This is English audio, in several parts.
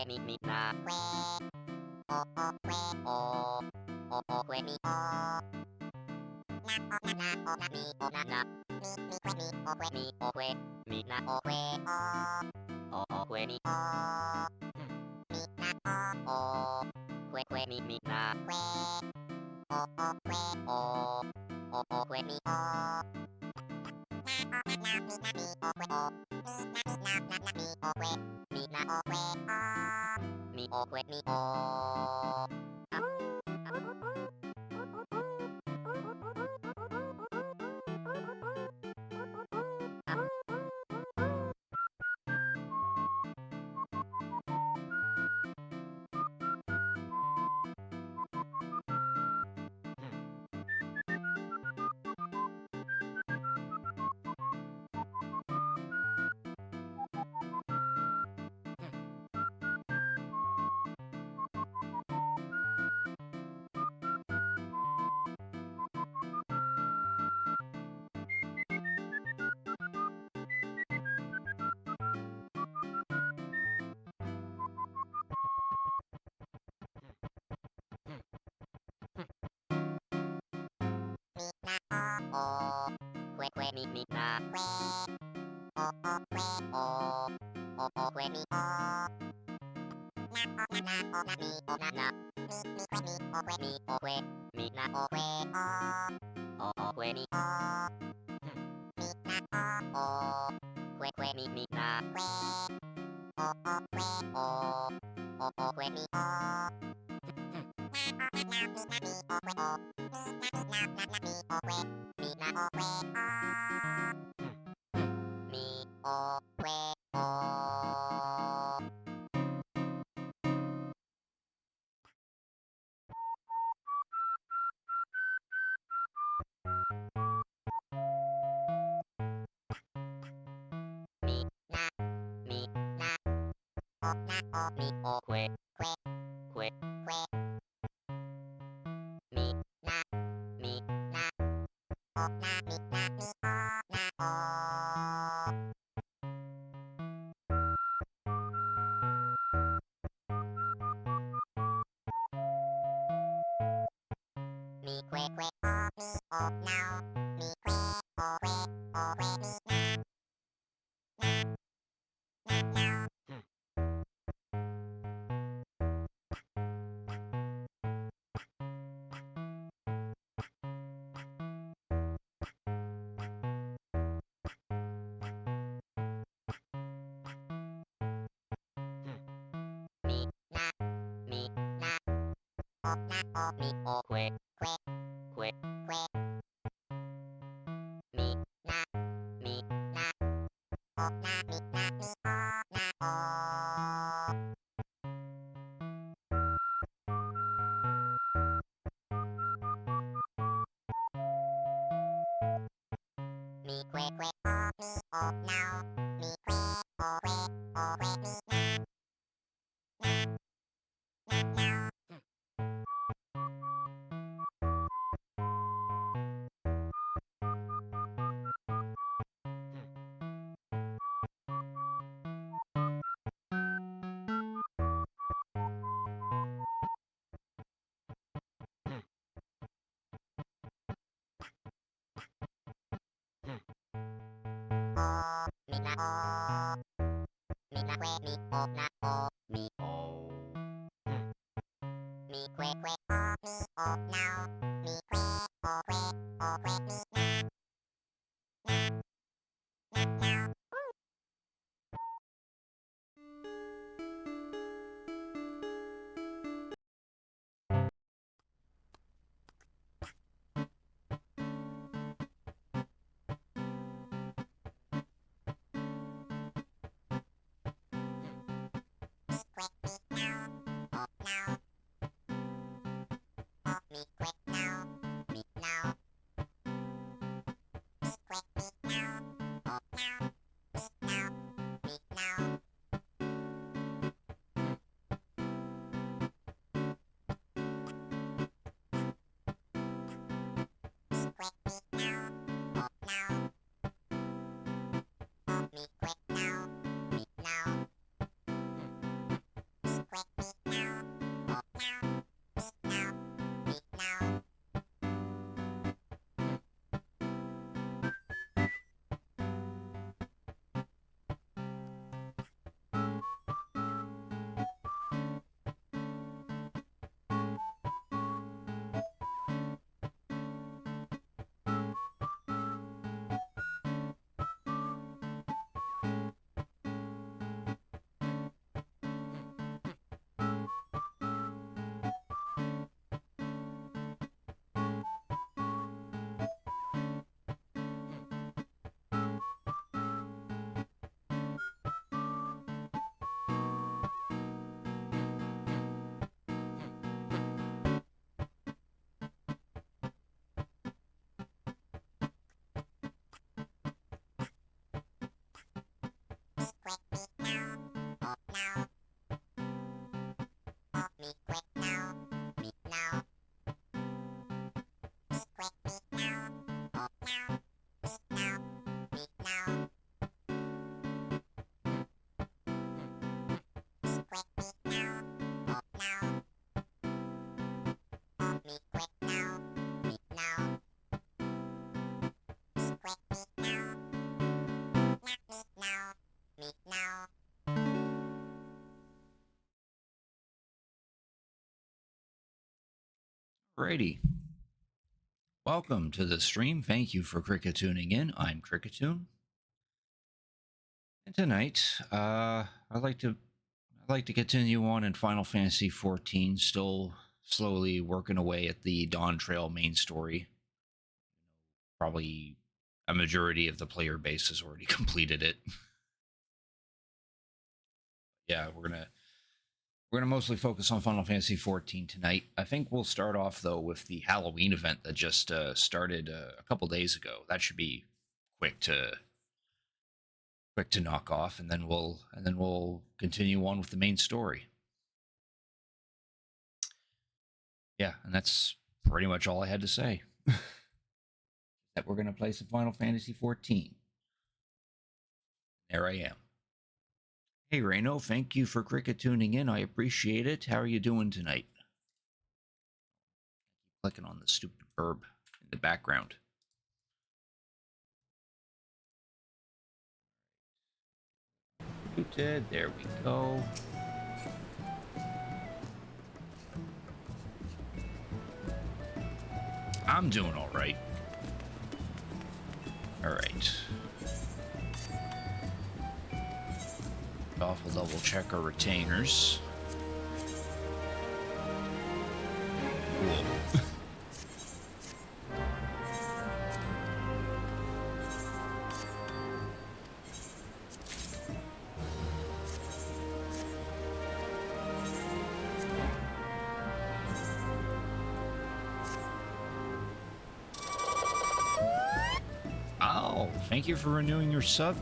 mi mi na o que mi o na mi o na na mi o que mi na o que mi o que mi na que mi mi na mi o que mi o que mi mi na que mi na mi o na na mi que mi na que mi que mi mi na que mi mi na mi o que o mi na mi na mi o que mi na mi na mi na mi na mi que mi o now mi que mi now mi na mi na mi o que mi na mi na mi na mi na mi que mi o now mi que mi now mi na mi na que mi o na mi mi que mi o now mi que mi now mi que now mi now mi que mi now mi now mi que now mi now Alrighty. Welcome to the stream. Thank you for Cricket tuning in. I'm Cricketoon. And tonight, I'd like to continue on in Final Fantasy XIV, still slowly working away at the Dawntrail main story. Probably a majority of the player base has already completed it. Yeah, we're gonna mostly focus on Final Fantasy XIV tonight. I think we'll start off though with the Halloween event that just started a couple days ago. That should be quick to knock off, and then we'll continue on with the main story. Yeah, and that's pretty much all I had to say. That we're gonna play some Final Fantasy XIV. There I am. Hey Reno, thank you for Cricket tuning in. I appreciate it. How are you doing tonight? Clicking on the stupid verb in the background. There we go. I'm doing all right. All right. We'll double check our retainers. Cool. Oh, thank you for renewing your sub,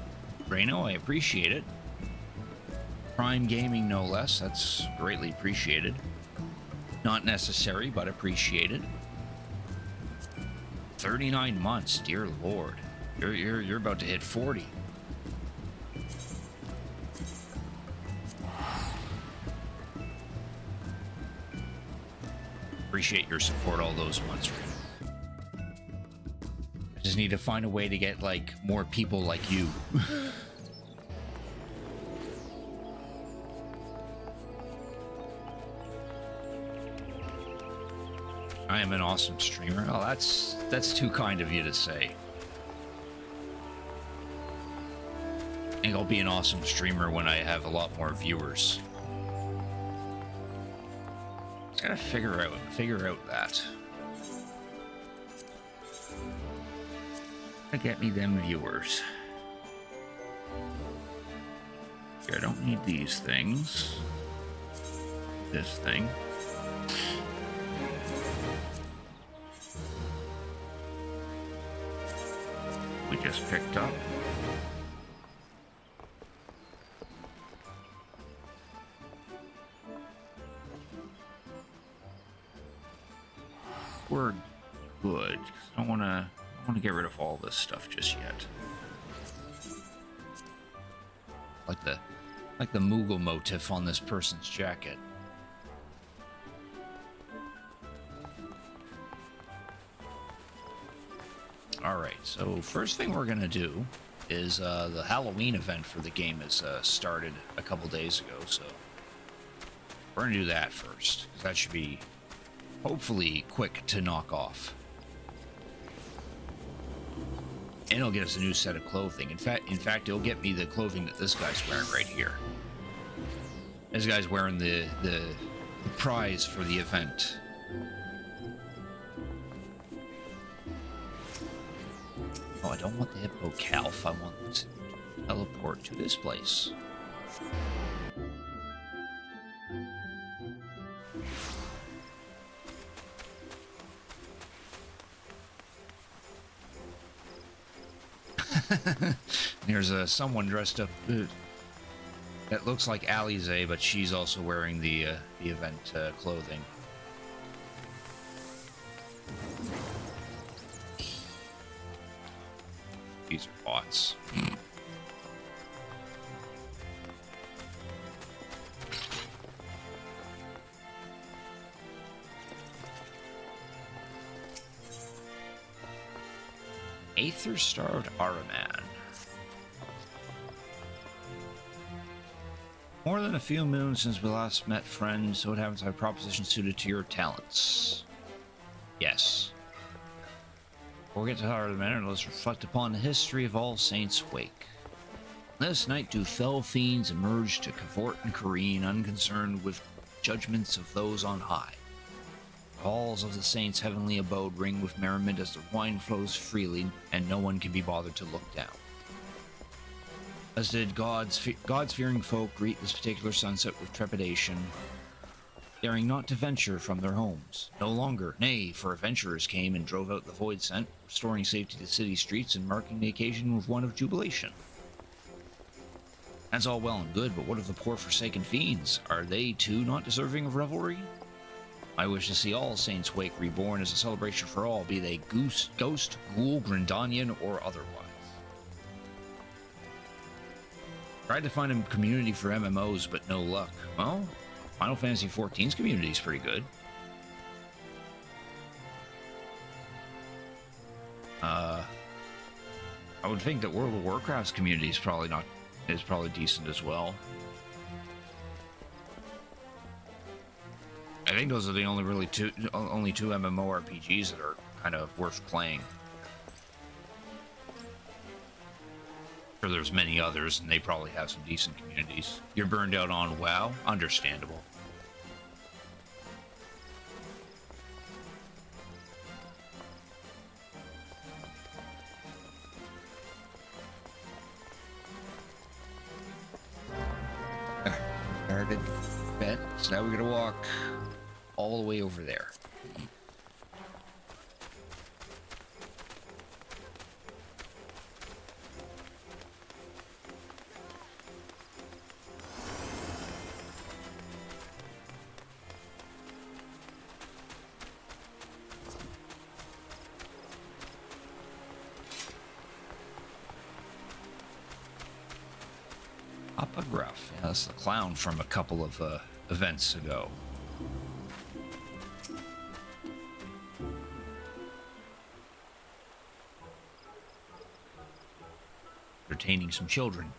Reno. I appreciate it. Prime Gaming, no less. That's greatly appreciated. Not necessary, but appreciated. 39 months, dear Lord. You're about to hit 40. Appreciate your support all those months, Reno. I just need to find a way to get, like, more people like you. I am an awesome streamer. Oh, that's too kind of you to say. I think I'll be an awesome streamer when I have a lot more viewers. Just gotta figure out that. Gotta get me them viewers. Here, I don't need these things. This thing. We just picked up. We're good. I don't want to get rid of all this stuff just yet. Like the Moogle motif on this person's jacket. Alright, so first thing we're going to do is the Halloween event for the game is started a couple days ago, so we're going to do that first, because that should be hopefully quick to knock off. And it'll get us a new set of clothing. In fact, it'll get me the clothing that this guy's wearing right here. This guy's wearing the prize for the event. Oh, I don't want the Hippo Calf. I want to teleport to this place. There's someone dressed up that looks like Alize, but she's also wearing the event clothing. These are bots. Aether-starved Araman. More than a few moons since we last met, friend, so what happens if I have a proposition suited to your talents? Yes. Before we get to the heart of the matter, let's reflect upon the history of All Saints' Wake. This night do fell fiends emerge to cavort and careen, unconcerned with judgments of those on high. The halls of the saints' heavenly abode ring with merriment as the wine flows freely, and no one can be bothered to look down. As did God's-fearing folk greet this particular sunset with trepidation, daring not to venture from their homes. No longer, nay, for adventurers came and drove out the void scent, restoring safety to city streets and marking the occasion with one of jubilation. That's all well and good, but what of the poor forsaken fiends? Are they too not deserving of revelry? I wish to see All Saints' Wake reborn as a celebration for all, be they ghost, ghoul, Grindanian, or otherwise. Tried to find a community for MMOs, but no luck. Well, Final Fantasy XIV's community is pretty good. I would think that World of Warcraft's community is probably decent as well. I think those are the only two MMORPGs that are kind of worth playing. Sure, there's many others, and they probably have some decent communities. You're burned out on WoW? Understandable. Started bet, so now we're gonna walk all the way over there. Papa Gruff. Yeah, that's the clown from a couple of events ago. Entertaining some children.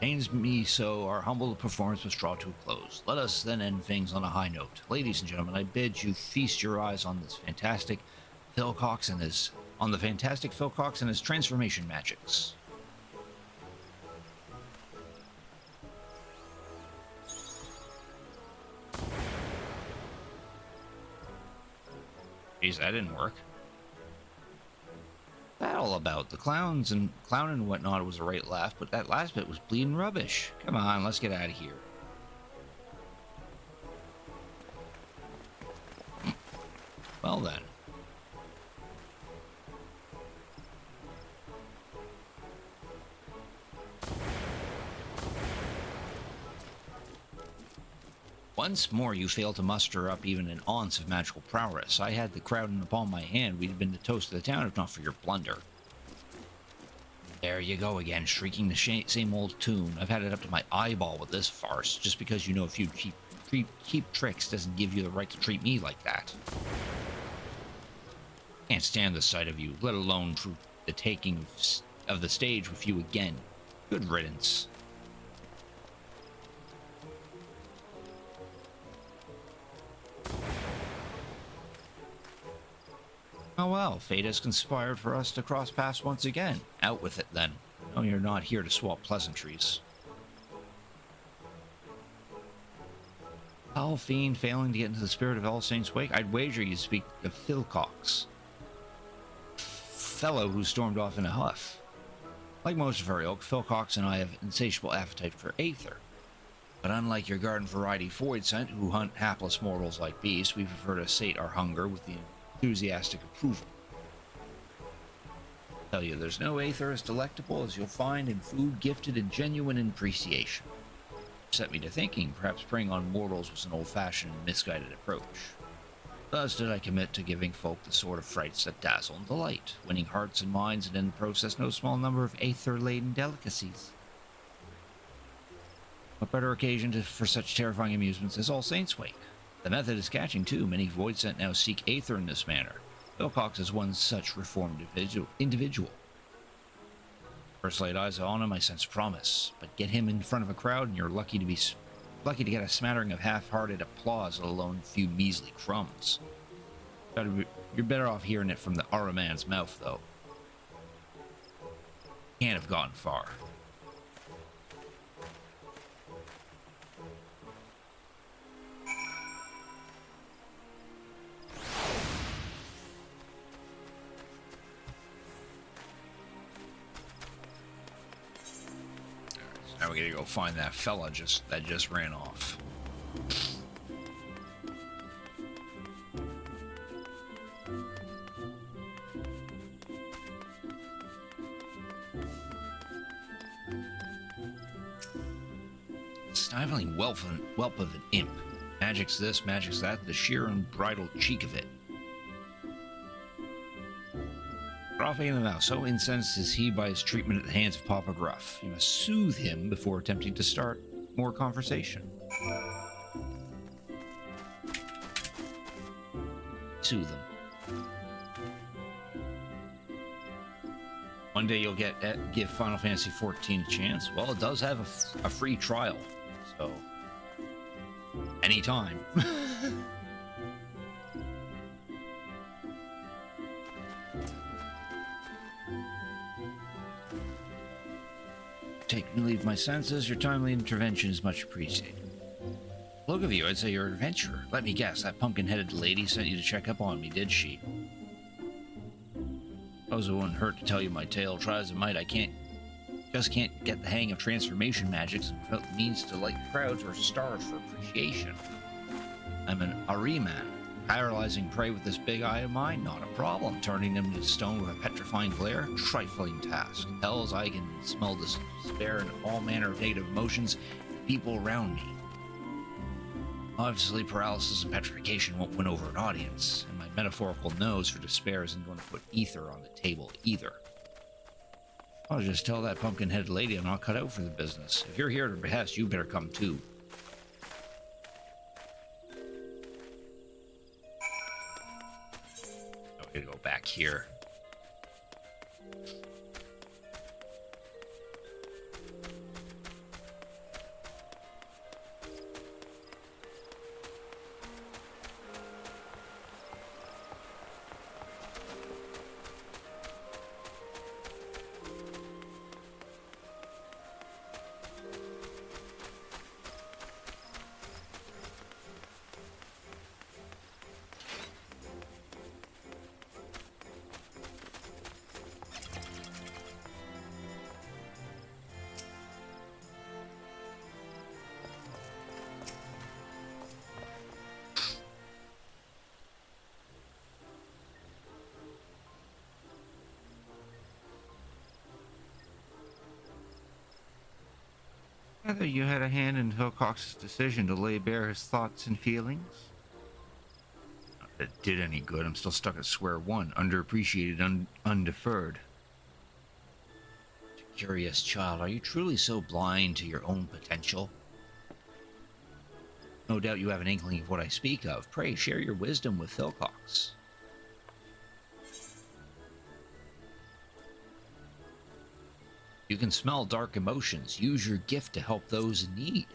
Pains me so our humble performance must draw to a close. Let us then end things on a high note. Ladies and gentlemen, I bid you feast your eyes on this fantastic Phil Cox and his transformation magics. Jeez, that didn't work. What's that all about? The clown and whatnot was a right laugh, but that last bit was bleeding rubbish. Come on, let's get out of here. Well then. Once more you failed to muster up even an ounce of magical prowess. I had the crowd in the palm of my hand. We'd have been the toast of the town if not for your blunder. There you go again, shrieking the same old tune. I've had it up to my eyeball with this farce. Just because you know a few cheap tricks doesn't give you the right to treat me like that. Can't stand the sight of you, let alone the taking of the stage with you again. Good riddance. Oh well, fate has conspired for us to cross paths once again. Out with it then. No, you're not here to swap pleasantries. Foul fiend failing to get into the spirit of All Saints' Wake? I'd wager you speak of Phil Cox. Fellow who stormed off in a huff. Like most of our ilk, Phil Cox and I have insatiable appetite for aether. But unlike your garden variety void scent who hunt hapless mortals like beasts, we prefer to sate our hunger with the enthusiastic approval. I tell you, there's no aether as delectable as you'll find in food gifted in genuine appreciation. Set me to thinking, perhaps preying on mortals was an old-fashioned and misguided approach. Thus did I commit to giving folk the sort of frights that dazzle and delight, winning hearts and minds, and in the process no small number of aether-laden delicacies. What better occasion for such terrifying amusements as All Saints' Wake? The method is catching, too. Many void scent now seek aether in this manner. Phil Cox is one such reformed individual. First laid eyes on him, I sense promise. But get him in front of a crowd, and you're lucky to be Lucky to get a smattering of half-hearted applause, let alone a few measly crumbs. You're better off hearing it from the Araman's mouth, though. Can't have gone far. Now we gotta go find that fella that just ran off. Sniveling whelp of an imp. Magic's this, magic's that, the sheer unbridled cheek of it. Frothing in the mouth, so incensed is he by his treatment at the hands of Papa Gruff. You must soothe him before attempting to start more conversation. Soothe him. One day you'll give Final Fantasy XIV a chance. Well, it does have a free trial, so anytime. Taking leave of my senses, your timely intervention is much appreciated. Look of you, I'd say you're an adventurer. Let me guess, that pumpkin-headed lady sent you to check up on me, did she? Suppose it wouldn't hurt to tell you my tale. Try as I might, I just can't get the hang of transformation magics without the means to light crowds or starve for appreciation. I'm an Ariman. Paralyzing prey with this big eye of mine? Not a problem. Turning them to stone with a petrifying glare? Trifling task. Hells, I can smell the despair and all manner of negative emotions in the people around me. Obviously, paralysis and petrification won't win over an audience, and my metaphorical nose for despair isn't going to put ether on the table either. I'll just tell that pumpkin-headed lady I'm not cut out for the business. If you're here at her behest, you better come too. I'm gonna go back here. Whether you had a hand in Wilcox's decision to lay bare his thoughts and feelings? Not that it did any good. I'm still stuck at square one, underappreciated, undeferred. Curious child, are you truly so blind to your own potential? No doubt you have an inkling of what I speak of. Pray, share your wisdom with Wilcox. You can smell dark emotions. Use your gift to help those in need.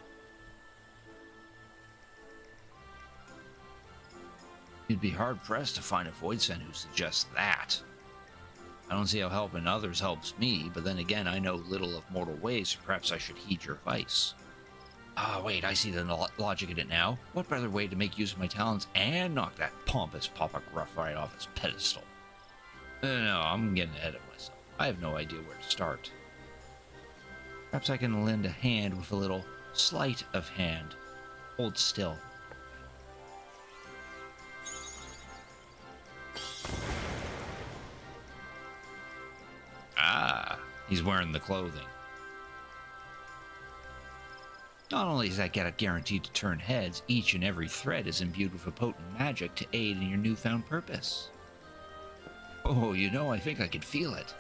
You'd be hard-pressed to find a voidsent who suggests that. I don't see how helping others helps me, but then again, I know little of mortal ways, so perhaps I should heed your advice. Ah, wait, I see the logic in it now. What better way to make use of my talents and knock that pompous Papa Gruff right off his pedestal? No, I'm getting ahead of myself. I have no idea where to start. Perhaps I can lend a hand with a little sleight of hand. Hold still. Ah, he's wearing the clothing. Not only is that guaranteed to turn heads, each and every thread is imbued with a potent magic to aid in your newfound purpose. Oh, you know, I think I can feel it.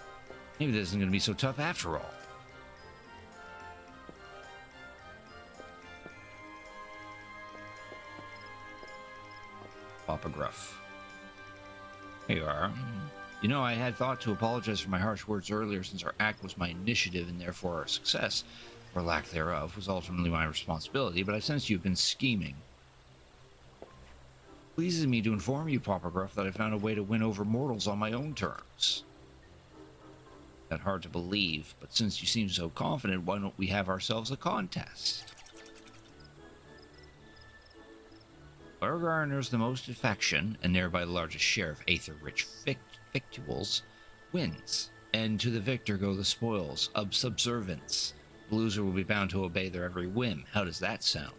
Maybe this isn't going to be so tough after all. Papa Gruff. Here you are. You know, I had thought to apologize for my harsh words earlier since our act was my initiative and therefore our success. or lack thereof, was ultimately my responsibility, but I sense you've been scheming. Pleases me to inform you, Poppergruff, that I found a way to win over mortals on my own terms. That's hard to believe, but since you seem so confident, why don't we have ourselves a contest? Whoever garners the most affection, and thereby the largest share of aether-rich victuals, wins. And to the victor go the spoils of subservience. The loser will be bound to obey their every whim. How does that sound?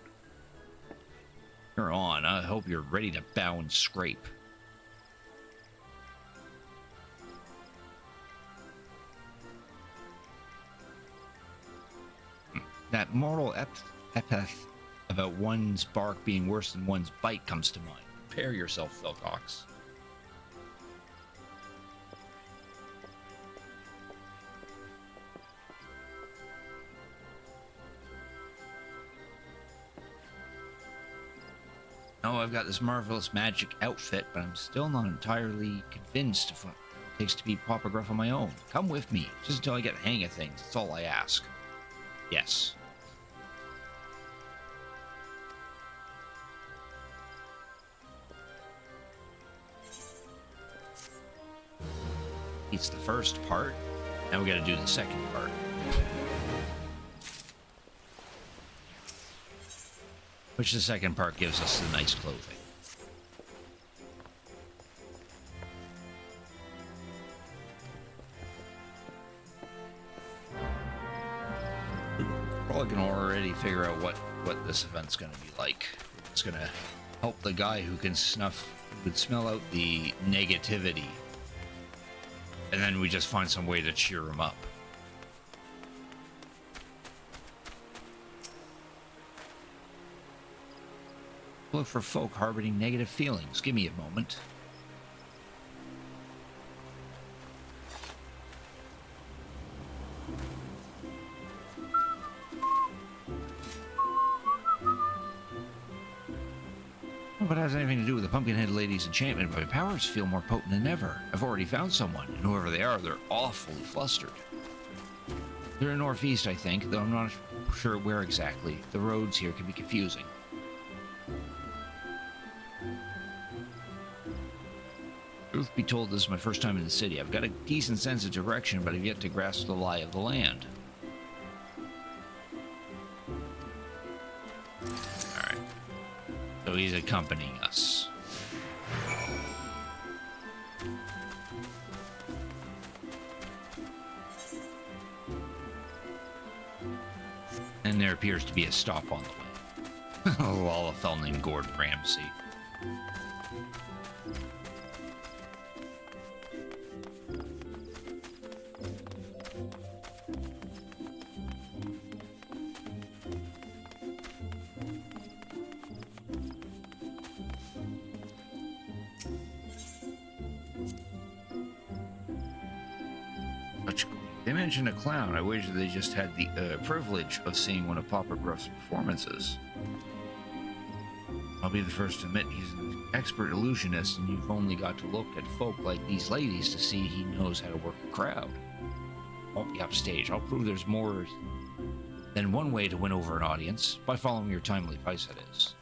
You're on. I hope you're ready to bow and scrape. That moral epithet about one's bark being worse than one's bite comes to mind. Prepare yourself, Philcox. Oh, I've got this marvelous magic outfit, but I'm still not entirely convinced of what it takes to beat Poppergruff on my own. Come with me, just until I get the hang of things. That's all I ask. Yes. It's the first part. Now we gotta do the second part. Which the second part gives us the nice clothing. Probably can already figure out what this event's gonna be like. It's gonna help the guy who can smell out the negativity. And then we just find some way to cheer him up. Look for folk harboring negative feelings. Give me a moment. What has anything to do with the Pumpkinhead Lady's enchantment? My powers feel more potent than ever. I've already found someone, and whoever they are, they're awfully flustered. They're in northeast, I think, though I'm not sure where exactly. The roads here can be confusing. Truth be told, this is my first time in the city. I've got a decent sense of direction, but I've yet to grasp the lie of the land. Alright. So he's accompanying us. And there appears to be a stop on the way. While a fellow named Gordon Ramsay. They mentioned a clown. I wager they just had the privilege of seeing one of Poppergruff's performances. I'll be the first to admit he's an expert illusionist, and you've only got to look at folk like these ladies to see he knows how to work a crowd. Won't be upstage. I'll prove there's more than one way to win over an audience, by following your timely advice, that is.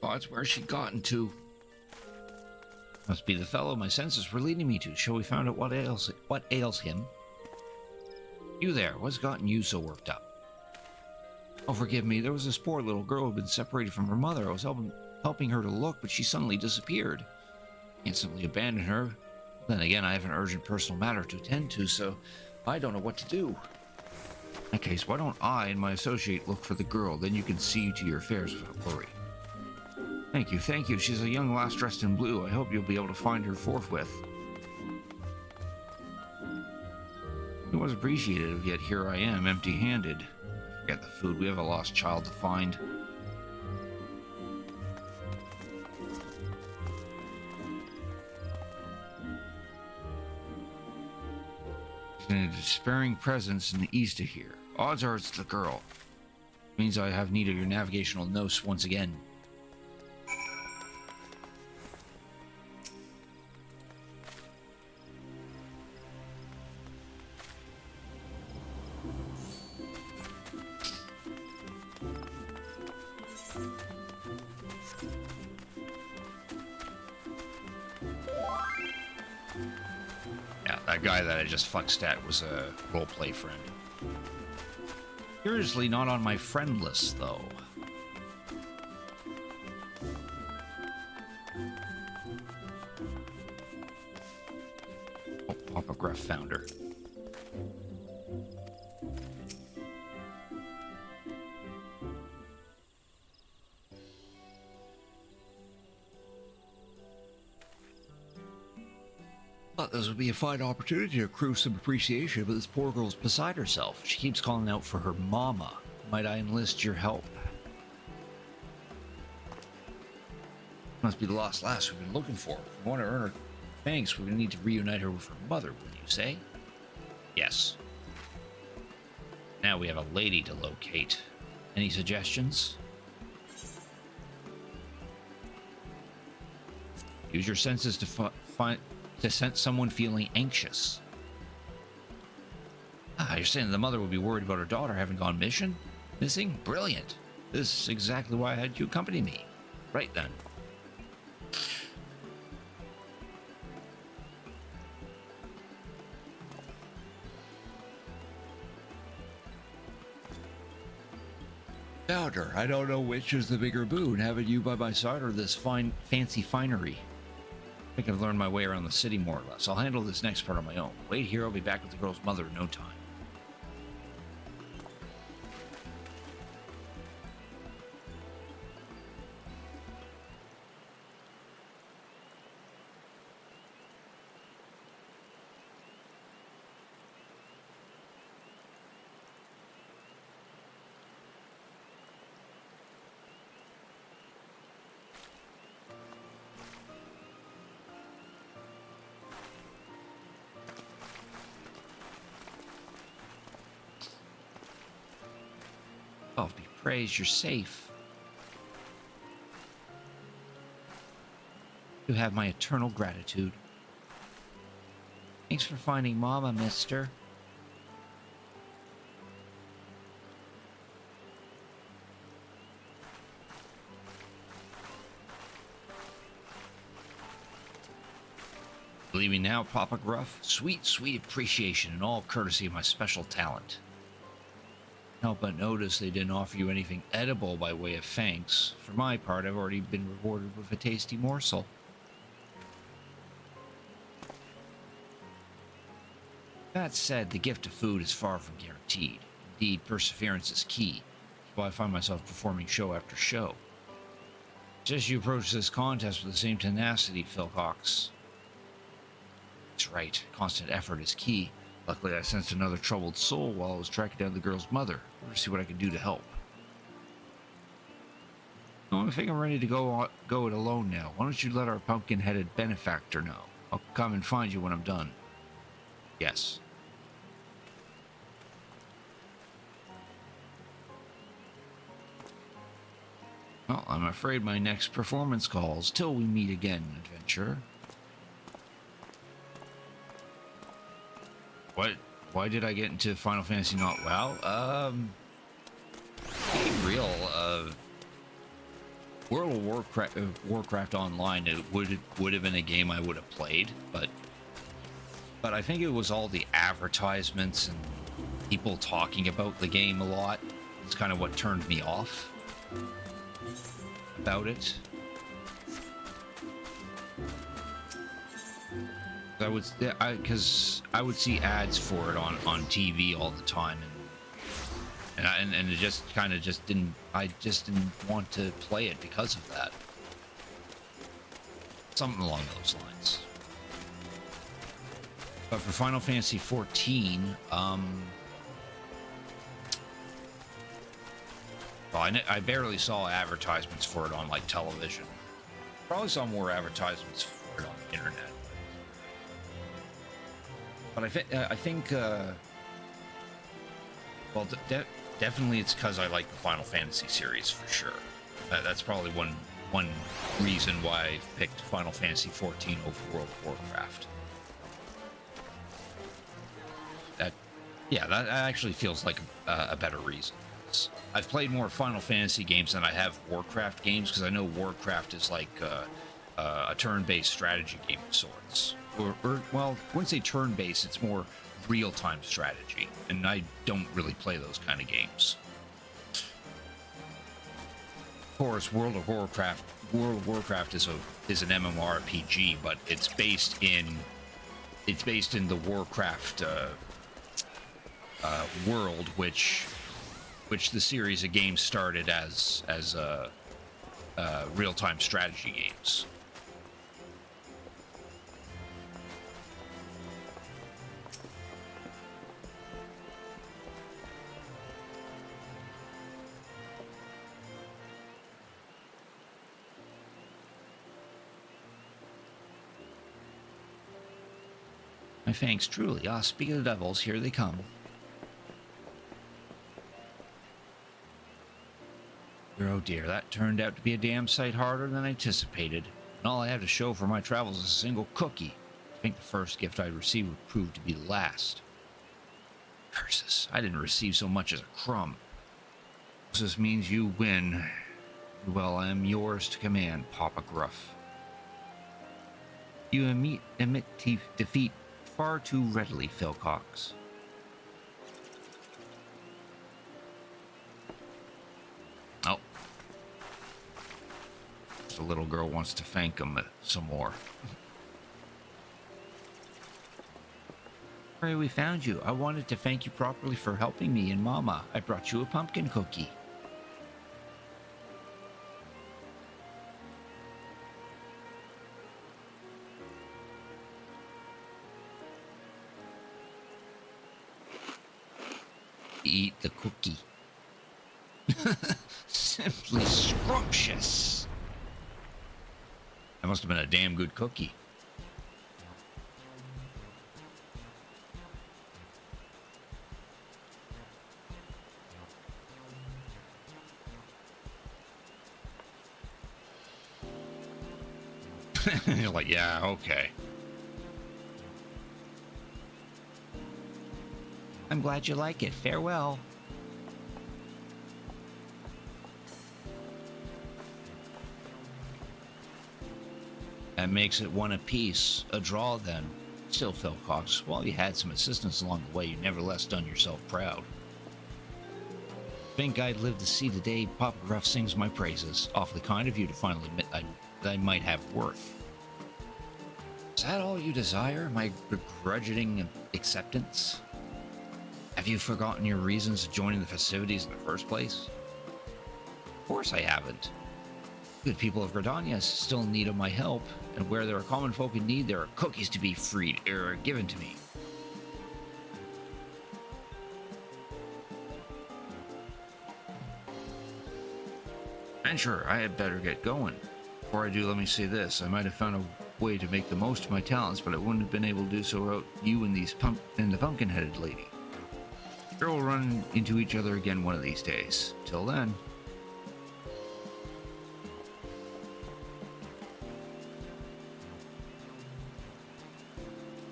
Oh, that's where she gotten to. Must be the fellow my senses were leading me to. Shall we find out what ails him? You there, what's gotten you so worked up? Oh, forgive me, there was this poor little girl who'd been separated from her mother. I was helping her to look, but she suddenly disappeared. Instantly abandoned her. Then again, I have an urgent personal matter to attend to, so I don't know what to do. In that case, why don't I and my associate look for the girl? Then you can see to your affairs without worry. Thank you, thank you. She's a young lass dressed in blue. I hope you'll be able to find her forthwith. It was appreciated, yet here I am, empty-handed. Forget the food. We have a lost child to find. And a despairing presence in the east of here. Odds are it's the girl. Means I have need of your navigational notes once again. That guy that I just fucked at was a roleplay friend. Curiously, not on my friend list, though. Oh, Popograph founder. Thought this would be a fine opportunity to accrue some appreciation, but this poor girl's beside herself. She keeps calling out for her mama. Might I enlist your help? Must be the lost lass we've been looking for. If we want to earn her thanks, we need to reunite her with her mother, would you say? Yes. Now we have a lady to locate. Any suggestions? Use your senses to sense someone feeling anxious. You're saying the mother would be worried about her daughter having gone missing? Brilliant. This is exactly why I had you accompany me. Right then. Founder, I don't know which is the bigger boon, having you by my side or this fancy finery. I think I've learned my way around the city more or less. I'll handle this next part on my own. Wait here, I'll be back with the girl's mother in no time. Oh, be praised, you're safe. You have my eternal gratitude. Thanks for finding Mama, mister. Believe me now, Papa Gruff. Sweet, sweet appreciation and all courtesy of my special talent. Help but notice they didn't offer you anything edible by way of thanks. For my part, I've already been rewarded with a tasty morsel. That said, the gift of food is far from guaranteed. Indeed, perseverance is key. That's why I find myself performing show after show. Just you approach this contest with the same tenacity, Philcox. That's right, constant effort is key. Luckily, I sensed another troubled soul while I was tracking down the girl's mother. To see what I could do to help. I think I'm ready to go it alone now. Why don't you let our pumpkin-headed benefactor know? I'll come and find you when I'm done. Yes. Well, I'm afraid my next performance calls. Till we meet again, adventurer. What? Why did I get into Final Fantasy not WoW? Being real, World of Warcraft Online, it would have been a game I would have played, but I think it was all the advertisements and people talking about the game a lot. It's kind of what turned me off about it. Because I would see ads for it on TV all the time, and it just kind of didn't. I just didn't want to play it because of that. Something along those lines. But for Final Fantasy 14, well, I barely saw advertisements for it on like television. Probably saw more advertisements for it on the internet. But I think well, definitely it's because I like the Final Fantasy series for sure. That's probably one reason why I picked Final Fantasy 14 over World of Warcraft. That actually feels like a better reason. I've played more Final Fantasy games than I have Warcraft games, because I know Warcraft is like a turn-based strategy game of sorts. Or well, I wouldn't say turn-based, it's more real-time strategy, and I don't really play those kind of games. Of course, World of Warcraft is an MMORPG, but it's based in the Warcraft world, which the series of games started as real-time strategy games. My thanks, truly. Ah, speak of the devils, here they come. Oh dear, that turned out to be a damn sight harder than anticipated. And all I have to show for my travels is a single cookie. I think the first gift I received would prove to be the last. Curses, I didn't receive so much as a crumb. This means you win. Well, I am yours to command, Papa Gruff. You admit defeat far too readily, Philcox. Oh. The little girl wants to thank him some more. Sorry we found you. I wanted to thank you properly for helping me and Mama. I brought you a pumpkin cookie. Eat the cookie. Simply scrumptious. That must have been a damn good cookie. You're like, yeah, okay. I'm glad you like it. Farewell. That makes it one apiece. A draw, then. Still, Philcox, while you had some assistance along the way, you nevertheless done yourself proud. Think I'd live to see the day Papa Gruff sings my praises. Awfully kind of you to finally admit that I might have worth. Is that all you desire? My begrudging acceptance? Have you forgotten your reasons for joining the festivities in the first place? Of course I haven't. Good people of Gridania still in need of my help, and where there are common folk in need, there are cookies to be freed or given to me. And sure, I had better get going. Before I do, let me say this. I might have found a way to make the most of my talents, but I wouldn't have been able to do so without you and the pumpkin-headed lady. Sure, we'll run into each other again one of these days. Till then.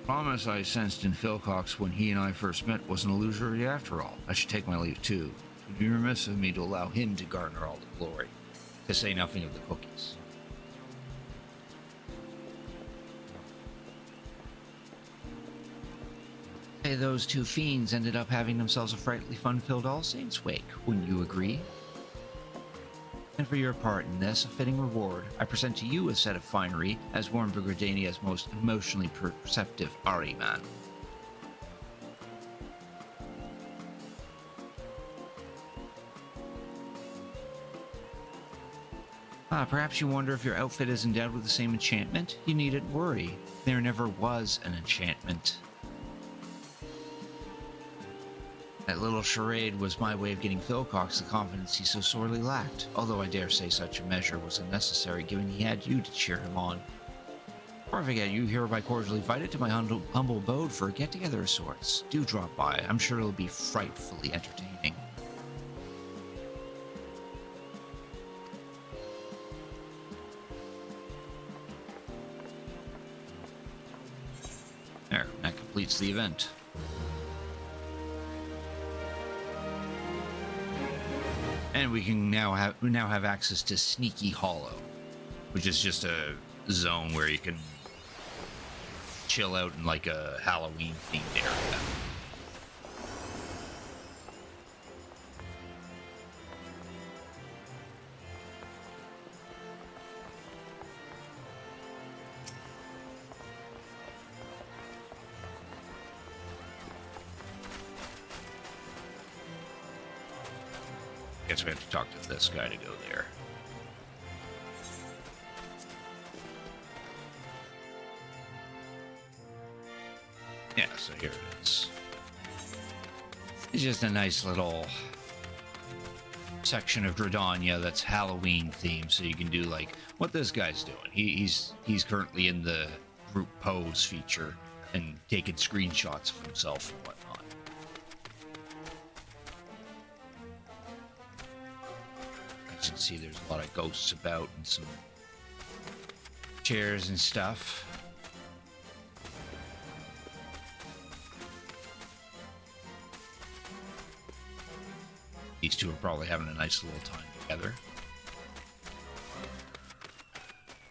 Promise I sensed in Philcox when he and I first met wasn't illusory after all. I should take my leave too. It would be remiss of me to allow him to garner all the glory, to say nothing of the cookies. Hey, those two fiends ended up having themselves a frightfully fun-filled All Saints Wake, wouldn't you agree? And for your part in this, a fitting reward, I present to you a set of finery as worn by Gridania's most emotionally perceptive Ahriman. Perhaps you wonder if your outfit is endowed with the same enchantment? You needn't worry. There never was an enchantment. That little charade was my way of getting Philcox the confidence he so sorely lacked, although I dare say such a measure was unnecessary given he had you to cheer him on. Before I forget, you hereby cordially invited to my humble abode for a get-together of sorts. Do drop by. I'm sure it'll be frightfully entertaining. There, that completes the event. And we now have access to Sneaky Hollow, which is just a zone where you can chill out in like a Halloween themed area. Guess we have to talk to this guy to go there. Yeah, so here it is. It's just a nice little section of Dredania that's Halloween themed, so you can do like what this guy's doing. He's currently in the group pose feature and taking screenshots of himself and whatnot. As you can see, there's a lot of ghosts about and some chairs and stuff. These two are probably having a nice little time together.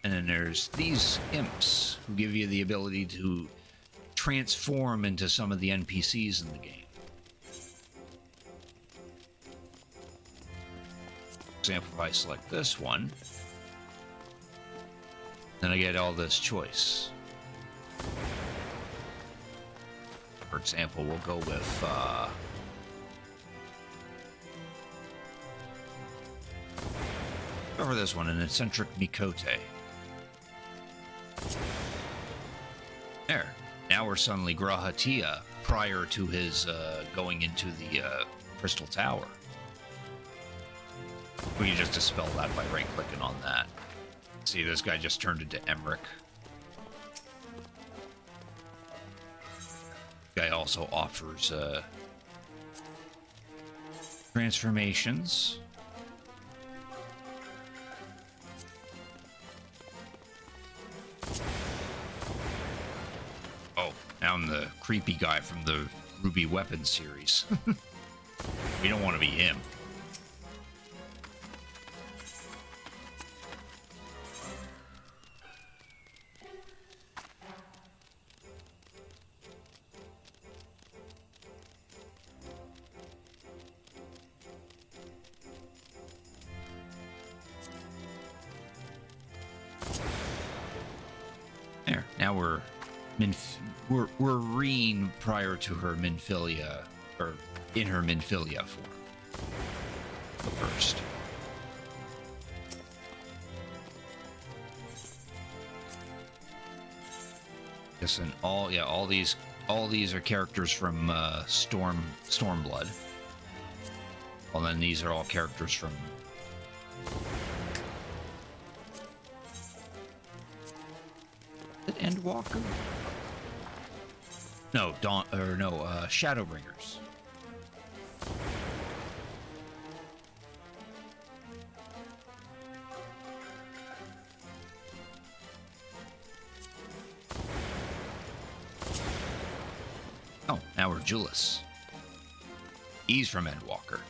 And then there's these imps who give you the ability to transform into some of the NPCs in the game. For example, if I select this one, then I get all this choice. For example, we'll go with over this one, an eccentric Mikote. There. Now we're suddenly Grahatia prior to his going into the Crystal Tower. We can just dispel that by right-clicking on that. See, this guy just turned into Emmerich. Guy also offers transformations. Oh, now I'm the creepy guy from the Ruby Weapons series. We don't want to be him. There. Now we're Reen prior to her Minfilia, or in her Minfilia form. The first. Yes, and all these are characters from Stormblood. Well, then these are all characters from Endwalker? No, Shadowbringers. Oh, now we're Julius. He's from Endwalker.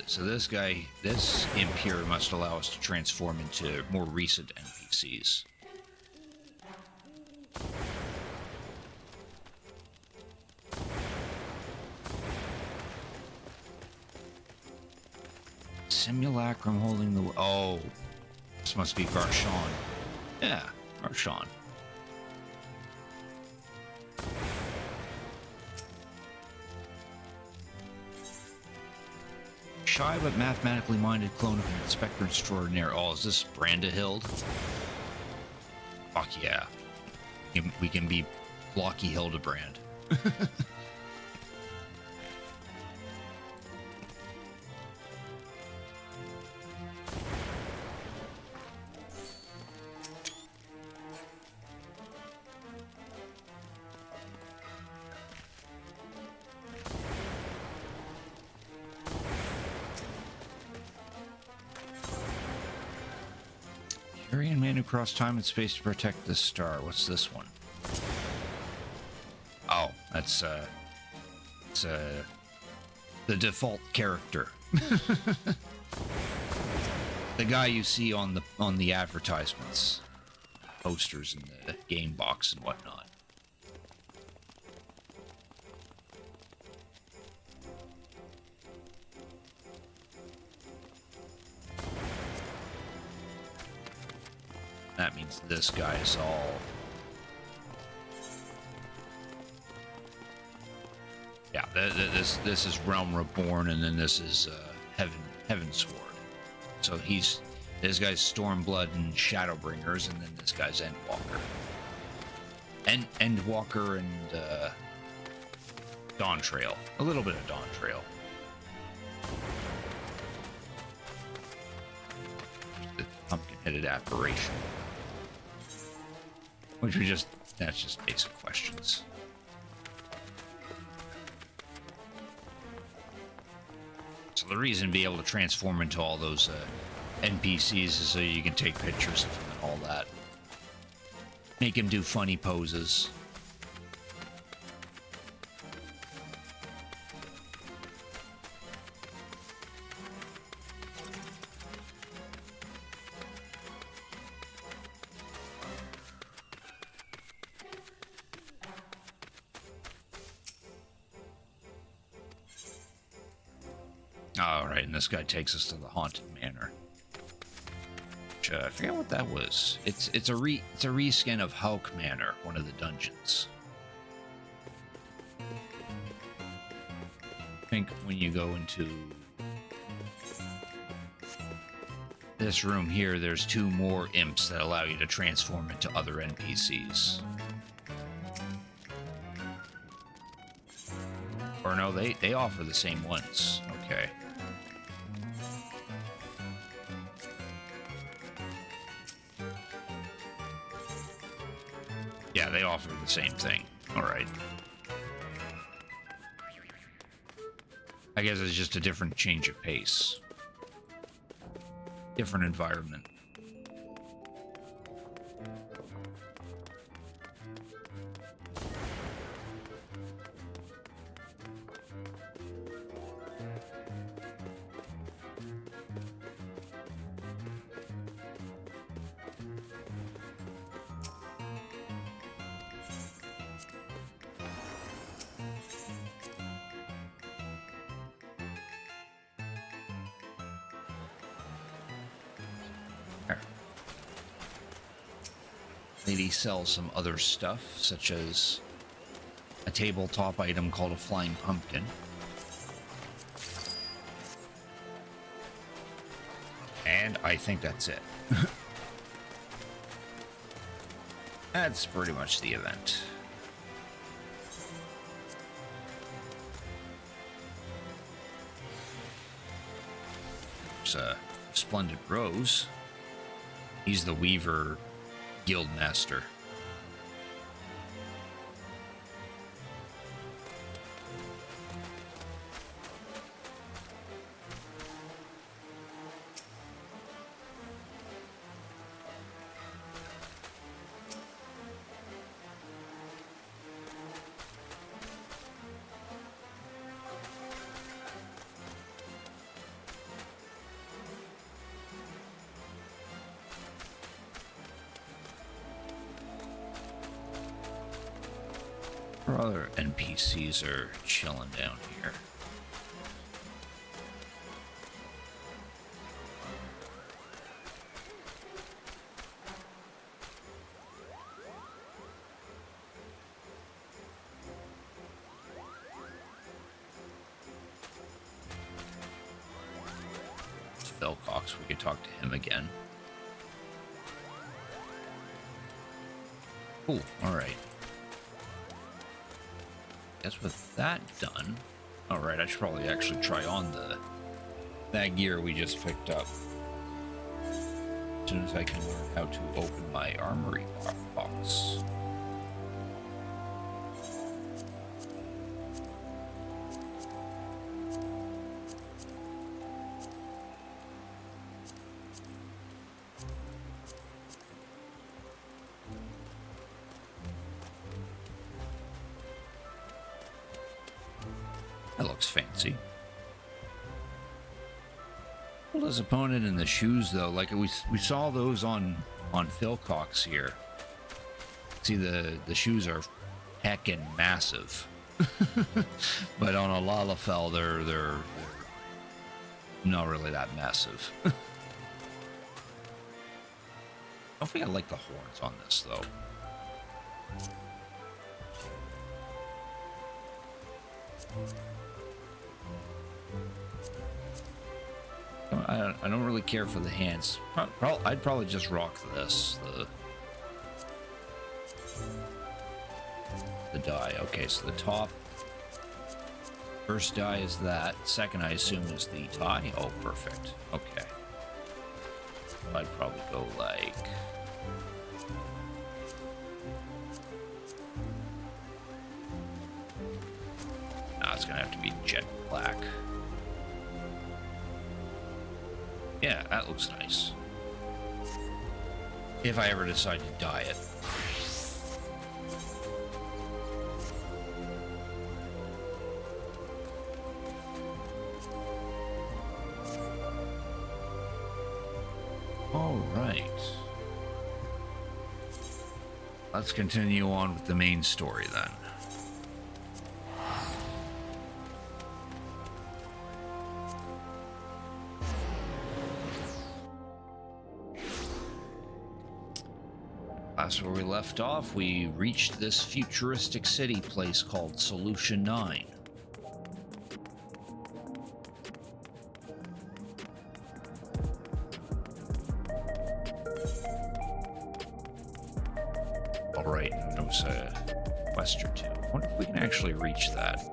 So this guy, this imp here must allow us to transform into more recent NPCs. Simulacrum holding the... Oh, this must be Varshan. Yeah, Varshan. Shy but mathematically minded clone of an Inspector Extraordinaire. Oh, is this Brandahild? Fuck yeah. We can be blocky Hildebrand. Aryan man who crossed time and space to protect the star. What's this one? Oh, that's it's the default character. The guy you see on the advertisements, posters in the game box and whatnot. That means this guy is all... Yeah, this is Realm Reborn, and then this is Heavensward. So this guy's Stormblood and Shadowbringers, and then this guy's Endwalker. Endwalker and Dawntrail. A little bit of Dawntrail. The pumpkin-headed apparition. Which that's just basic questions. So the reason to be able to transform into all those NPCs is so you can take pictures of them and all that. Make him do funny poses. All right, and this guy takes us to the Haunted Manor. Which, I forget what that was. It's a reskin of Hulk Manor, one of the dungeons. I think when you go into this room here, there's 2 more imps that allow you to transform into other NPCs. Or no, they offer the same ones. Okay. Yeah, they offer the same thing. All right. I guess it's just a different change of pace. Different environment. Lady sells some other stuff, such as a tabletop item called a flying pumpkin. And I think that's it. That's pretty much the event. There's a Splendid Rose. He's the Weaver Guildmaster. Our other NPCs are chilling down here. Velcox, we could talk to him again. Cool, alright. Guess with that done, alright, I should probably actually try on that gear we just picked up. As soon as I can learn how to open my armory box. That looks fancy. Well, his opponent in the shoes, though, like we saw those on Philcox here. See, the shoes are heckin' massive. But on a Lalafell, they're not really that massive. I don't think I like the horns on this, though. I don't really care for the hands. I'd probably just rock this. The die. Okay, so the top. First die is that. Second, I assume, is the tie. Oh, perfect. Okay. I'd probably go like... Nah, it's gonna have to be jet black. Yeah, that looks nice. If I ever decide to dye it. All right. Let's continue on with the main story then. That's where we left off. We reached this futuristic city place called Solution 9. Alright, notice a quest or two. I wonder if we can actually reach that.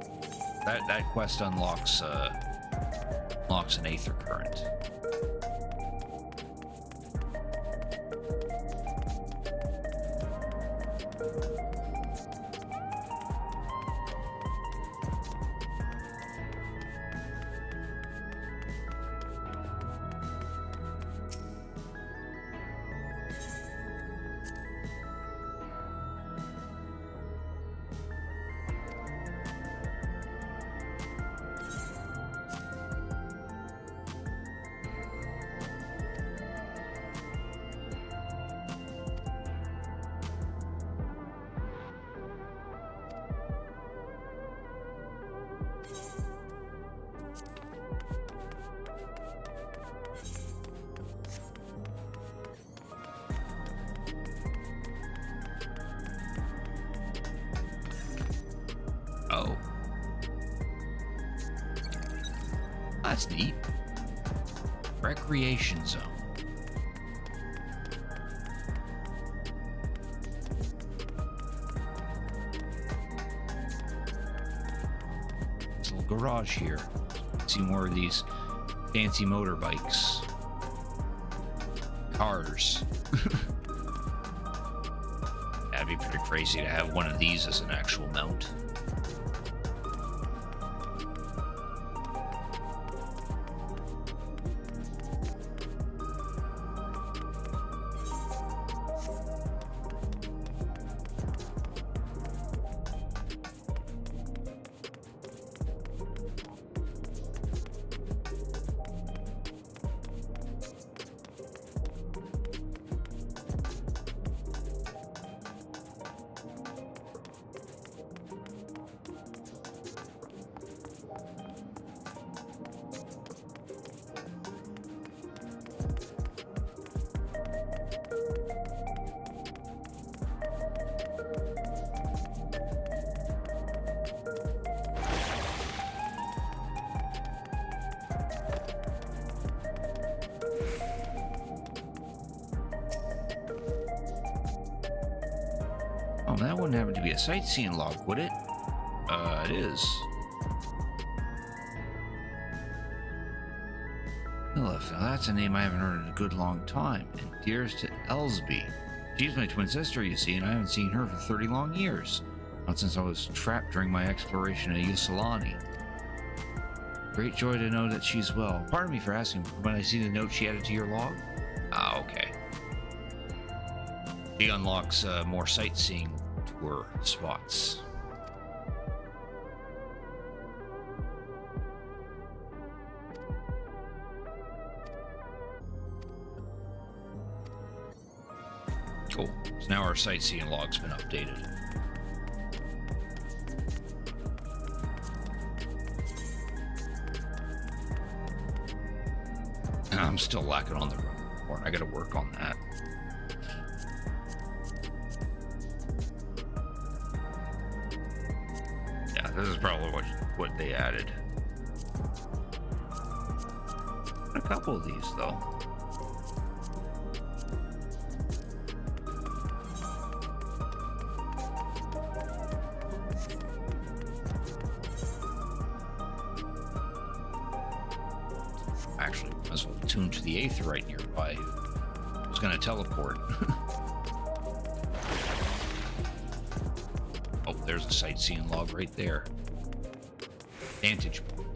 That quest unlocks an aether current. Oh. That's neat. Recreation zone. There's a little garage here. See more of these fancy motorbikes. Cars. That'd be pretty crazy to have one of these as an actual mount. Oh, that wouldn't happen to be a sightseeing log, would it? It is. Lilith, now that's a name I haven't heard in a good long time. And dearest to Elsby. She's my twin sister, you see, and I haven't seen her for 30 long years. Not since I was trapped during my exploration of Yusilani. Great joy to know that she's well. Pardon me for asking, when I see the note she added to your log? Ah, okay. She unlocks more sightseeing tour spots. Cool. So now our sightseeing log's been updated. I'm still lacking on the room report. I gotta work on that. Yeah, this is probably what they added. A couple of these, though. Actually, might as well tune to the Aetheryte nearby. I was gonna teleport. Oh, there's a sightseeing log right there. Vantage point.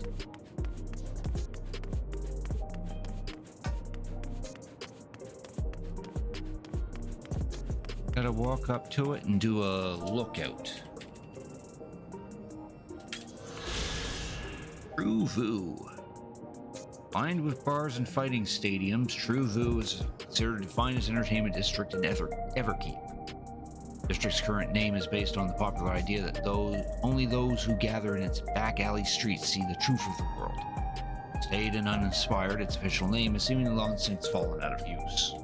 Gotta walk up to it and do a lookout. True Vu. Lined with bars and fighting stadiums, True Vu is considered the finest entertainment district in Everkeep. District's current name is based on the popular idea that only those who gather in its back alley streets see the truth of the world. Staid and uninspired, its official name has seemingly long since fallen out of use.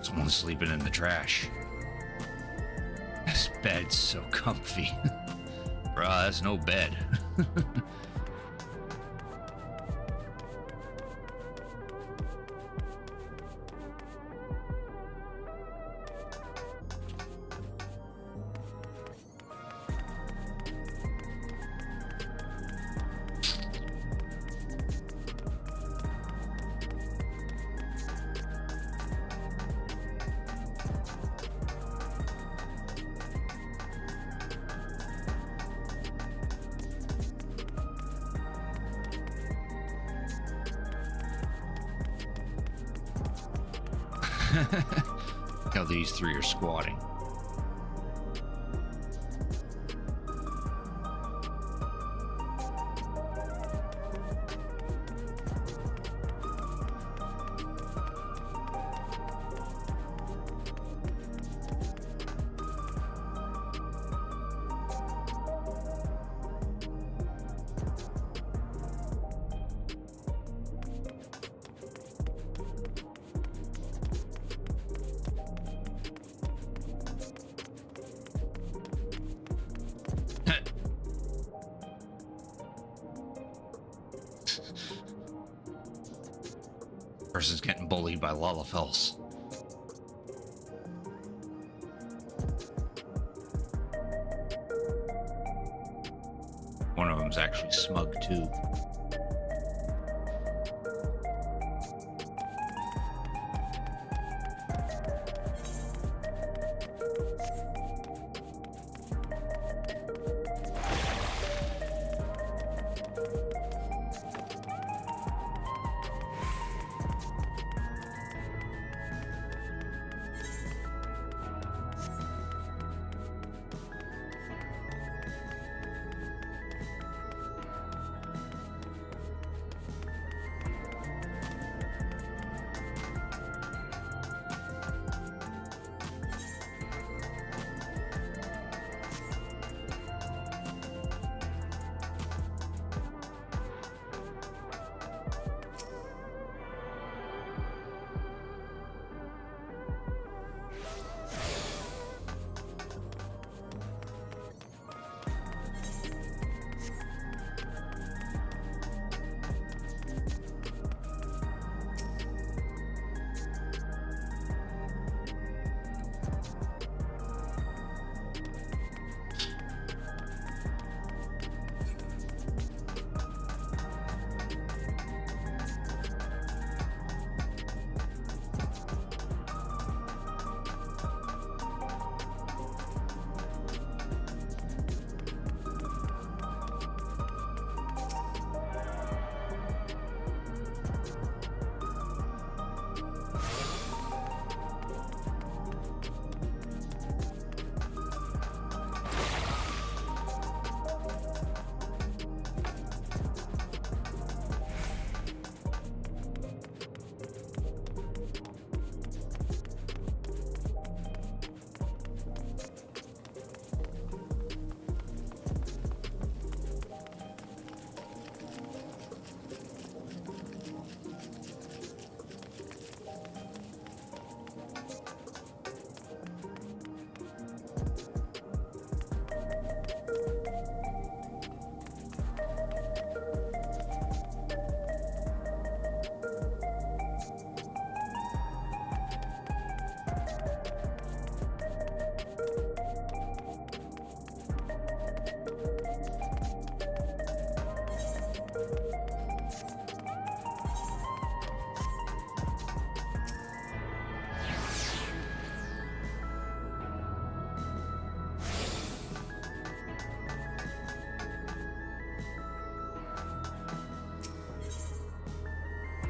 Someone's sleeping in the trash. This bed's so comfy. Bruh, that's no bed. How these three are squatting. Person's getting bullied by Lalafels. One of them's actually smug too.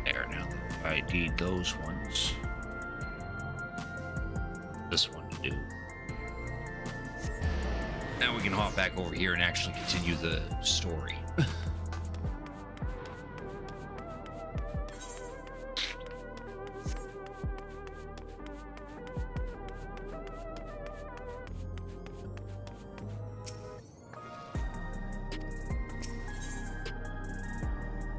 There, now that I ID'd those ones. This one to do. Now we can hop back over here and actually continue the story.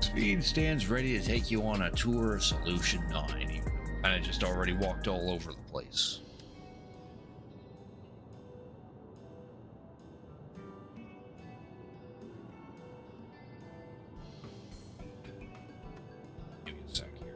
Speed stands ready to take you on a tour of Solution 9. Kind of just already walked all over the place. Give me a sec here.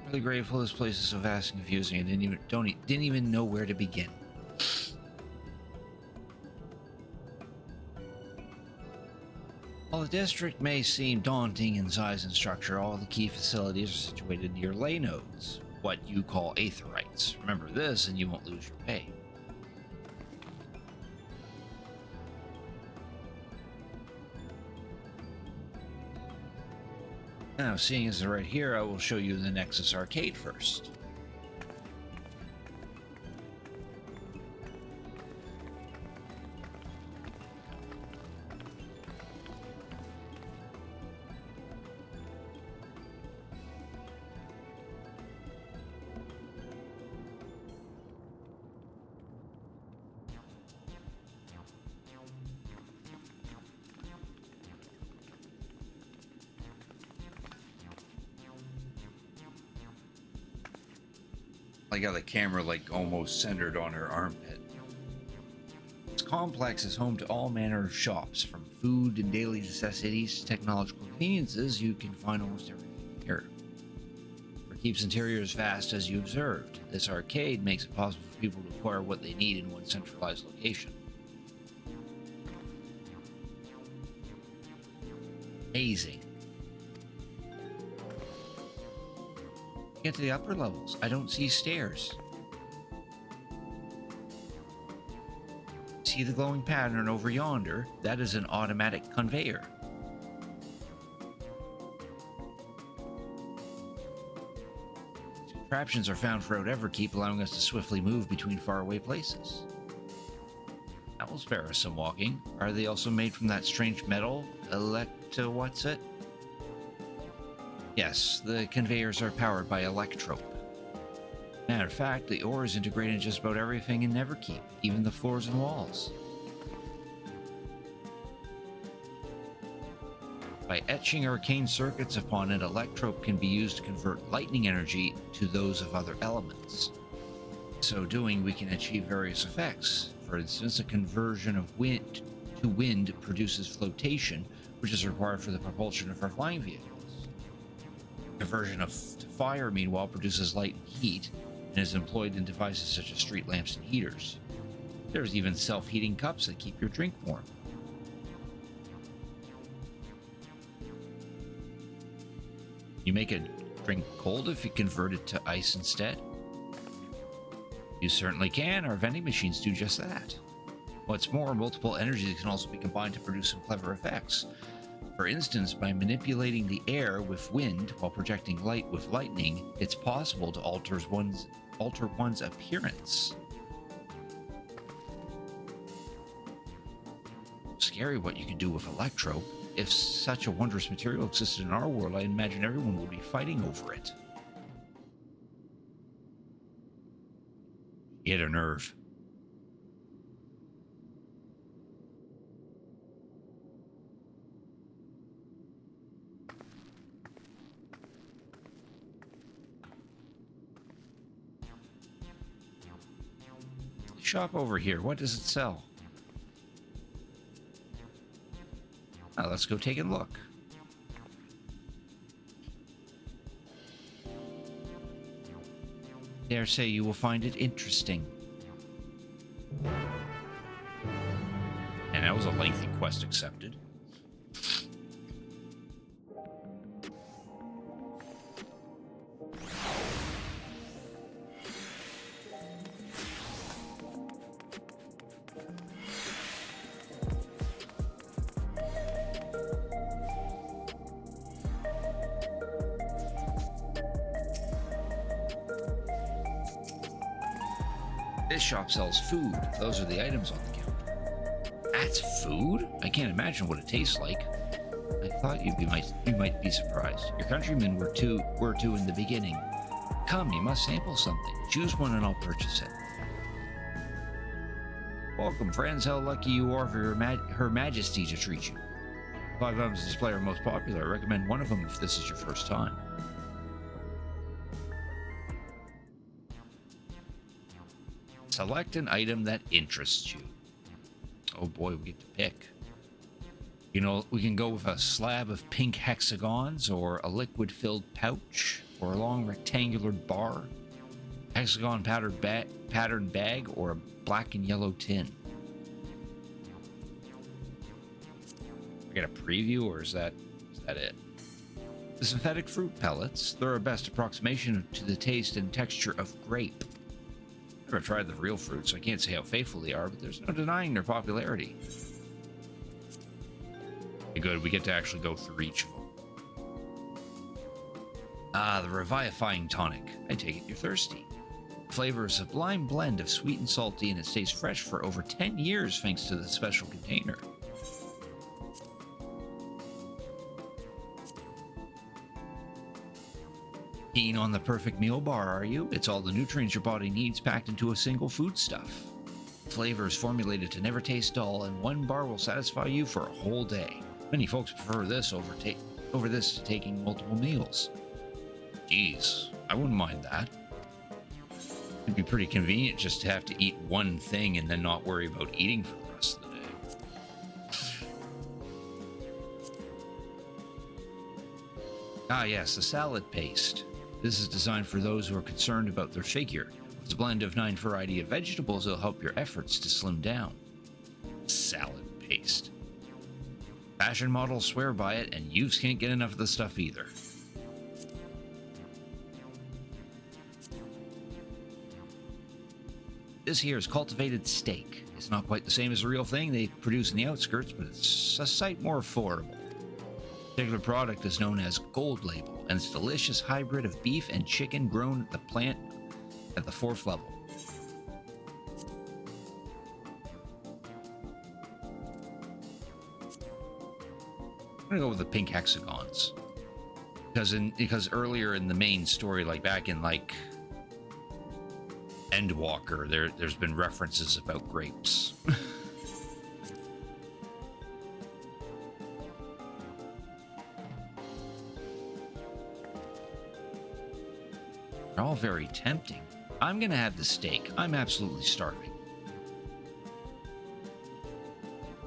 Really grateful this place is so vast and confusing. I didn't even know where to begin. While the district may seem daunting in size and structure, all the key facilities are situated near ley nodes, what you call aetherites. Remember this and you won't lose your pay. Now, seeing as they're right here, I will show you the Nexus Arcade first. I got the camera like almost centered on her armpit. This complex is home to all manner of shops, from food and daily necessities to technological conveniences. You can find almost everything here. What keeps interiors vast as you observed. This arcade makes it possible for people to acquire what they need in one centralized location. Amazing. Get to the upper levels. I don't see stairs. See the glowing pattern over yonder? That is an automatic conveyor. Contraptions are found throughout Everkeep, allowing us to swiftly move between faraway places. That will spare us some walking. Are they also made from that strange metal? What's it? Yes, the conveyors are powered by electrope. Matter of fact, the ore is integrated in just about everything in Everkeep, even the floors and walls. By etching arcane circuits upon it, electrope can be used to convert lightning energy to those of other elements. In so doing, we can achieve various effects. For instance, a conversion of wind to wind produces flotation, which is required for the propulsion of our flying vehicles. Conversion to fire, meanwhile, produces light and heat, and is employed in devices such as street lamps and heaters. There's even self-heating cups that keep your drink warm. You make a drink cold if you convert it to ice instead. You certainly can. Our vending machines do just that. What's more, multiple energies can also be combined to produce some clever effects. For instance, by manipulating the air with wind while projecting light with lightning, it's possible to alter one's appearance. Scary what you can do with electrope. If such a wondrous material existed in our world, I imagine everyone would be fighting over it. You hit a nerve. Shop over here. What does it sell? Now let's go take a look. Dare say you will find it interesting. And that was a lengthy quest accepted. This shop sells food. Those are the items on the counter. That's food? I can't imagine what it tastes like. I thought you might be surprised. Your countrymen were too in the beginning. Come, you must sample something. Choose one and I'll purchase it. Welcome, friends. How lucky you are for Her Majesty to treat you. 5 items display are most popular. I recommend one of them if this is your first time. Select an item that interests you. Oh boy, we get to pick. You know, we can go with a slab of pink hexagons, or a liquid-filled pouch, or a long rectangular bar, hexagon patterned bag, or a black and yellow tin. I get a preview, or is that it? The synthetic fruit pellets. They're a best approximation to the taste and texture of grape. I've never tried the real fruit, so I can't say how faithful they are, but there's no denying their popularity. Good, we get to actually go through each of them. Ah, the revivifying tonic. I take it you're thirsty. The flavor is a sublime blend of sweet and salty, and it stays fresh for over 10 years thanks to the special container. Keen on the perfect meal bar, are you? It's all the nutrients your body needs packed into a single foodstuff. Flavor is formulated to never taste dull, and one bar will satisfy you for a whole day. Many folks prefer this over this to taking multiple meals. Geez, I wouldn't mind that. It'd be pretty convenient just to have to eat one thing and then not worry about eating for the rest of the day. Ah yes, the salad paste. This is designed for those who are concerned about their figure. With a blend of 9 variety of vegetables, it'll help your efforts to slim down. Salad paste. Fashion models swear by it, and youths can't get enough of the stuff either. This here is cultivated steak. It's not quite the same as the real thing they produce in the outskirts, but it's a sight more affordable. The particular product is known as Gold Label, and it's a delicious hybrid of beef and chicken grown at the plant at the 4th level. I'm gonna go with the pink hexagons because earlier in the main story, like back in like Endwalker, there's been references about grapes. They're all very tempting. I'm gonna have the steak. I'm absolutely starving.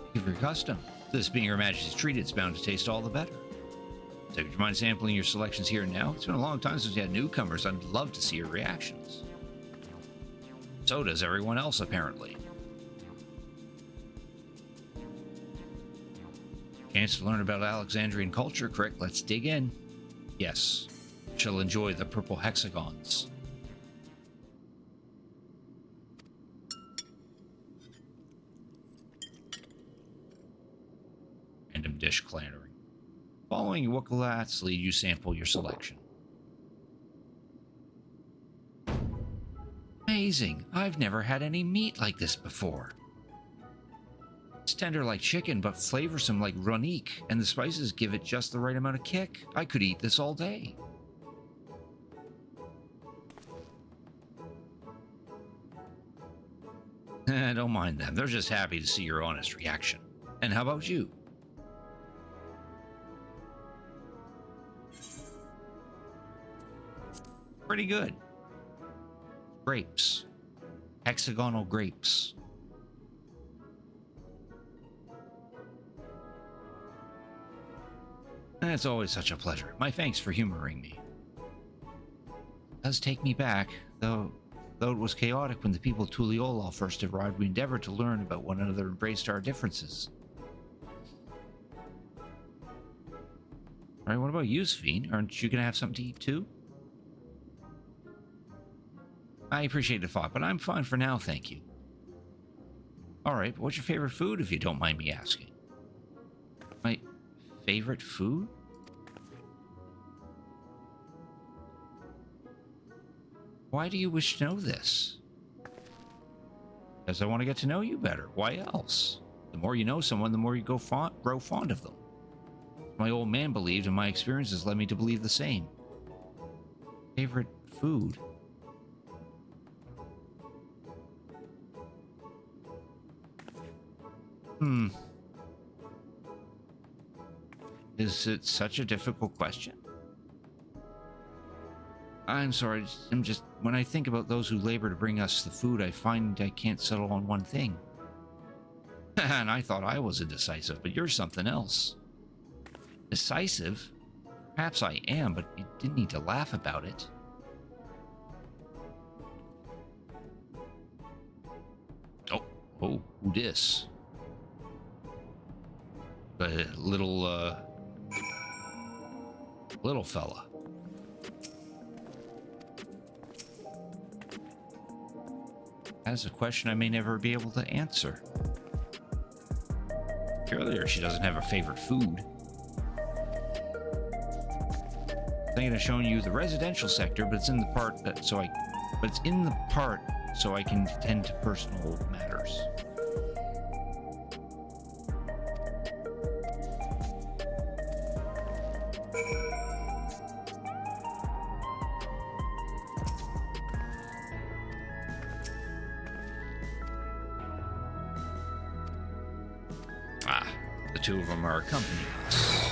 Thank you for your custom. This being Her Majesty's treat, it's bound to taste all the better. So would you mind sampling your selections here and now? It's been a long time since we had newcomers. I'd love to see your reactions. So does everyone else, apparently. Chance to learn about Alexandrian culture, Crick. Let's dig in. Yes, shall enjoy the purple hexagons. Random dish clattering. Following Wokolats lead, you sample your selection. Amazing! I've never had any meat like this before. It's tender like chicken, but flavorsome like ronique, and the spices give it just the right amount of kick. I could eat this all day. Don't mind them. They're just happy to see your honest reaction. And how about you? Pretty good. Grapes. Hexagonal grapes. It's always such a pleasure. My thanks for humoring me. It does take me back, though it was chaotic when the people of Tuliolal first arrived. We endeavored to learn about one another and embraced our differences. Alright, what about you, Sveen? Aren't you gonna have something to eat too? I appreciate the thought, but I'm fine for now, thank you. Alright, but what's your favorite food, if you don't mind me asking? My favorite food? Why do you wish to know this? Because I want to get to know you better. Why else? The more you know someone, the more you grow fond of them. My old man believed, and my experiences led me to believe the same. Favorite food? Is it such a difficult question? I'm sorry, when I think about those who labor to bring us the food, I find I can't settle on one thing. And I thought I was indecisive, but you're something else. Decisive? Perhaps I am, but you didn't need to laugh about it. Oh, who dis? The little fella. That's a question I may never be able to answer. Earlier, she doesn't have a favorite food. Thinking of showing you the residential sector, but it's in the part so I can tend to personal matters. The two of them are accompanying us.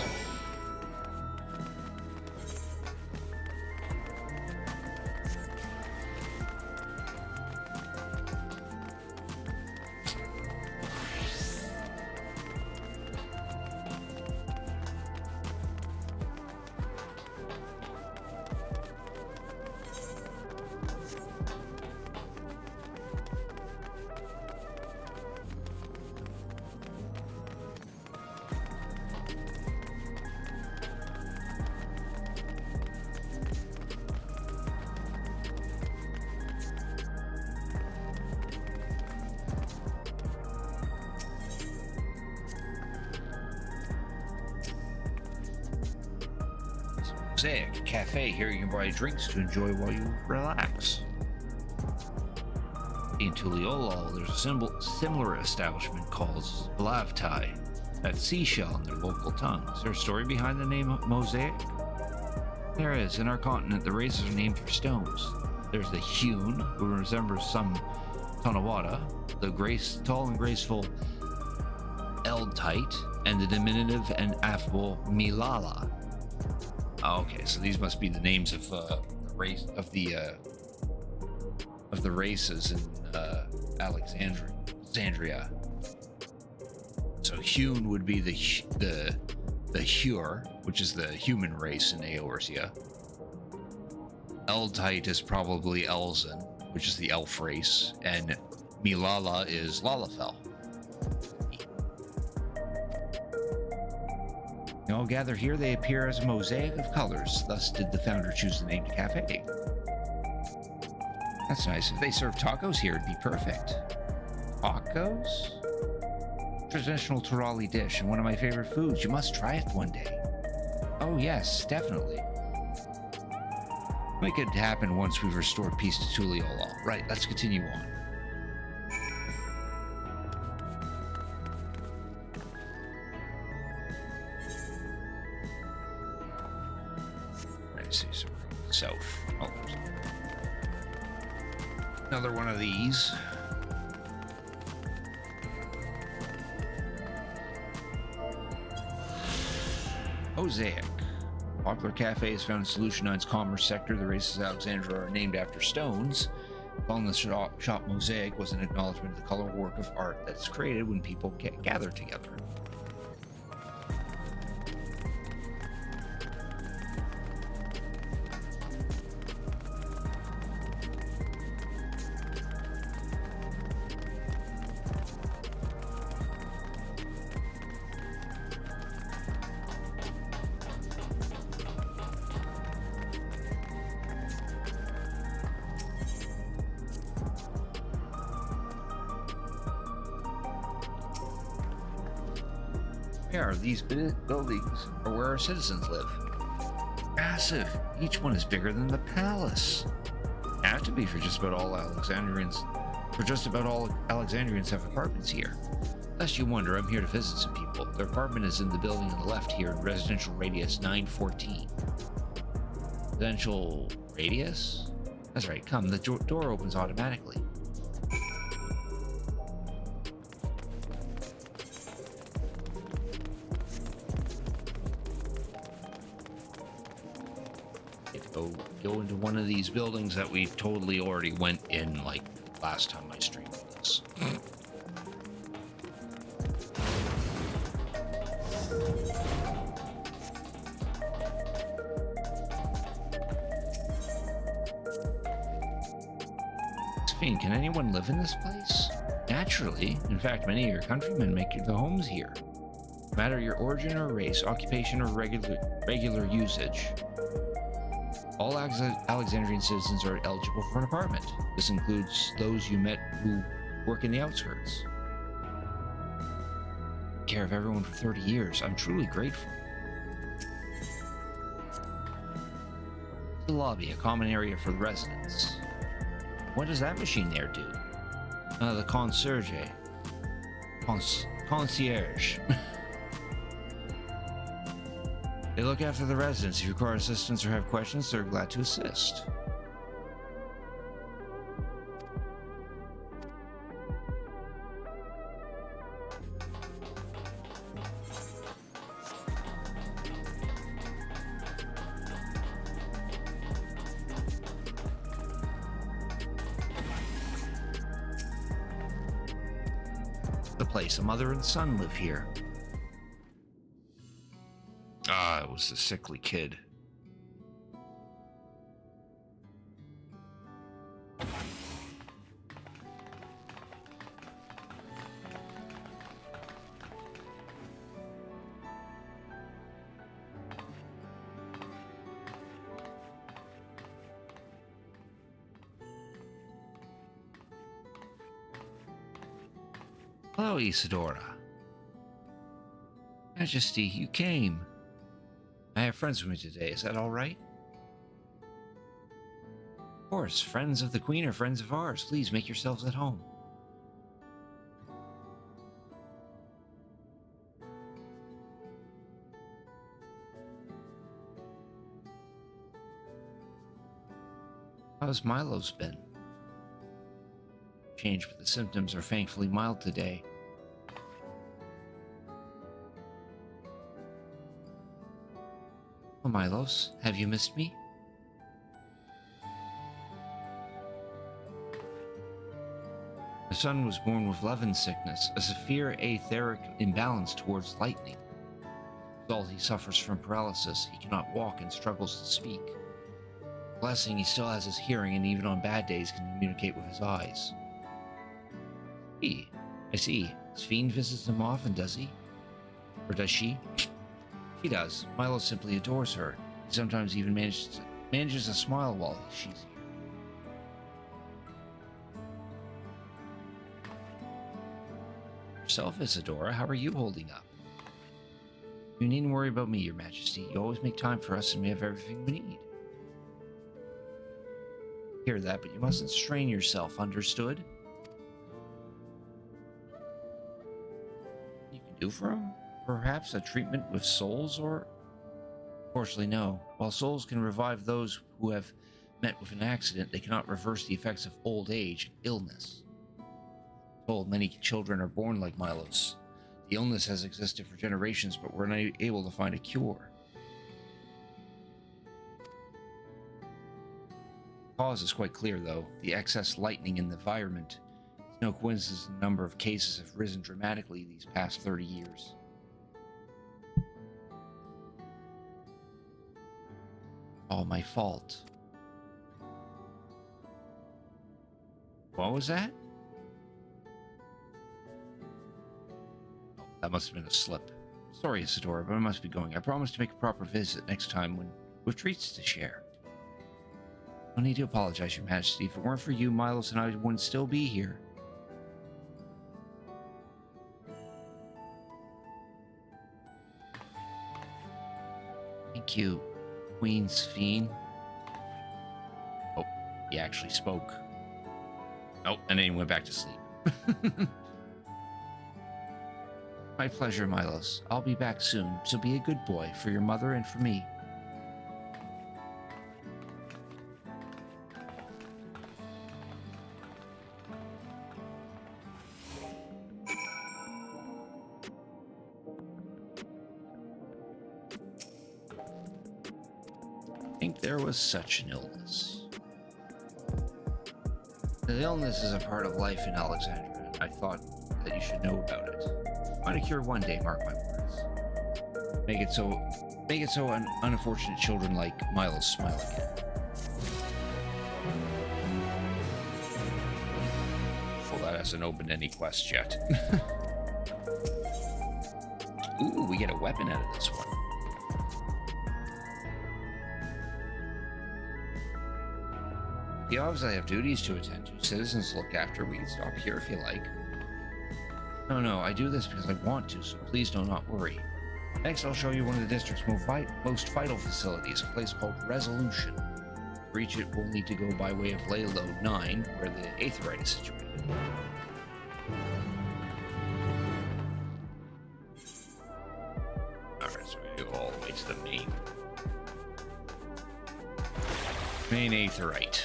Mosaic Cafe. Here you can buy drinks to enjoy while you relax. In Tuliolal, there's a similar establishment called Blavtai. That's seashell in their local tongue. Is there a story behind the name Mosaic? There is. In our continent, the races are named for stones. There's the hewn, who resembles some Tonawada, the tall and graceful Eldtite, and the diminutive and affable Milala. Okay, so these must be the names of the races in Alexandria. So hewn would be the Hure, which is the human race in Eorzea. Eldtite is probably Elzen, which is the elf race, and Milala is Lalafell. All gathered here, they appear as a mosaic of colors. Thus did the founder choose the name to cafe. That's nice. If they serve tacos here, it'd be perfect. Tacos? Traditional Turali dish and one of my favorite foods. You must try it one day. Oh yes, definitely. Make it happen once we've restored peace to Tuliolal. Right, let's continue on. Let's see, so we're going south. Oh, another one of these. Mosaic. Popular cafe is found in Solution 9's commerce sector. The races of Alexandria are named after stones. Calling the shop Mosaic was an acknowledgement of the color work of art that's created when people gather together. Yeah, these buildings are where our citizens live. Massive. Each one is bigger than the palace. Have to be for just about all Alexandrians. For just about all Alexandrians have apartments here. Lest you wonder, I'm here to visit some people. Their apartment is in the building on the left here in residential radius 914. Residential radius? That's right, come. The door opens automatically. Go into one of these buildings that we totally already went in, like last time I streamed this. Fiend, can anyone live in this place? Naturally. In fact, many of your countrymen make their homes here. No matter your origin or race, occupation or regular usage, all Alexandrian citizens are eligible for an apartment. This includes those you met who work in the outskirts. I've care of everyone for 30 years. I'm truly grateful. The lobby, a common area for the residents. What does that machine there do? The concierge. Concierge. They look after the residents. If you require assistance or have questions, they're glad to assist. The place, a mother and son live here. Ah, it was the sickly kid. Hello, Isadora. Majesty, you came. I have friends with me today. Is that all right? Of course. Friends of the Queen are friends of ours. Please make yourselves at home. How's Milo's been? Changed, but the symptoms are thankfully mild today. Oh, Milos, have you missed me? My son was born with Levin sickness, a severe etheric imbalance towards lightning. As a result, he suffers from paralysis. He cannot walk and struggles to speak. Blessing, he still has his hearing and even on bad days can communicate with his eyes. I see. Fiend visits him often, does he? Or does she? She does. Milo simply adores her. He sometimes even manages to smile while she's here. Yourself, Isadora, how are you holding up? You needn't worry about me, Your Majesty. You always make time for us and we have everything we need. Hear that, but you mustn't strain yourself, understood? You can do for him? Perhaps a treatment with souls, or... Fortunately, no. While souls can revive those who have met with an accident, they cannot reverse the effects of old age and illness. Told many children are born like Milos. The illness has existed for generations, but we're not able to find a cure. cause is quite clear, though. The excess lightning in the environment. It's no coincidence the number of cases have risen dramatically these past 30 years. All my fault. What was that? Oh, that must have been a slip. Sorry, Isadora, but I must be going. I promise to make a proper visit next time when with treats to share. No need to apologize, Your Majesty. If it weren't for you, Milos and I wouldn't still be here. Thank you, Queen's Fiend. Oh, he actually spoke. Oh, and then he went back to sleep. My pleasure, Milos. I'll be back soon, so be a good boy for your mother and for me. I think there was such an illness. The illness is a part of life in Alexandria, and I thought that you should know about it. Find a cure one day, mark my words. Make it so unfortunate children like Milos smile again. Well, that hasn't opened any quests yet. Ooh, we get a weapon out of this one. You obviously have duties to attend to, citizens to look after. We can stop here if you like. No, I do this because I want to, so please do not worry. Next, I'll show you one of the district's most vital facilities, a place called Resolution. To reach it, we'll need to go by way of Ley Lode 9, where the Aetherite is situated. Alright, so we go all the way to the main Aetherite.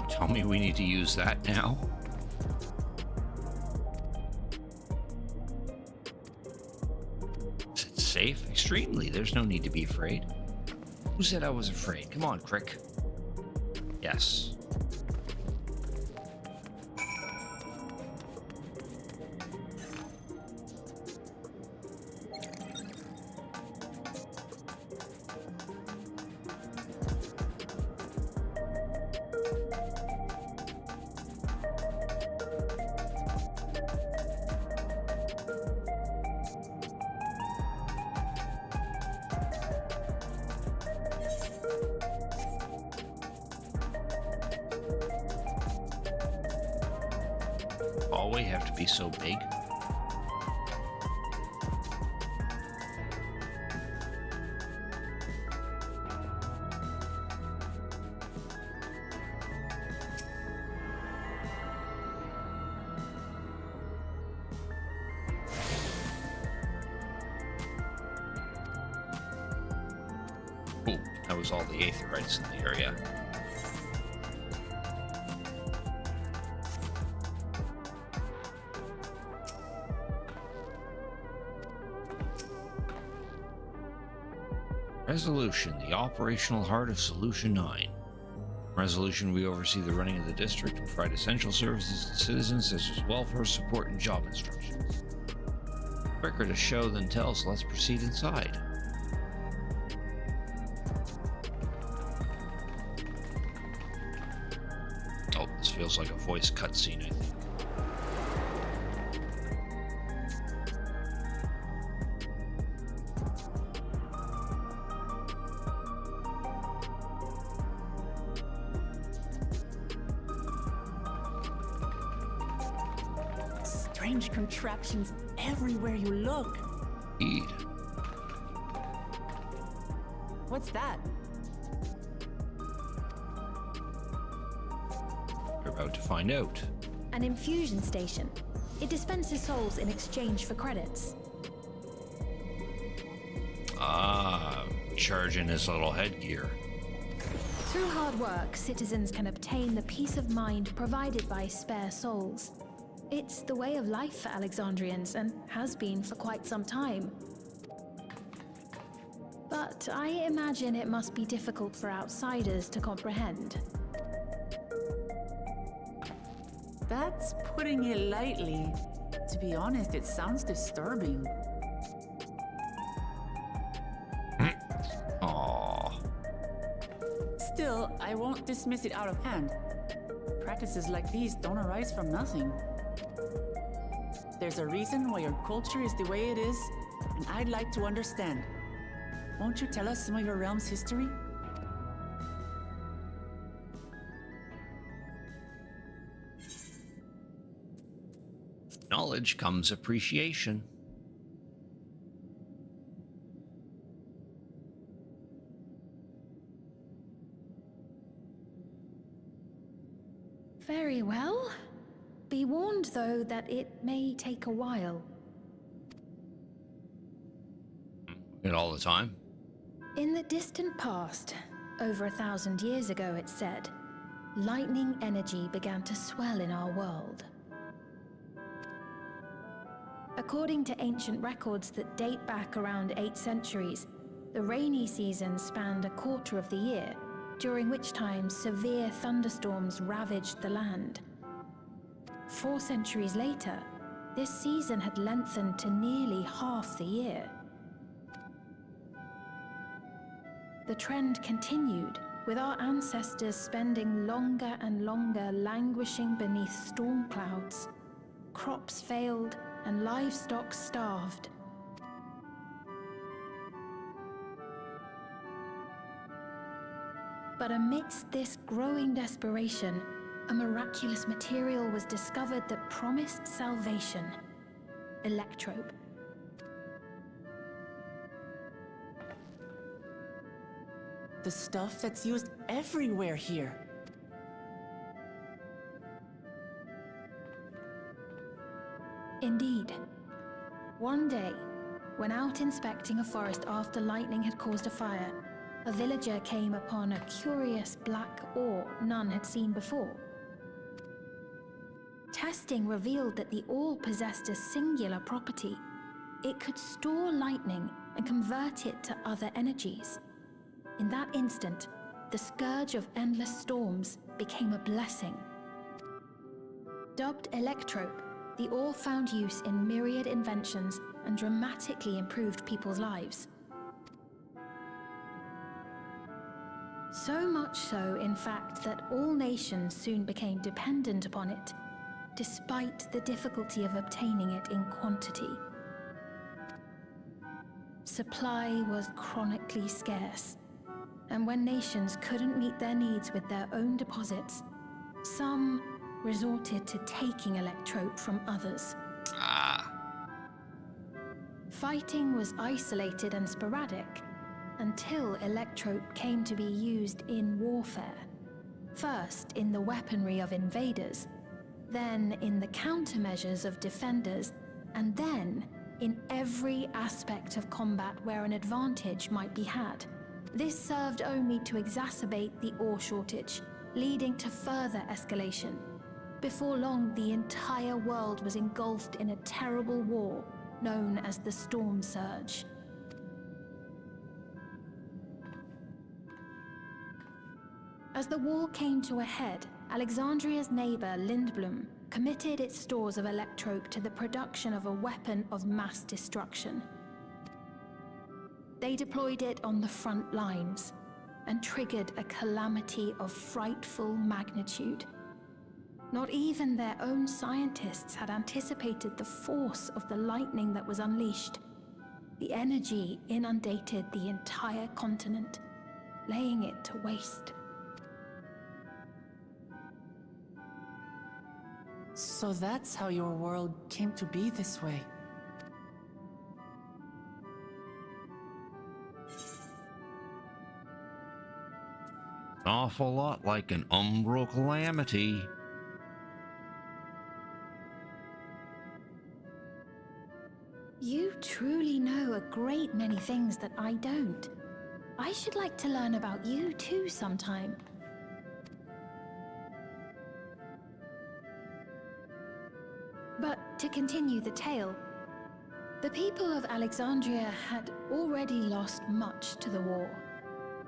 Tell me we need to use that now. Is it safe? Extremely. There's no need to be afraid. Who said I was afraid? Come on, Crick. Yes. Hallway have to be so big? Oh, that was all the Aetherites in the area. Resolution, the operational heart of Solution 9. Resolution, we oversee the running of the district and provide essential services to citizens such as welfare, support, and job instructions. Quicker to show than tell, so let's proceed inside. Oh, this feels like a voice cutscene, I think. strange contraptions everywhere you look. Indeed. What's that? You're about to find out. An infusion station. It dispenses souls in exchange for credits. Ah, charging his little headgear. Through hard work, citizens can obtain the peace of mind provided by spare souls. It's the way of life for Alexandrians and has been for quite some time. But I imagine it must be difficult for outsiders to comprehend. That's putting it lightly. To be honest, it sounds disturbing. Aww. Still, I won't dismiss it out of hand. Practices like these don't arise from nothing. There's a reason why your culture is the way it is, and I'd like to understand. Won't you tell us some of your realm's history? Knowledge comes appreciation. Very well. Be warned, though, that it may take a while. It all the time. In the distant past, over 1,000 years ago, it's said, lightning energy began to swell in our world. According to ancient records that date back around 8 centuries, the rainy season spanned a quarter of the year, during which time severe thunderstorms ravaged the land. 4 centuries later, this season had lengthened to nearly half the year. The trend continued, with our ancestors spending longer and longer languishing beneath storm clouds. Crops failed and livestock starved. But amidst this growing desperation, a miraculous material was discovered that promised salvation: electrope. The stuff that's used everywhere here. Indeed. One day, when out inspecting a forest after lightning had caused a fire, a villager came upon a curious black ore none had seen before. Testing revealed that the ore possessed a singular property. It could store lightning and convert it to other energies. In that instant, the scourge of endless storms became a blessing. Dubbed electrope, the ore found use in myriad inventions and dramatically improved people's lives. So much so, in fact, that all nations soon became dependent upon it, despite the difficulty of obtaining it in quantity. Supply was chronically scarce, and when nations couldn't meet their needs with their own deposits, some resorted to taking electrope from others. Fighting was isolated and sporadic until electrope came to be used in warfare. First in the weaponry of invaders, then in the countermeasures of defenders, and then in every aspect of combat where an advantage might be had. This served only to exacerbate the ore shortage, leading to further escalation. Before long, the entire world was engulfed in a terrible war known as the Storm Surge. As the war came to a head, Alexandria's neighbor, Lindblum, committed its stores of electrope to the production of a weapon of mass destruction. They deployed it on the front lines and triggered a calamity of frightful magnitude. Not even their own scientists had anticipated the force of the lightning that was unleashed. The energy inundated the entire continent, laying it to waste. So that's how your world came to be this way. An awful lot like an umbral calamity. You truly know a great many things that I don't. I should like to learn about you too sometime. But to continue the tale, the people of Alexandria had already lost much to the war.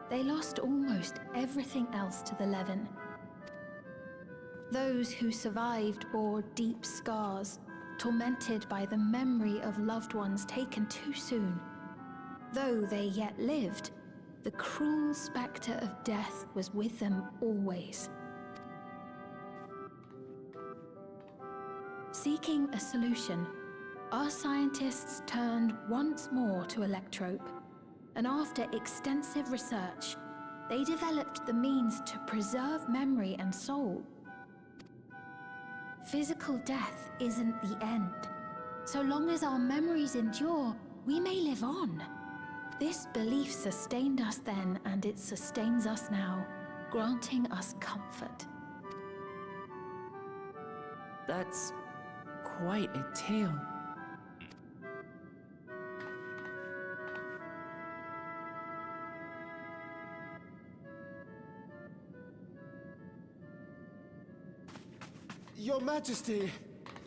They lost almost everything else to the Levin. Those who survived bore deep scars, tormented by the memory of loved ones taken too soon. Though they yet lived, the cruel spectre of death was with them always. Seeking a solution, our scientists turned once more to Electrope, and after extensive research, they developed the means to preserve memory and soul. Physical death isn't the end. So long as our memories endure, we may live on. This belief sustained us then, and it sustains us now, granting us comfort. That's quite a tale. Your Majesty,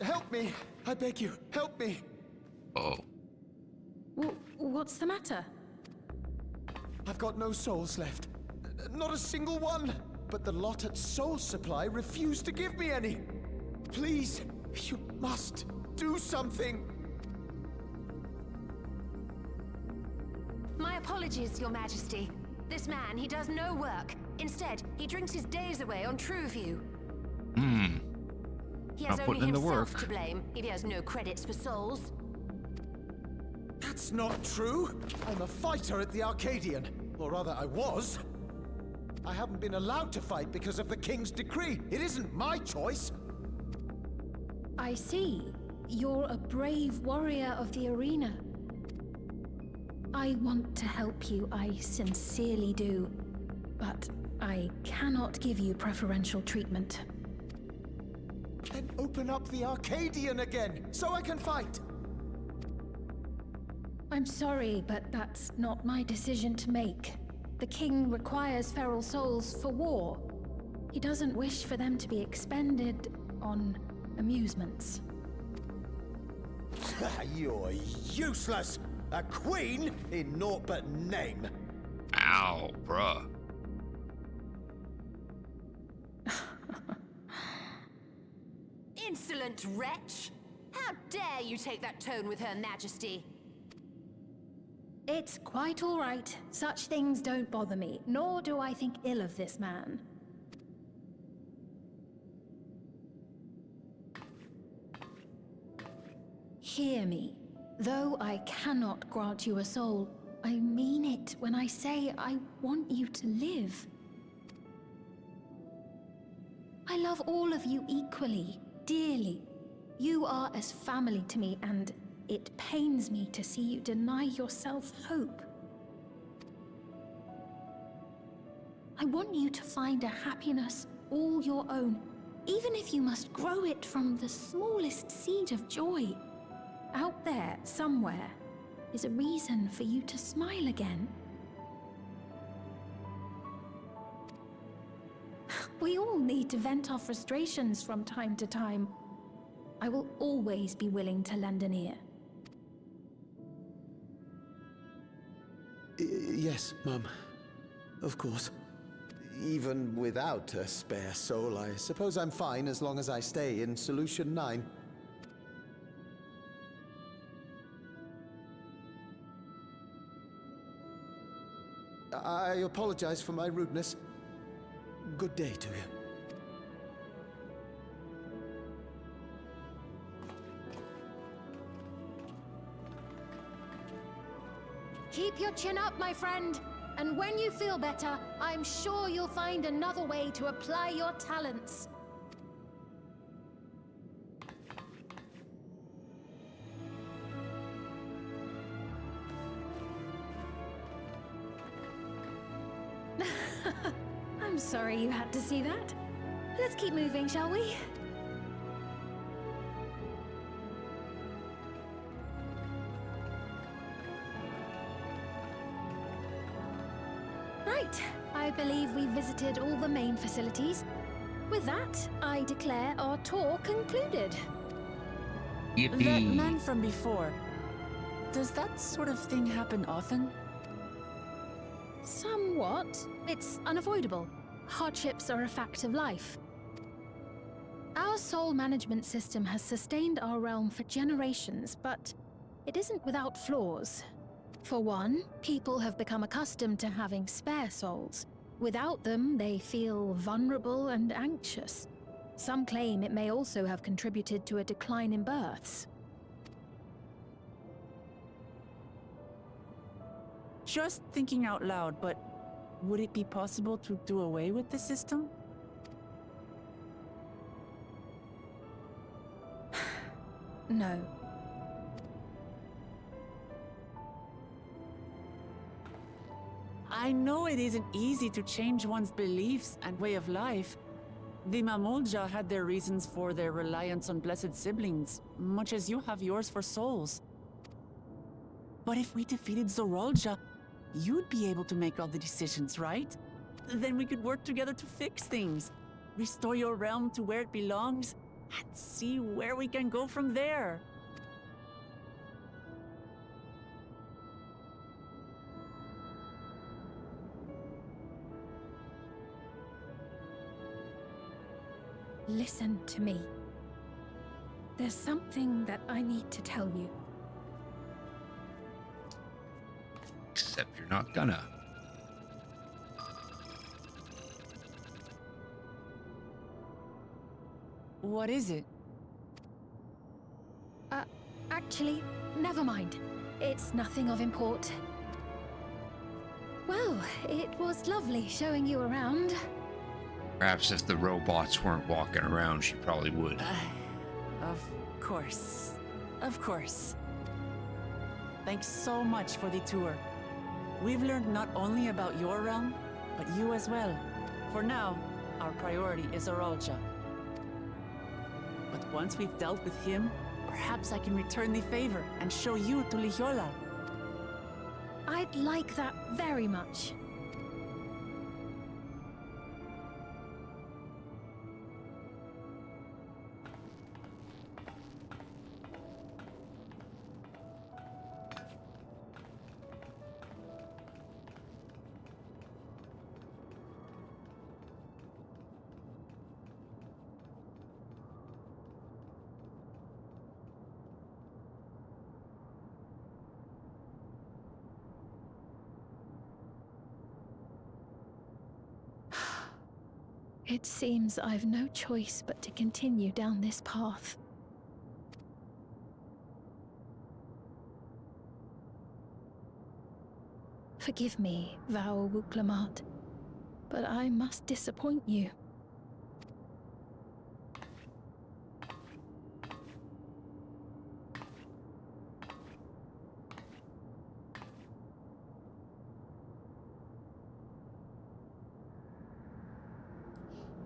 help me! I beg you, help me! Oh. What's the matter? I've got no souls left. Not a single one! But the lot at Soul Supply refused to give me any! Please, you must do something! My apologies, Your Majesty. This man, he does no work. Instead, he drinks his days away on Trueview. He has Not only putting in the himself work. to blame if he has no credits for souls. That's not true! I'm a fighter at the Arcadian. Or rather, I was. I haven't been allowed to fight because of the King's decree. It isn't my choice. I see. You're a brave warrior of the arena. I want to help you, I sincerely do. But I cannot give you preferential treatment. Then open up the Arcadian again, so I can fight! I'm sorry, but that's not my decision to make. The king requires feral souls for war. He doesn't wish for them to be expended on amusements. You're useless! A queen in naught but name! Ow, bruh. Insolent wretch! How dare you take that tone with Her Majesty? It's quite all right. Such things don't bother me, nor do I think ill of this man. Hear me. Though I cannot grant you a soul, I mean it when I say I want you to live. I love all of you equally, dearly. You are as family to me, and it pains me to see you deny yourself hope. I want you to find a happiness all your own, even if you must grow it from the smallest seed of joy. Out there, somewhere, is a reason for you to smile again. We all need to vent our frustrations from time to time. I will always be willing to lend an ear. Yes, Mum. Of course. Even without a spare soul, I suppose I'm fine as long as I stay in Solution 9. I apologize for my rudeness. Good day to you. Keep your chin up, my friend. And when you feel better, I'm sure you'll find another way to apply your talents. I'm sorry you had to see that. Let's keep moving, shall we? Right. I believe we visited all the main facilities. With that, I declare our tour concluded. Yippee! That man from before. Does that sort of thing happen often? Somewhat. It's unavoidable. Hardships are a fact of life. Our soul management system has sustained our realm for generations, but it isn't without flaws. For one, people have become accustomed to having spare souls. Without them, they feel vulnerable and anxious. Some claim it may also have contributed to a decline in births. Just thinking out loud, but would it be possible to do away with the system? No. I know it isn't easy to change one's beliefs and way of life. The Mamolja had their reasons for their reliance on blessed siblings, much as you have yours for souls. But if we defeated Zorolja, you'd be able to make all the decisions, right? Then we could work together to fix things, restore your realm to where it belongs, and see where we can go from there. Listen to me. There's something that I need to tell you. Except you're not gonna. What is it? Actually, never mind. It's nothing of import. Well, it was lovely showing you around. Perhaps if the robots weren't walking around, she probably would. Of course. Of course. Thanks so much for the tour. We've learned not only about your realm, but you as well. For now, our priority is Zorolja. But once we've dealt with him, perhaps I can return the favor and show you to Lihiola. I'd like that very much. It seems I've no choice but to continue down this path. Forgive me, Val Wuklamat, but I must disappoint you.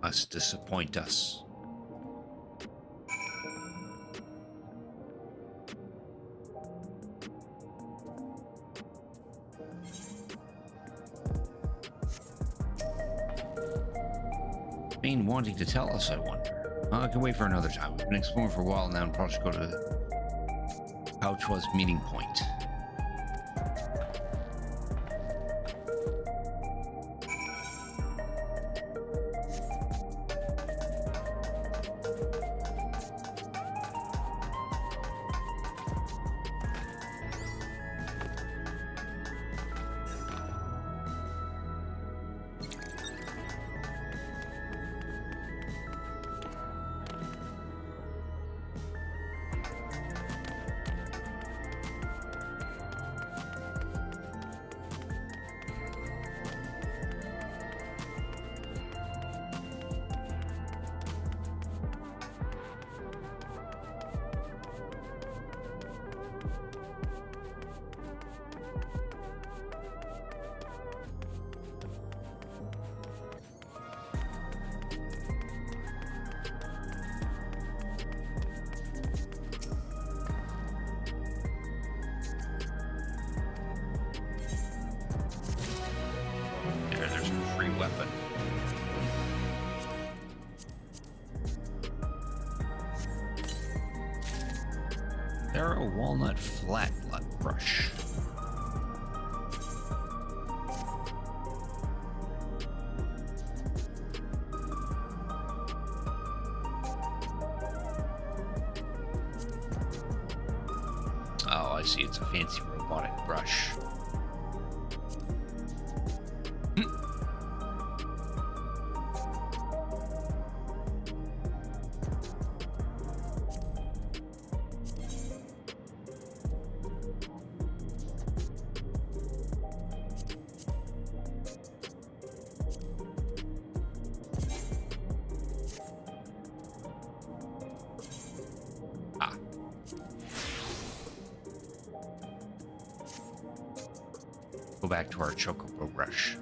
Must disappoint us. Been wanting to tell us, I wonder. I can wait for another time. We've been exploring for a while now and probably should go to Pouchwa's meeting point. weapon. Arrow walnut flat brush. Oh, I see. It's a fancy robotic brush. Go back to our chocobo brush.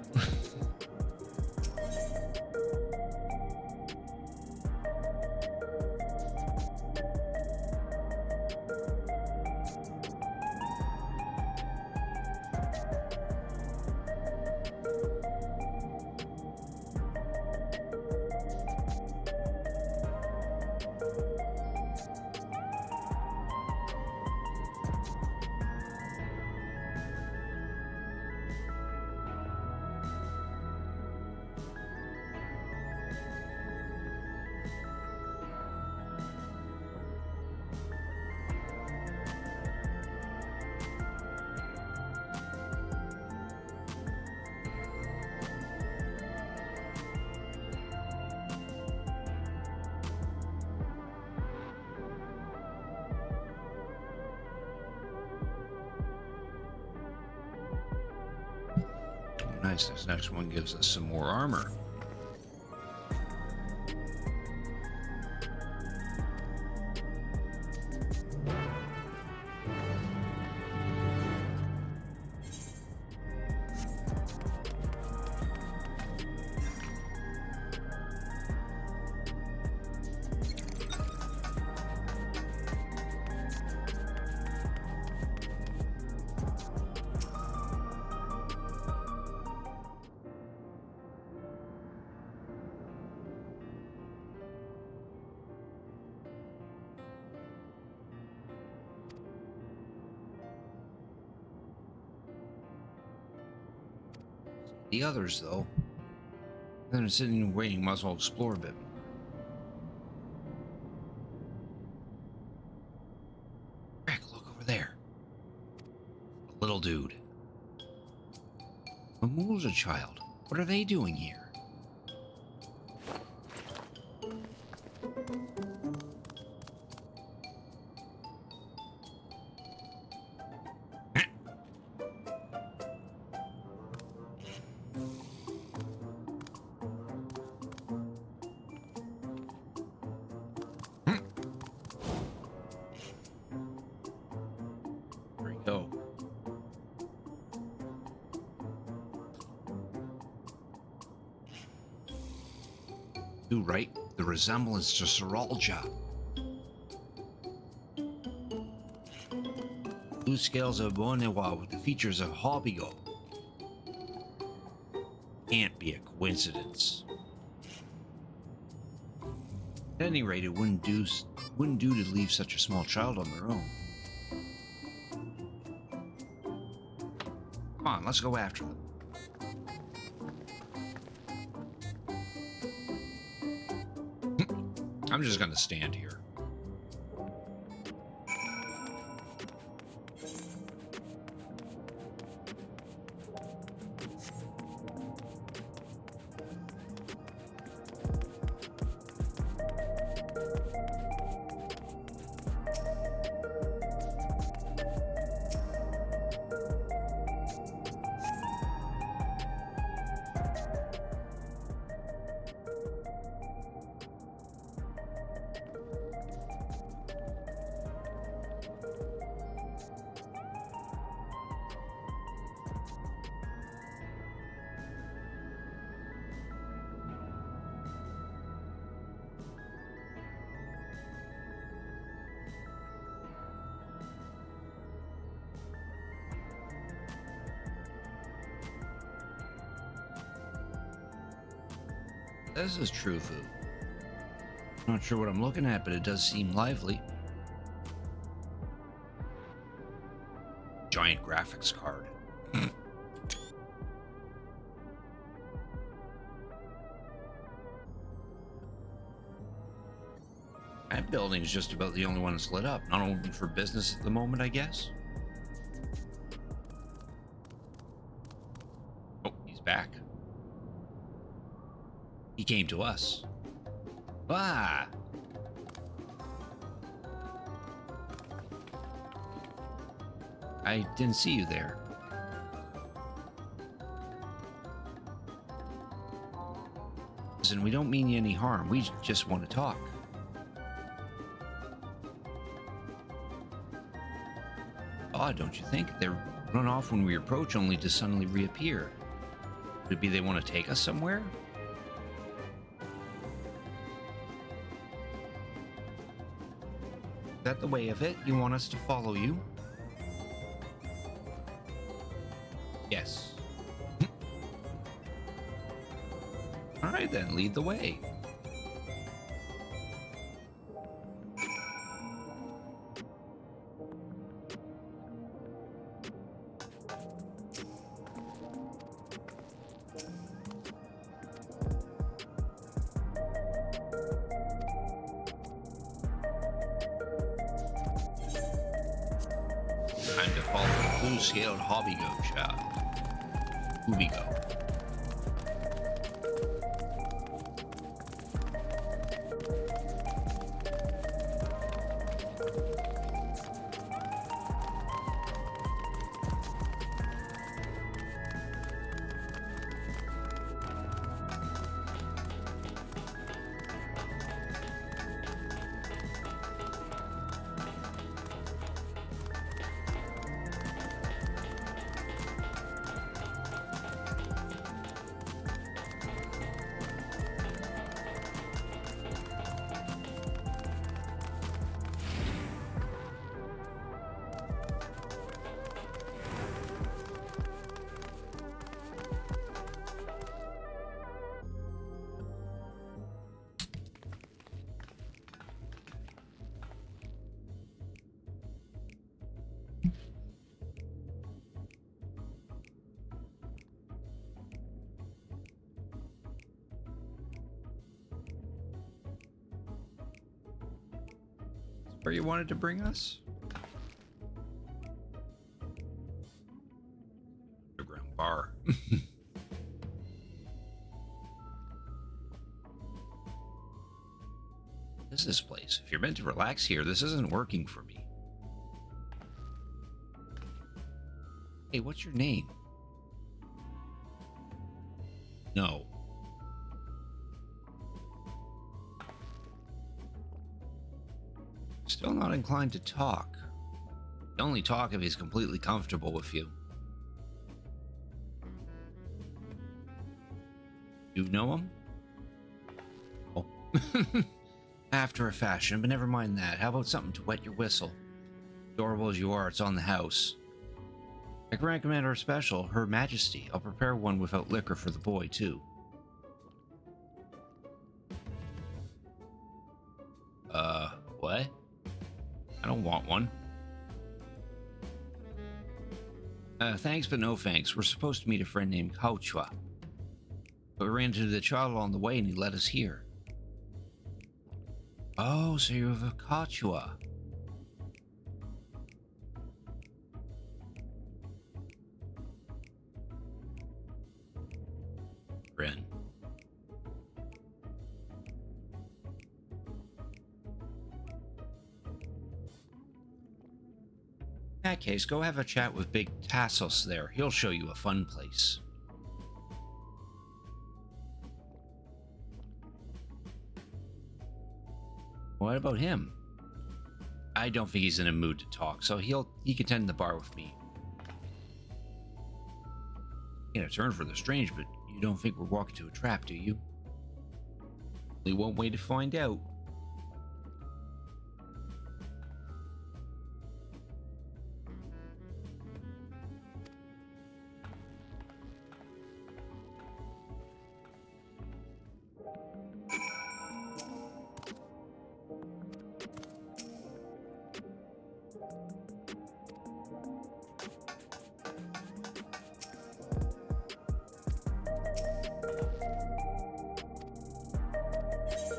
Nice, this next one gives us some more armor. The others, though, then sitting and waiting, might as well explore a bit more. Rick, look over there. A little dude. Mamul's a child. What are they doing here? Right? The resemblance to Seralja. Blue scales of Bonewa with the features of Hobbigo. Can't be a coincidence. At any rate, it wouldn't do to leave such a small child on their own. Come on, let's go after them. I'm just gonna stand here. This is true food. Not sure what I'm looking at, but it does seem lively. Giant graphics card. That building is just about the only one that's lit up. Not open for business at the moment, I guess. Oh, he's back. He came to us. Ah! I didn't see you there. Listen, we don't mean you any harm. We just want to talk. Odd, don't you think? They run off when we approach, only to suddenly reappear. Could it be they want to take us somewhere? Is that the way of it? You want us to follow you? Yes. All right then, lead the way. Time to follow the full-scaled hobby go, child. Hobby go. Where you wanted to bring us? Underground bar. What is this place? If you're meant to relax here, this isn't working for me. Hey, what's your name? No. Still not inclined to talk. He'd only talk if he's completely comfortable with you. You know him? Oh. After a fashion, but never mind that. How about something to wet your whistle? Adorable as you are, it's on the house. I can recommend our special, Her Majesty. I'll prepare one without liquor for the boy, too. What? I don't want one. Thanks, but no thanks. We're supposed to meet a friend named Kauchua. But we ran into the child along the way and he led us here. Oh, so you have a Kauchua. Ren. In that case, go have a chat with Big Tassos there. He'll show you a fun place. What about him? I don't think he's in a mood to talk, so he can tend the bar with me. Ain't a turn for the strange, but you don't think we're walking to a trap, do you? Only one way to find out.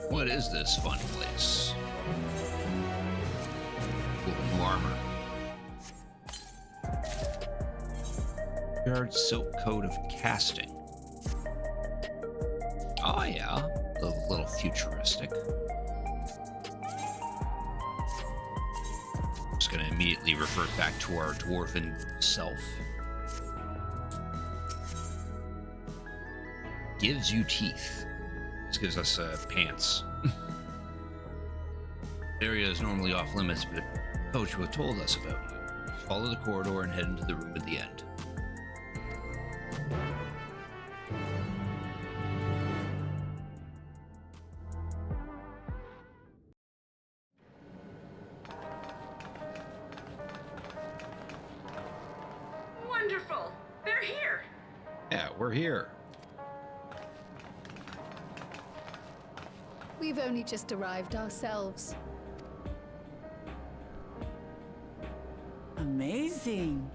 What is this fun place? Cool, new armor. Yard silk coat of casting. Oh yeah, a little futuristic. Just gonna immediately revert back to our dwarven self. Gives you teeth. This gives us pants. Area is normally off limits, but a coach will have told us about you. Just follow the corridor and head into the room at the end. Wonderful! They're here! Yeah, we're here. We've only just arrived ourselves. Amazing.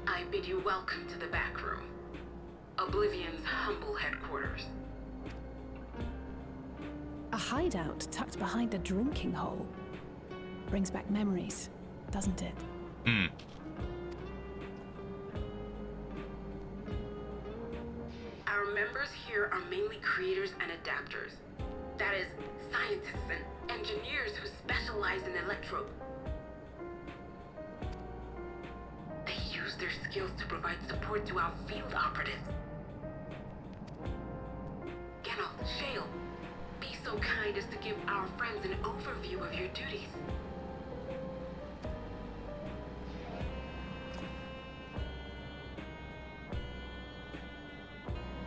I bid you welcome to the back room. Oblivion's humble headquarters. A hideout tucked behind a drinking hole. Brings back memories, doesn't it? Hmm. Our members here are mainly creators and adapters. That is, scientists and engineers who specialize in electrope. They use their skills to provide support to our field operatives. Geralt, Shale, be so kind as to give our friends an overview of your duties.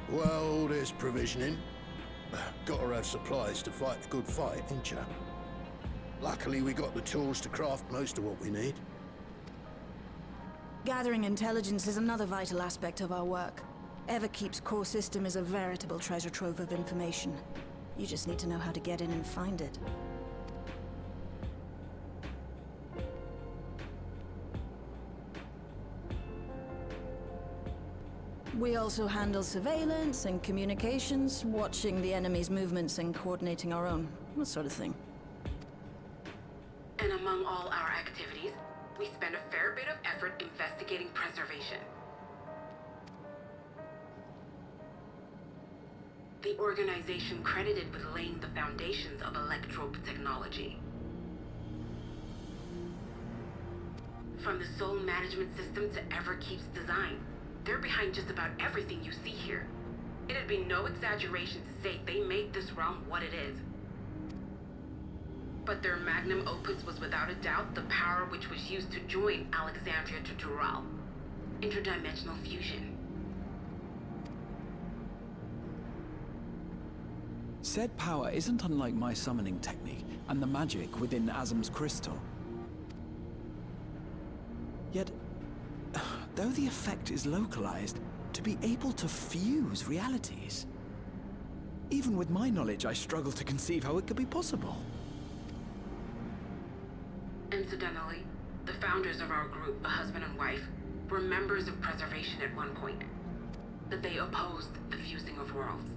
Well, there's provisioning. Gotta have supplies to fight a good fight, ain't ya? Luckily, we got the tools to craft most of what we need. Gathering intelligence is another vital aspect of our work. Everkeep's core system is a veritable treasure trove of information. You just need to know how to get in and find it. We also handle surveillance and communications, watching the enemy's movements and coordinating our own, that sort of thing. And among all our activities, we spend a fair bit of effort investigating preservation. The organization credited with laying the foundations of electrope technology. From the soul management system to Everkeep's design, they're behind just about everything you see here. It'd be no exaggeration to say they made this realm what it is. But their magnum opus was without a doubt the power which was used to join Alexandria to Tural. Interdimensional fusion. Said power isn't unlike my summoning technique and the magic within Azam's crystal. Yet, though the effect is localized, to be able to fuse realities. Even with my knowledge, I struggle to conceive how it could be possible. Incidentally, the founders of our group, a husband and wife, were members of preservation at one point. But they opposed the fusing of worlds,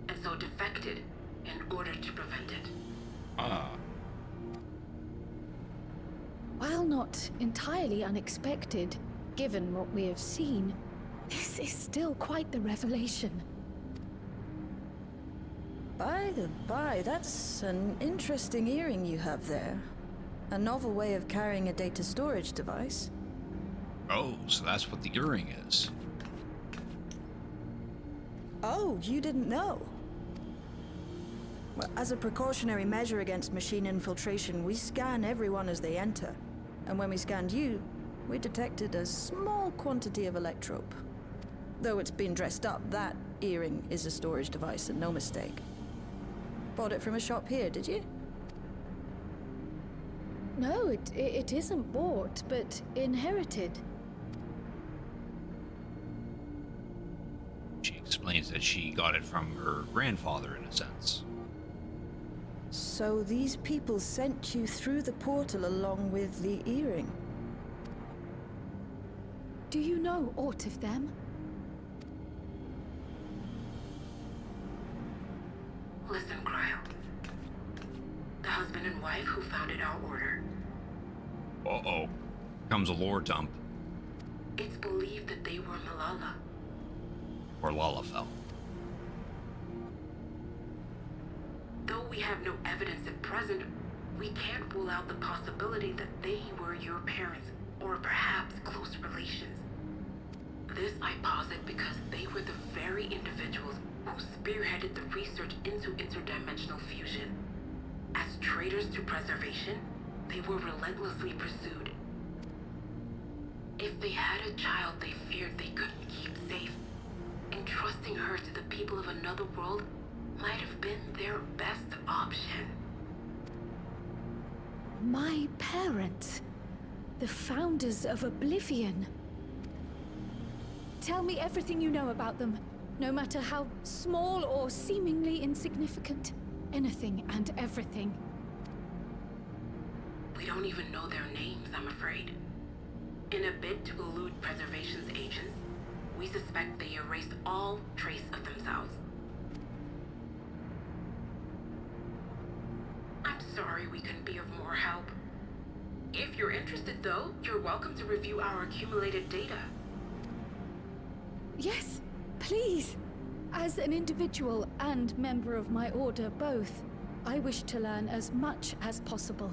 and so defected in order to prevent it. While not entirely unexpected, given what we have seen, this is still quite the revelation. By the by, that's an interesting earring you have there. A novel way of carrying a data storage device. Oh, so that's what the earring is. Oh, you didn't know? Well, as a precautionary measure against machine infiltration, we scan everyone as they enter. And when we scanned you, we detected a small quantity of electrope. Though it's been dressed up, that earring is a storage device and no mistake. Bought it from a shop here, did you? No, it isn't bought, but inherited. She explains that she got it from her grandfather, in a sense. So these people sent you through the portal along with the earring? Do you know aught of them? Listen, Cryle. The husband and wife who founded our order. Uh-oh. Comes a lore dump. It's believed that they were Malala. Or Lalafell. Though we have no evidence at present, we can't rule out the possibility that they were your parents, or perhaps close relations. This I posit because they were the very individuals who spearheaded the research into interdimensional fusion. As traitors to preservation, they were relentlessly pursued. If they had a child they feared they couldn't keep safe, entrusting her to the people of another world might have been their best option. My parents, the founders of Oblivion. Tell me everything you know about them, no matter how small or seemingly insignificant. Anything and everything. We don't even know their names, I'm afraid. In a bid to elude preservation's agents, we suspect they erased all trace of themselves. I'm sorry we couldn't be of more help. If you're interested, though, you're welcome to review our accumulated data. Yes, please. As an individual and member of my order both, I wish to learn as much as possible.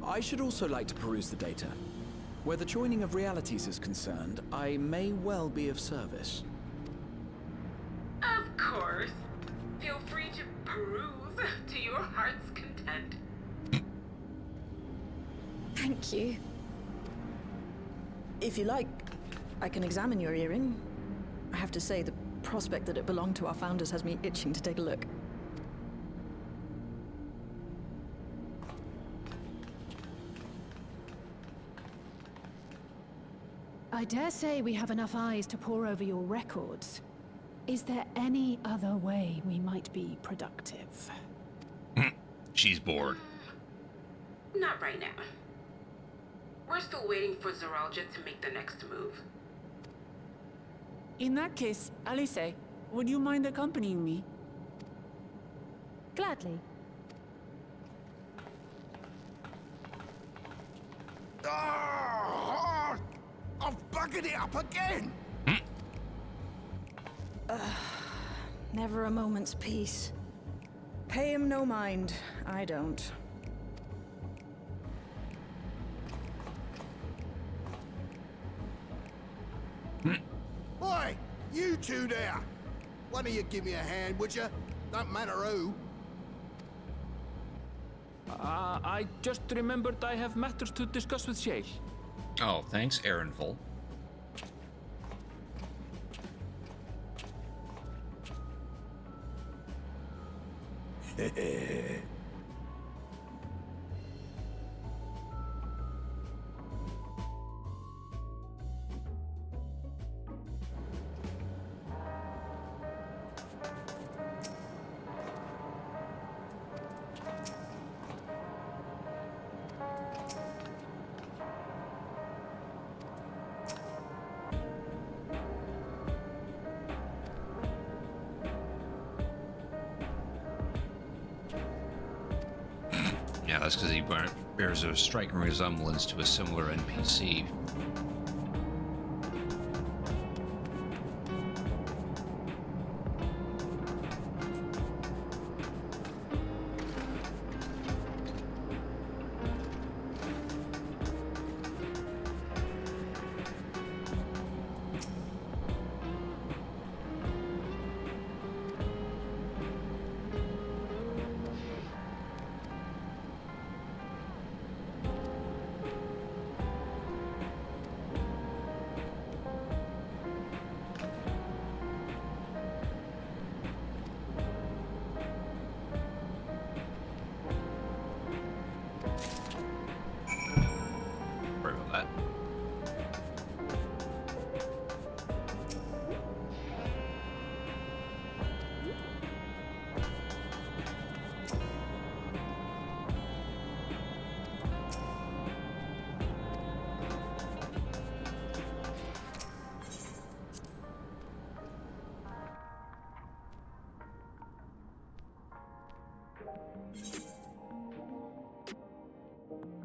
I should also like to peruse the data. Where the joining of realities is concerned, I may well be of service. Of course. Feel free to peruse to your heart's content. Thank you. If you like, I can examine your earring. I have to say, the prospect that it belonged to our founders has me itching to take a look. I dare say we have enough eyes to pore over your records. Is there any other way we might be productive? She's bored. Not right now. We're still waiting for Zoralja to make the next move. In that case, Alice, would you mind accompanying me? Gladly. Oh, I've buggered it up again! Never a moment's peace. Pay him no mind. I don't. Oi, you two there! One of you give me a hand, would you? Don't matter who. I just remembered I have matters to discuss with Shale. Oh, thanks, Aaronful. Yeah, that's because he bears a striking resemblance to a similar NPC.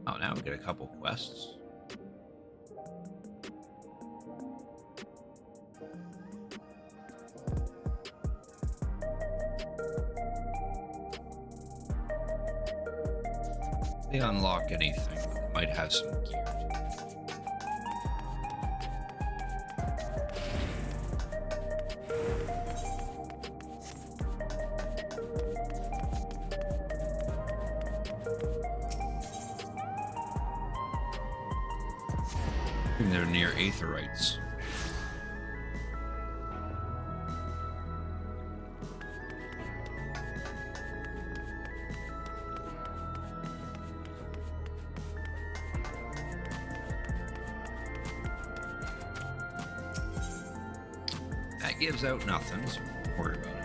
Oh, now we get a couple quests. They unlock anything, they might have some gear. They're near Aetherites. That gives out nothing, so don't worry about it.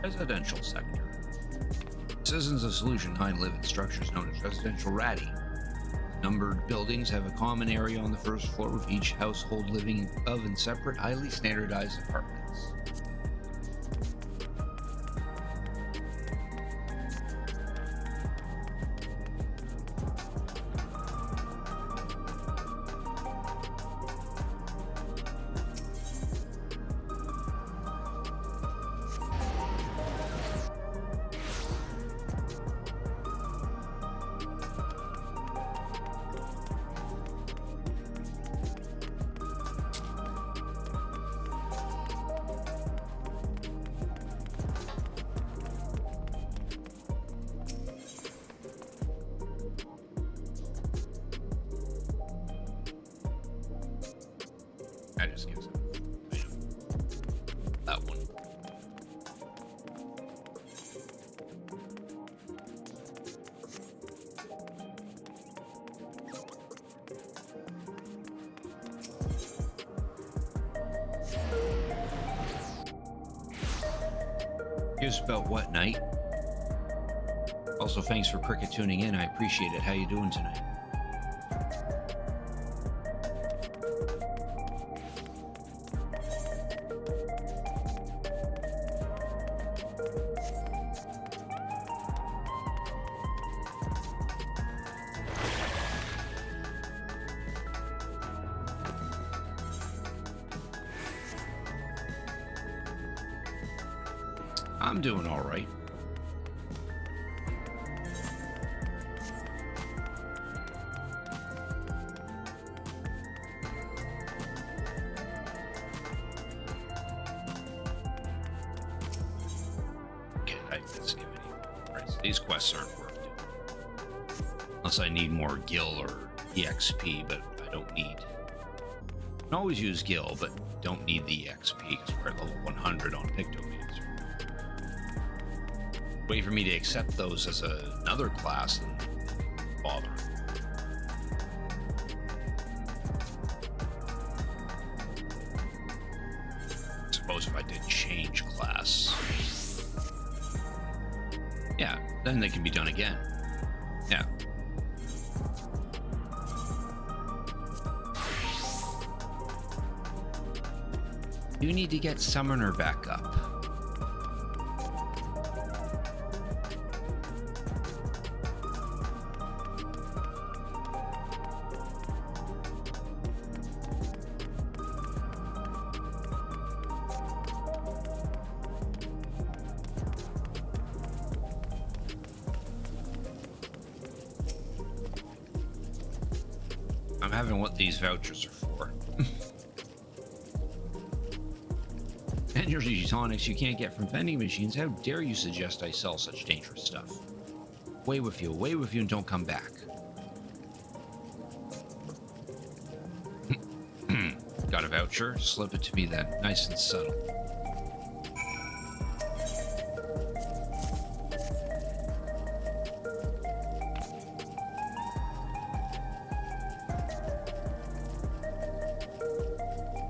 Residential sector. Citizens of Solution 9 live in structures known as residential ratty. Numbered buildings have a common area on the first floor, with each household living above in separate, highly standardized apartments. That just gives it that one. Here's about what night. Also, thanks for Cricket tuning in. I appreciate it. How you doing tonight? I'm doing all right. Okay, let's give any. Right, so these quests aren't worth doing. Unless I need more gil or EXP, but I don't need. I can always use gil, but don't need the EXP because we're at level 100 on Pictomancer. Wait for me to accept those as another class and bother. I suppose if I did change class. Yeah, then they can be done again. Yeah. You need to get Summoner back up. I'm having what these vouchers are for. Energy tonics you can't get from vending machines. How dare you suggest I sell such dangerous stuff? Away with you, and don't come back. Got a voucher? Slip it to me then. Nice and subtle.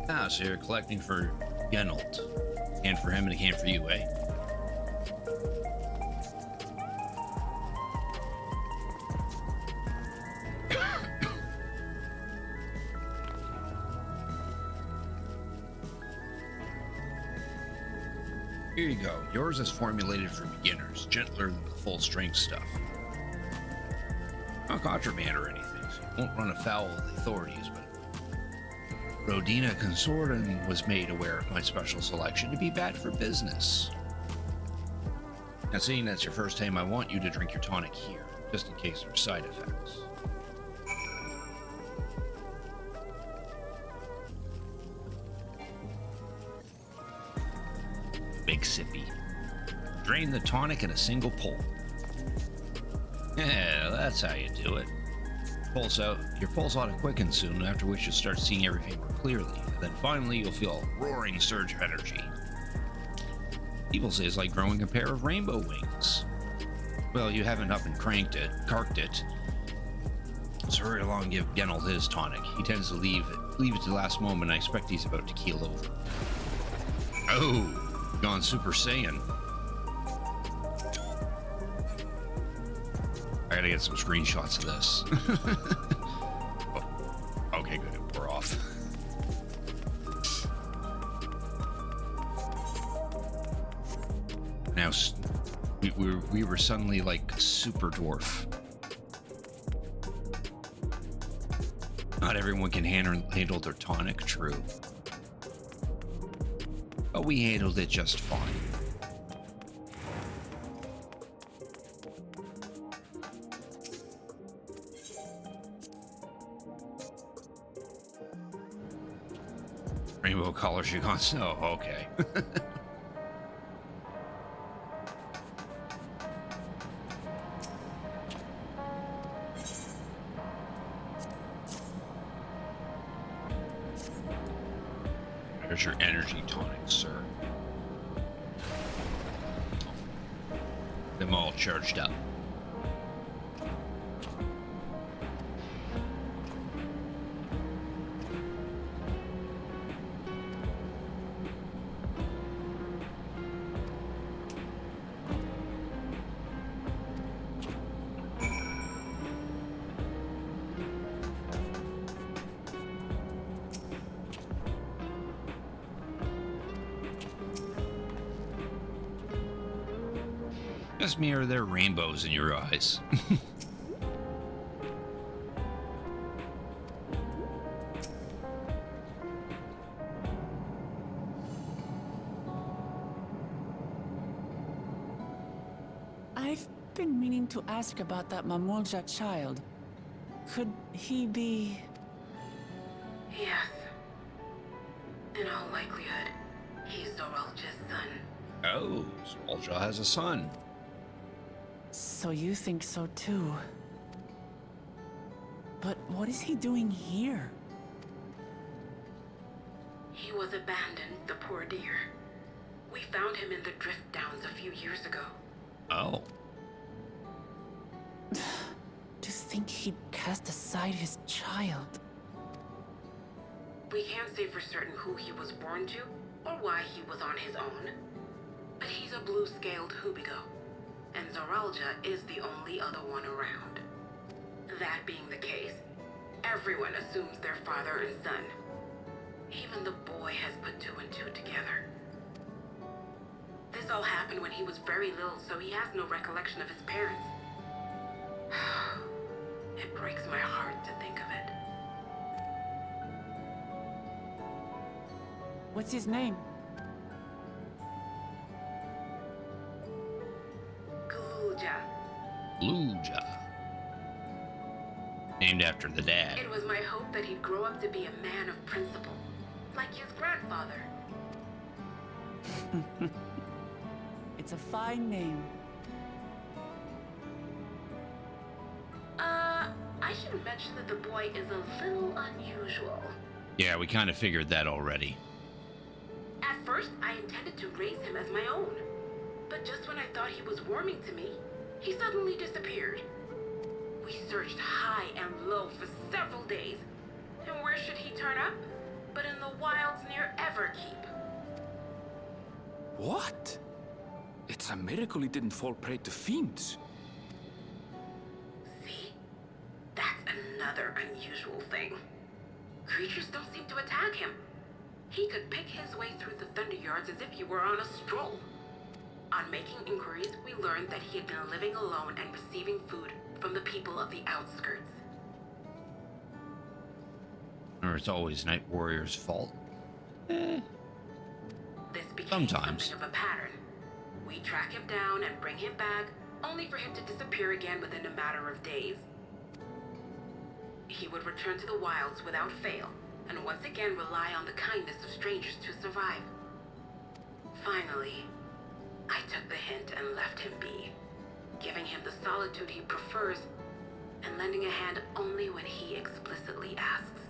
Ah, so you're collecting for Genold. Can for him and a can for you, eh? Here you go. Yours is formulated for beginners, gentler than the full strength stuff. Not contraband or anything, so you won't run afoul of the authorities, but Rodina Consortum was made aware of my special selection to be bad for business. Now, seeing that's your first time, I want you to drink your tonic here, just in case there are side effects. Big sippy. Drain the tonic in a single pull. Yeah, that's how you do it. Your pulse ought to quicken soon, after which you'll start seeing everything more clearly. And then finally, you'll feel a roaring surge of energy. People say it's like growing a pair of rainbow wings. Well, you haven't up and carked it. So hurry along and give Gennel his tonic. He tends to leave it to the last moment. I expect he's about to keel over. Oh, gone Super Saiyan. I gotta get some screenshots of this. Oh, okay, good. We're off. Now, we were suddenly like super dwarf. Not everyone can handle their tonic, true. But we handled it just fine. Rainbow colors you can't snow. Okay. There's your energy tonic, sir. Them all charged up. Just mirror their rainbows in your eyes. I've been meaning to ask about that Mamulja child. Could he be... Yes. In all likelihood, he's Zoralja's son. Oh, Zoralja has a son. So you think so too. But what is he doing here? He was abandoned, the poor dear. We found him in the drift downs a few years ago. Oh. To think he'd cast aside his child. We can't say for certain who he was born to, or why he was on his own. But he's a blue-scaled Hubigo, and Zoralja is the only other one around. That being the case, everyone assumes they're father and son. Even the boy has put two and two together. This all happened when he was very little, so he has no recollection of his parents. It breaks my heart to think of it. What's his name? Luja. Named after the dad. It was my hope that he'd grow up to be a man of principle, like his grandfather. It's a fine name. I should mention that the boy is a little unusual. Yeah, we kind of figured that already. At first, I intended to raise him as my own. But just when I thought he was warming to me, he suddenly disappeared. We searched high and low for several days. And where should he turn up? But in the wilds near Everkeep. What? It's a miracle he didn't fall prey to fiends. See? That's another unusual thing. Creatures don't seem to attack him. He could pick his way through the Thunder Yards as if he were on a stroll. On making inquiries, we learned that he had been living alone and receiving food from the people of the outskirts. Or it's always Night Warrior's fault. This became Sometimes. something of a pattern. We track him down and bring him back, only for him to disappear again within a matter of days. He would return to the wilds without fail, and once again rely on the kindness of strangers to survive. Finally, I took the hint and left him be, giving him the solitude he prefers, and lending a hand only when he explicitly asks.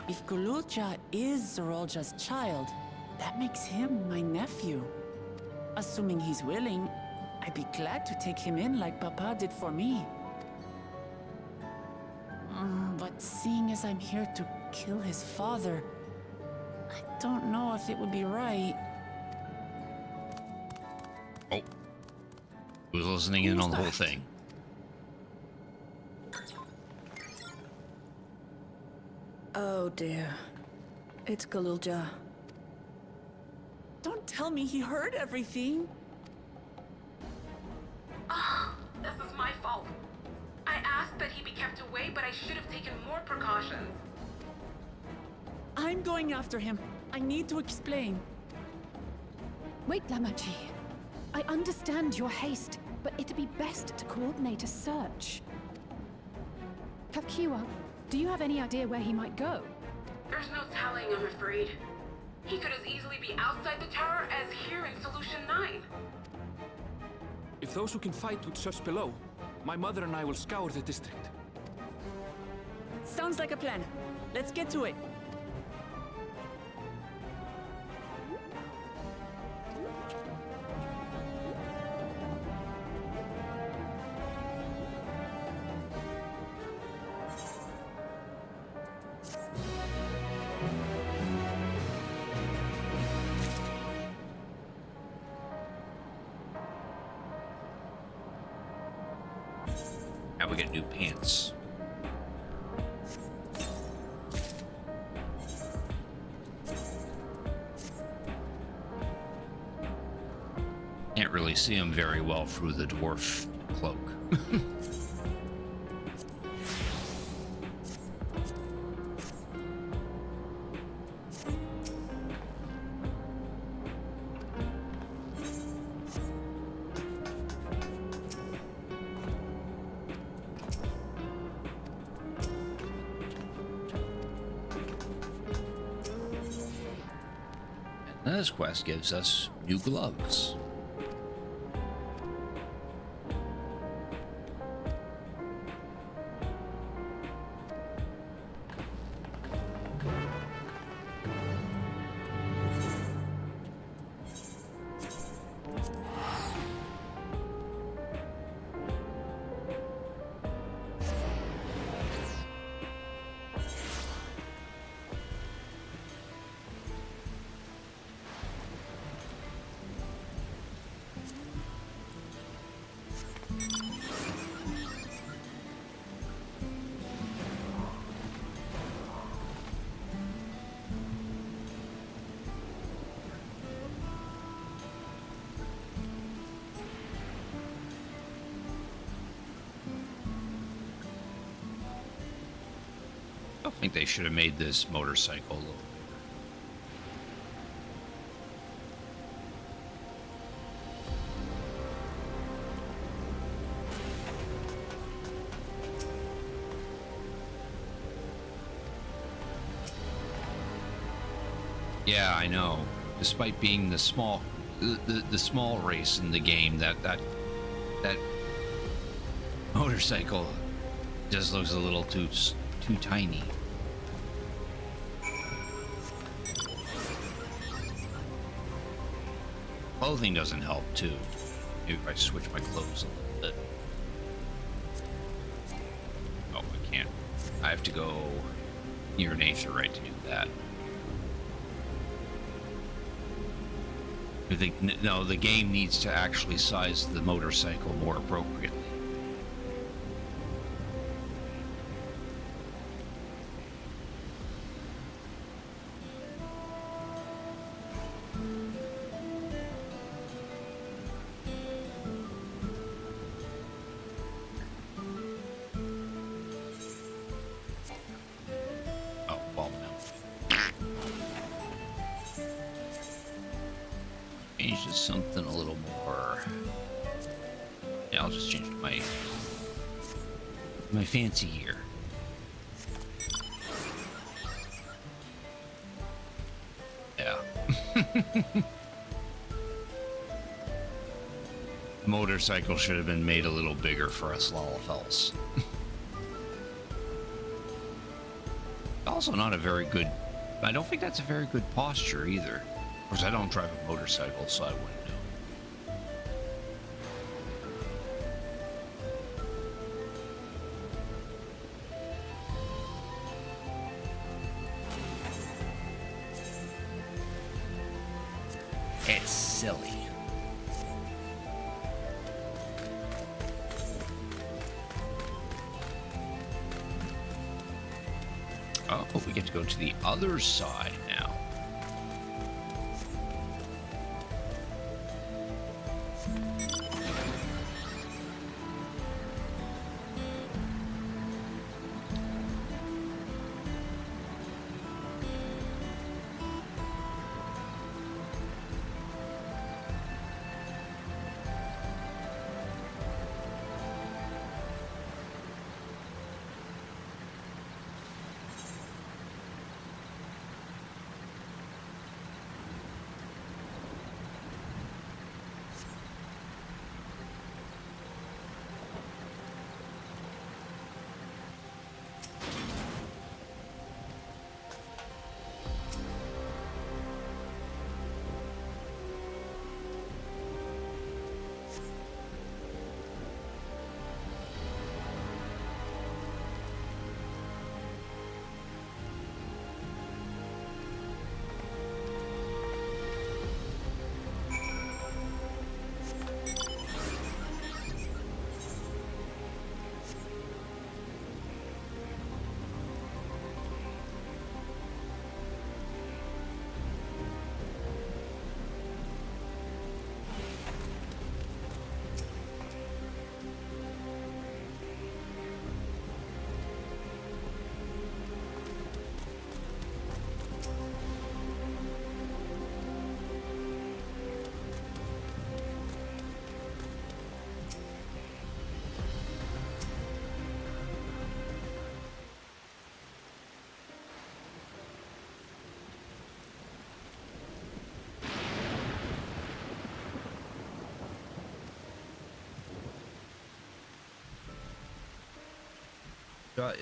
If Gululja is Zorolja's child, that makes him my nephew. Assuming he's willing, I'd be glad to take him in like Papa did for me. But seeing as I'm here to kill his father, I don't know if it would be right. Oh. Who's listening in on the whole thing? Oh dear. It's Gululja. Don't tell me he heard everything. Ah, this is my fault. I asked that he be kept away, but I should have taken more precautions. I'm going after him. I need to explain. Wait, Lamachi. I understand your haste, but it'd be best to coordinate a search. Kapkiwa, do you have any idea where he might go? There's no telling, I'm afraid. He could as easily be outside the tower as here in Solution 9. If those who can fight would search below, my mother and I will scour the district. Sounds like a plan. Let's get to it. Now we get new pants. Can't really see him very well through the dwarf cloak. This quest gives us new gloves. I think they should have made this motorcycle a little bigger. Yeah, I know. Despite being the small race in the game, that motorcycle just looks a little too tiny. Clothing doesn't help too. Maybe if I switch my clothes a little bit. Oh, I can't. I have to go near an Aetherite to do that. I think, no, the game needs to actually size the motorcycle more appropriately. Oh, well, no. Change to something a little more. Yeah, I'll just change my fancy gear. Yeah. Motorcycle should have been made a little bigger for us Lalafels. Also not a very good, I don't think that's a very good posture either. Of course, I don't drive a motorcycle, so I wouldn't know. It's silly. Oh, we get to go to the other side now.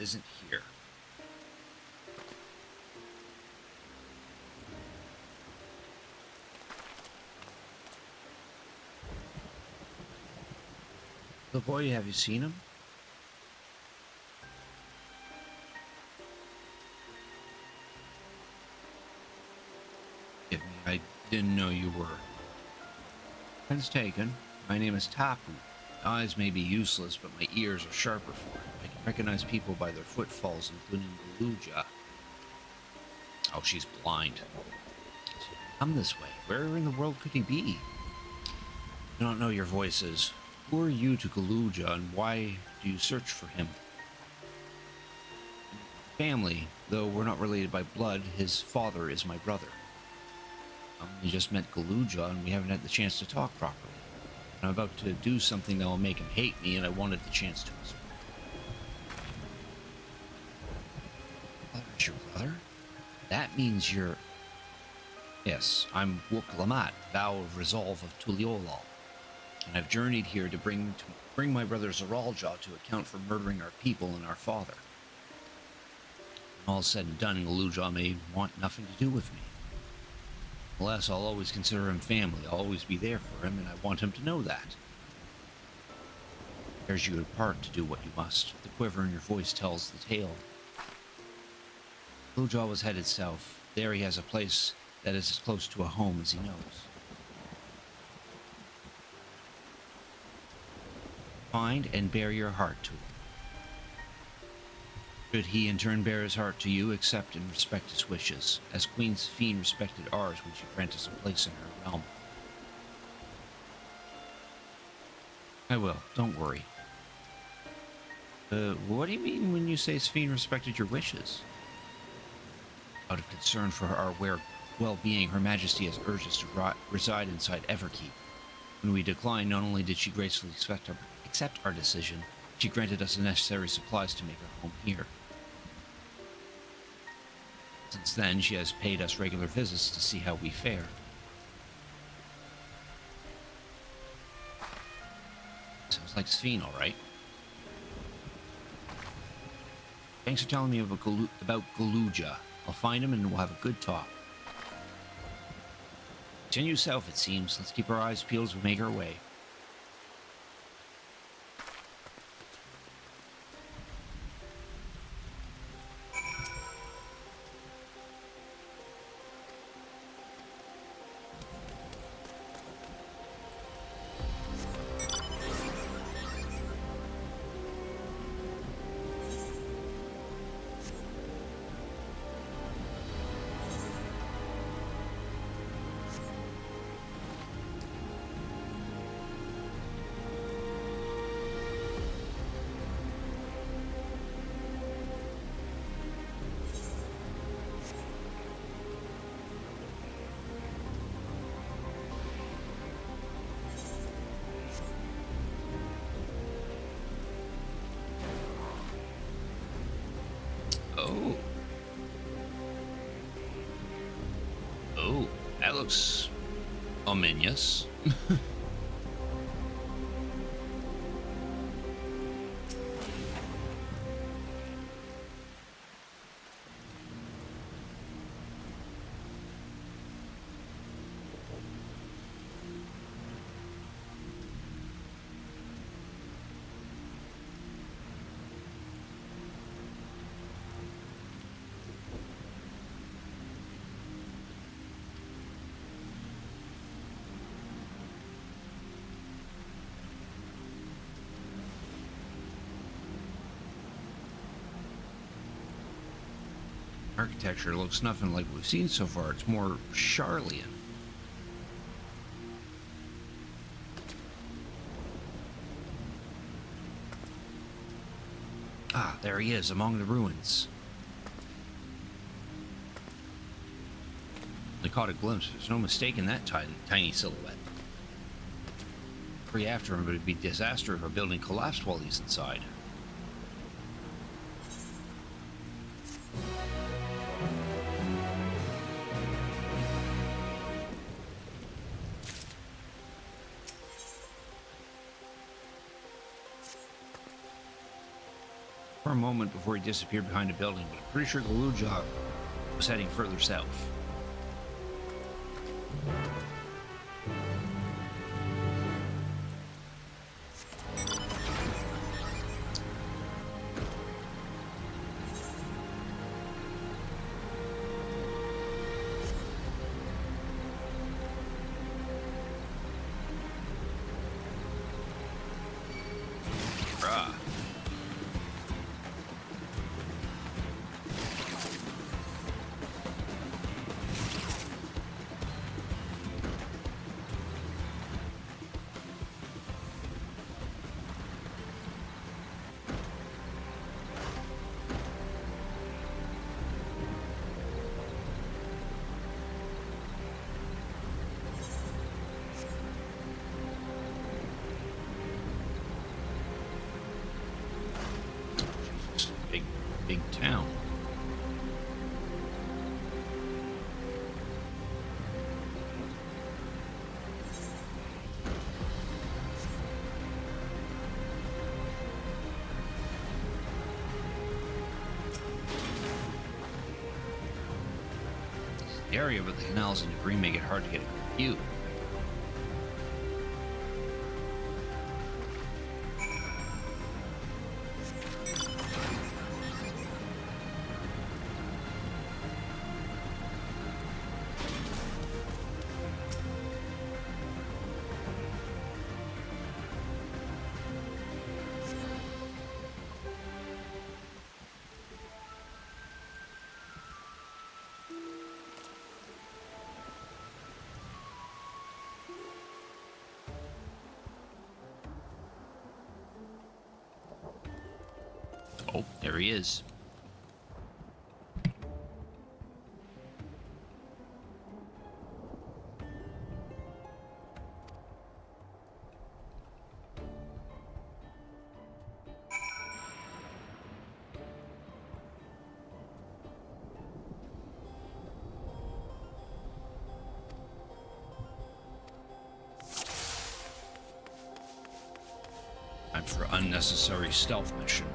Isn't here. The boy, have you seen him? Forgive me, I didn't know you were. Offense taken. My name is Tapu. Eyes may be useless, but my ears are sharper for it. I can recognize people by their footfalls, including Galuja. Oh, she's blind. Come this way. Where in the world could he be? I don't know your voices. Who are you to Galuja, and why do you search for him? Family, though we're not related by blood, his father is my brother. We just met Galuja, and we haven't had the chance to talk properly. I'm about to do something that will make him hate me, and I wanted the chance to explain. Your brother? That means you're... Yes, I'm Wuk Lamat, vow of resolve of Tuliolal. And I've journeyed here to bring my brother Zaralja to account for murdering our people and our father. When all said and done, Galuja may want nothing to do with me. Alas, I'll always consider him family. I'll always be there for him, and I want him to know that. There's you part to do what you must. The quiver in your voice tells the tale. Galuja was headed south. There he has a place that is as close to a home as he knows. find and bear your heart to him. Should he in turn bear his heart to you, accept and respect his wishes, as Queen Sphene respected ours when she granted us a place in her realm. I will, don't worry. What do you mean when you say Sphene respected your wishes? Out of concern for our well-being, Her Majesty has urged us to reside inside Everkeep. When we declined, not only did she gracefully accept our decision, she granted us the necessary supplies to make our home here. Since then, she has paid us regular visits to see how we fare. Sounds like Sphene, all right. Thanks for telling me about Galuja. I'll find him and we'll have a good talk. Continue south, it seems. Let's keep our eyes peeled as we make our way. Oh. Oh, that looks ominous. Architecture looks nothing like we've seen so far. It's more Charlian. Ah, there he is, among the ruins. They caught a glimpse. There's no mistake in that tiny silhouette. Hurry after him, but it'd be disaster if our building collapsed while he's inside. For a moment before he disappeared behind a building, but I'm pretty sure Galuja was heading further south. Big town. The area with the canals and debris make it hard to get a good view. Oh, there he is. Time for unnecessary stealth mission.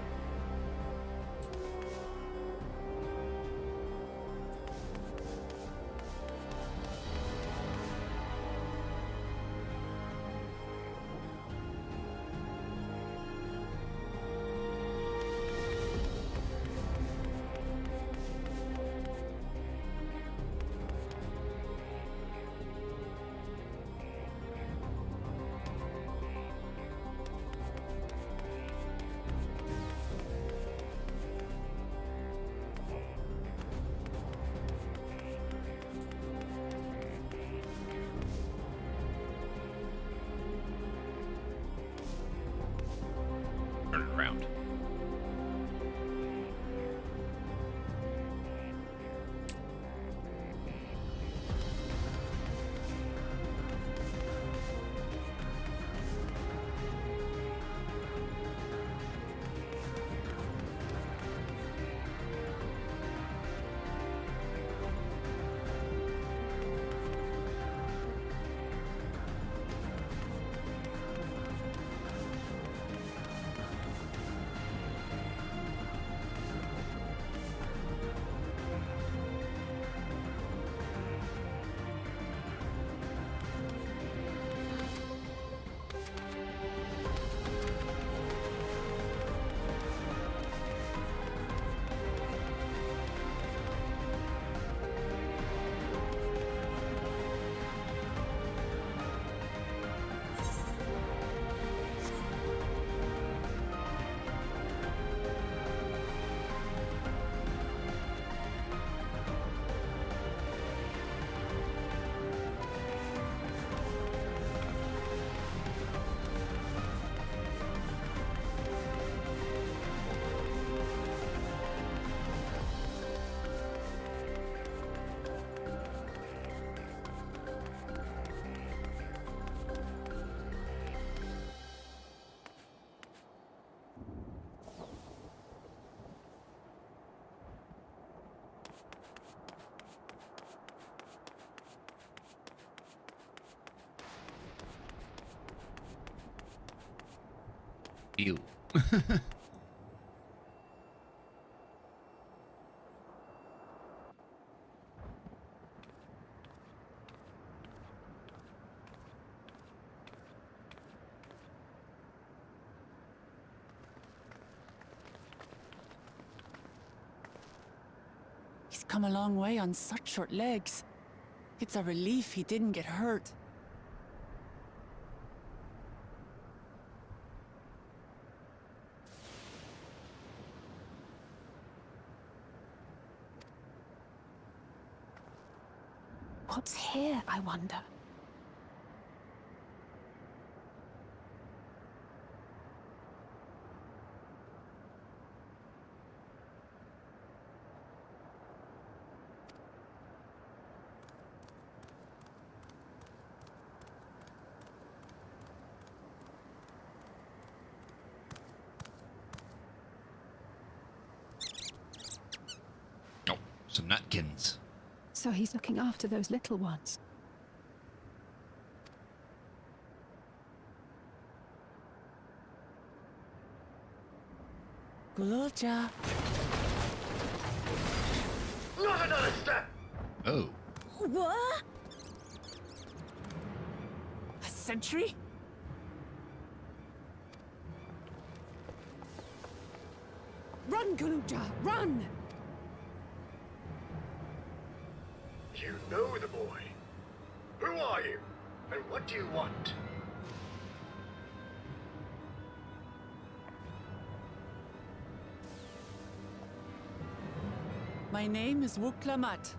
Turn it around. You. He's come a long way on such short legs. It's a relief he didn't get hurt. What's here, I wonder? Oh, some nutkins. So he's looking after those little ones. Gululja. Not another step! Oh. What? A sentry? Run, Gululja, run! You know the boy. Who are you? And what do you want? My name is Wuklamat,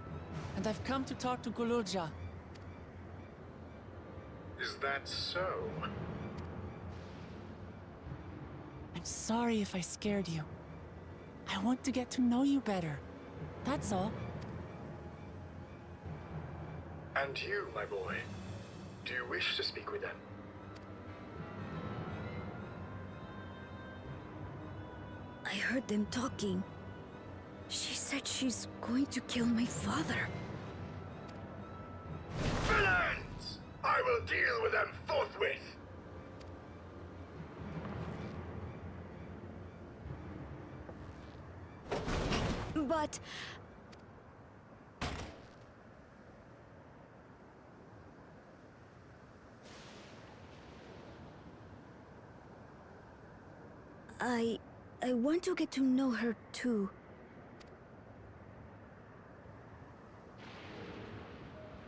and I've come to talk to Gululja. Is that so? I'm sorry if I scared you. I want to get to know you better. That's all. And you, my boy, do you wish to speak with them? I heard them talking. She said she's going to kill my father. Villains! I will deal with them forthwith! But... I want to get to know her too.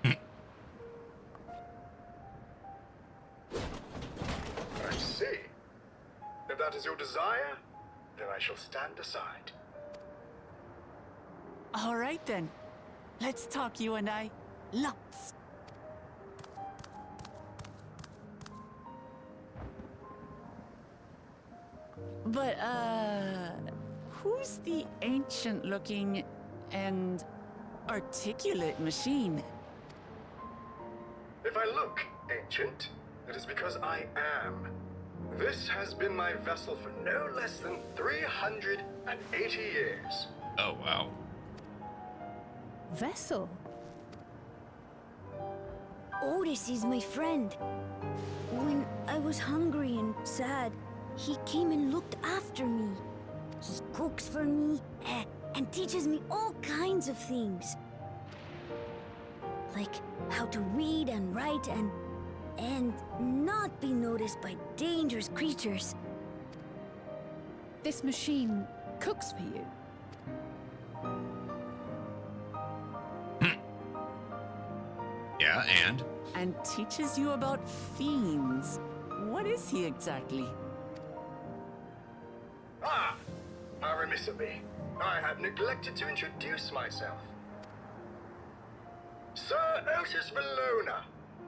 I see. If that is your desire, then I shall stand aside. All right then. Let's talk, you and I. Lots. But, who's the ancient-looking and articulate machine? If I look ancient, it is because I am. This has been my vessel for no less than 380 years. Oh, wow. Vessel? Otis is my friend. When I was hungry and sad, he came and looked after me. He cooks for me and teaches me all kinds of things. Like how to read and write and not be noticed by dangerous creatures. This machine cooks for you? Yeah, and? And teaches you about fiends. What is he exactly? Ah! How remiss of me. I have neglected to introduce myself. Sir Otis Valona,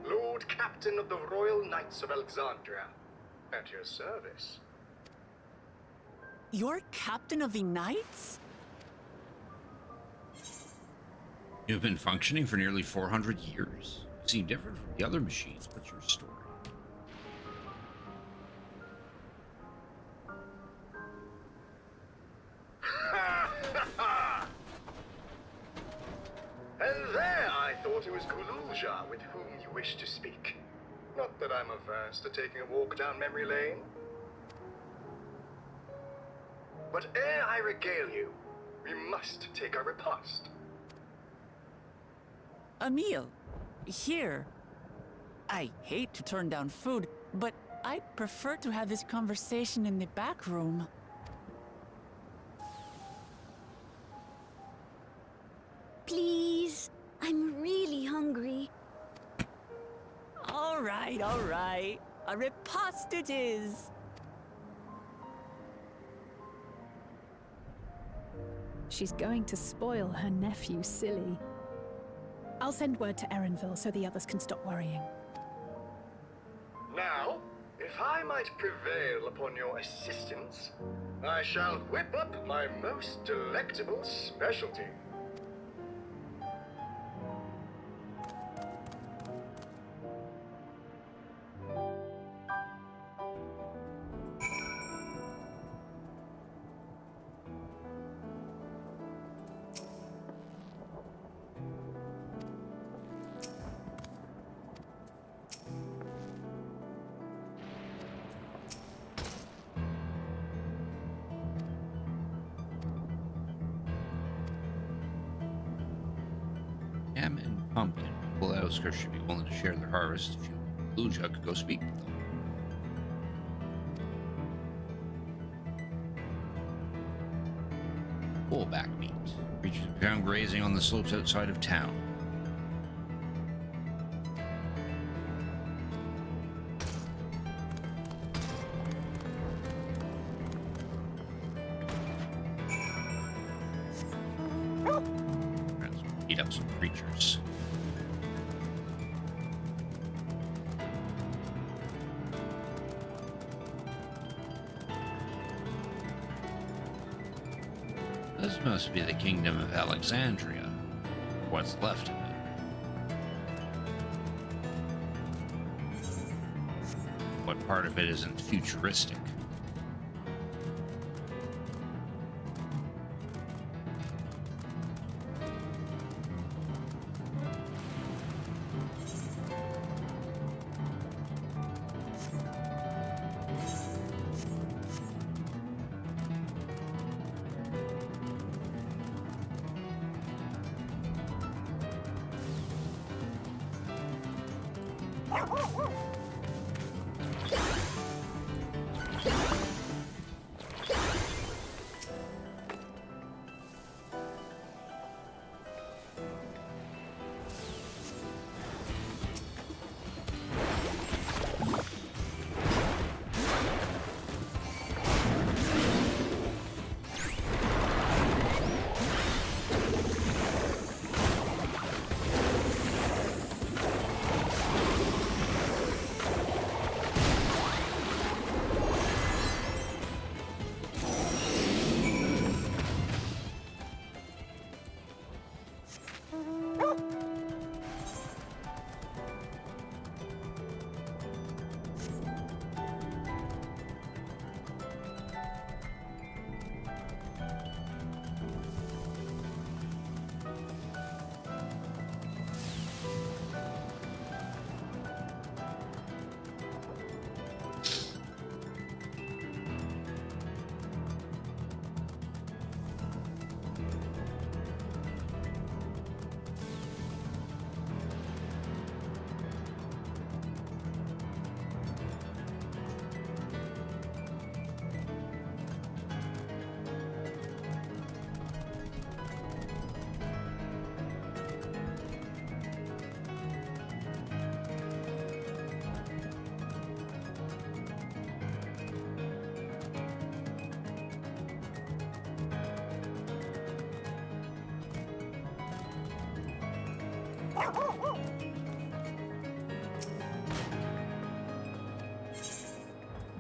Lord Captain of the Royal Knights of Alexandria. At your service. You're captain of the Knights? You've been functioning for nearly 400 years. You seem different from the other machines. What's your story? And there I thought it was Kululja with whom you wished to speak. Not that I'm averse to taking a walk down memory lane. But ere I regale you, we must take our repast. A meal. Here. I hate to turn down food, but I'd prefer to have this conversation in the back room. Please, I'm really hungry. All right, all right. A repast it is. She's going to spoil her nephew silly. I'll send word to Erenville so the others can stop worrying. Now, if I might prevail upon your assistance, I shall whip up my most delectable specialty. Ham and pumpkin. People at outskirts should be willing to share their harvest if you Luja could go speak with them. Bullback meat. Creatures are found grazing on the slopes outside of town. Let's eat up some creatures. This must be the Kingdom of Alexandria. What's left of it. What part of it isn't futuristic?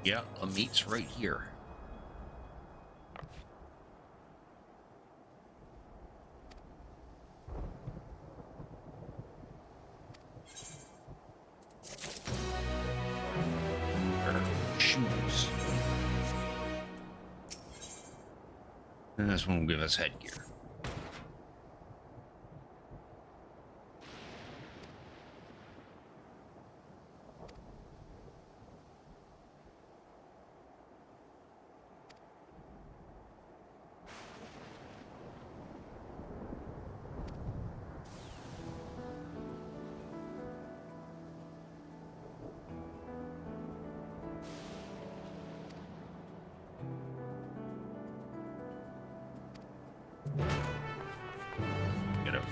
Yeah, a meat's right here. Shoes. And this one will give us headgear.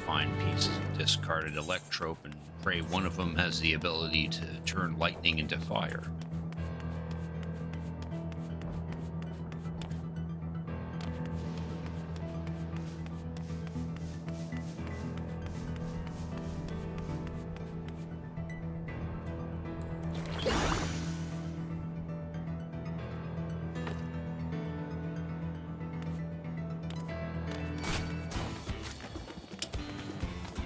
Find pieces of discarded electrope and pray one of them has the ability to turn lightning into fire.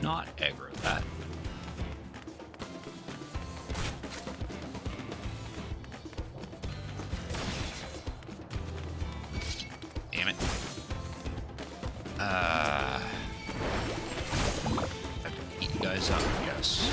Not aggro that. Damn it. Have to beat you guys up, I guess.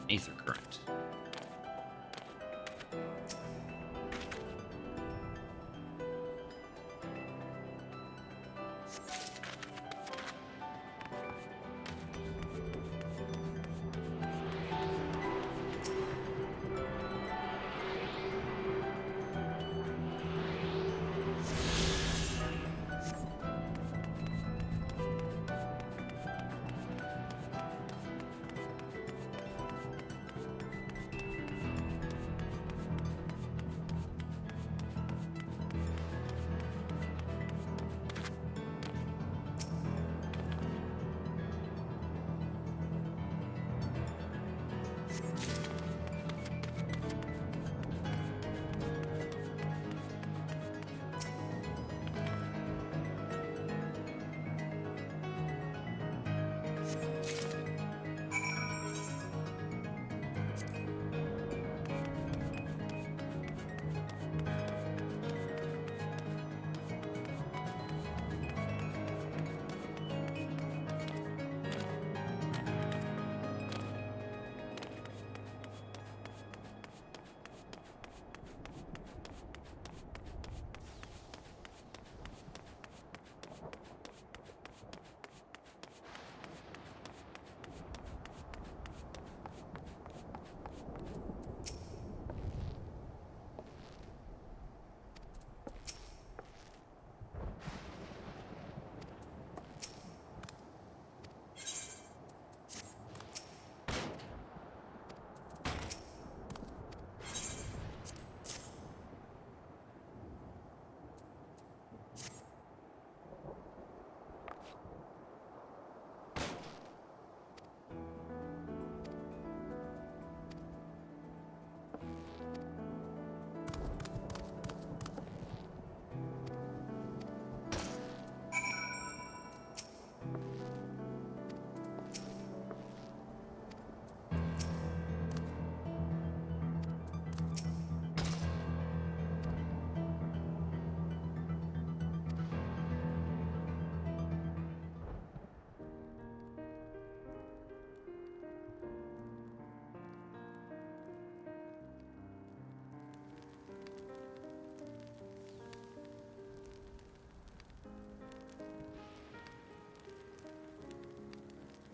Aether current.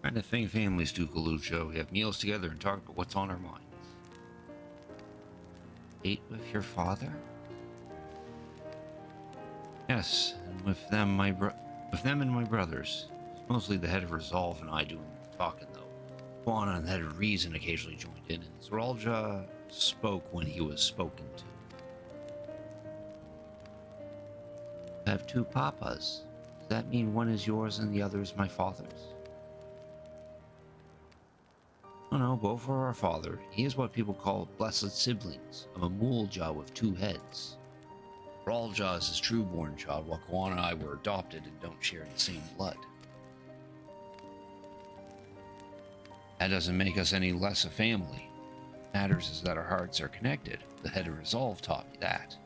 Kind of thing families do, Galucho. We have meals together and talk about what's on our minds. Date with your father? Yes, and with them and my brothers. It's mostly the head of Resolve and I doing the talking, though. Juana and the head of Reason occasionally joined in, and Zoralja spoke when he was spoken to. I have two papas. Does that mean one is yours and the other is my father's? Oh no, both are our father. He is what people call blessed siblings, of a Mulja with two heads. Zoralja is his true-born child, while Juana and I were adopted and don't share the same blood. That doesn't make us any less a family. What matters is that our hearts are connected. The head of Resolve taught me that.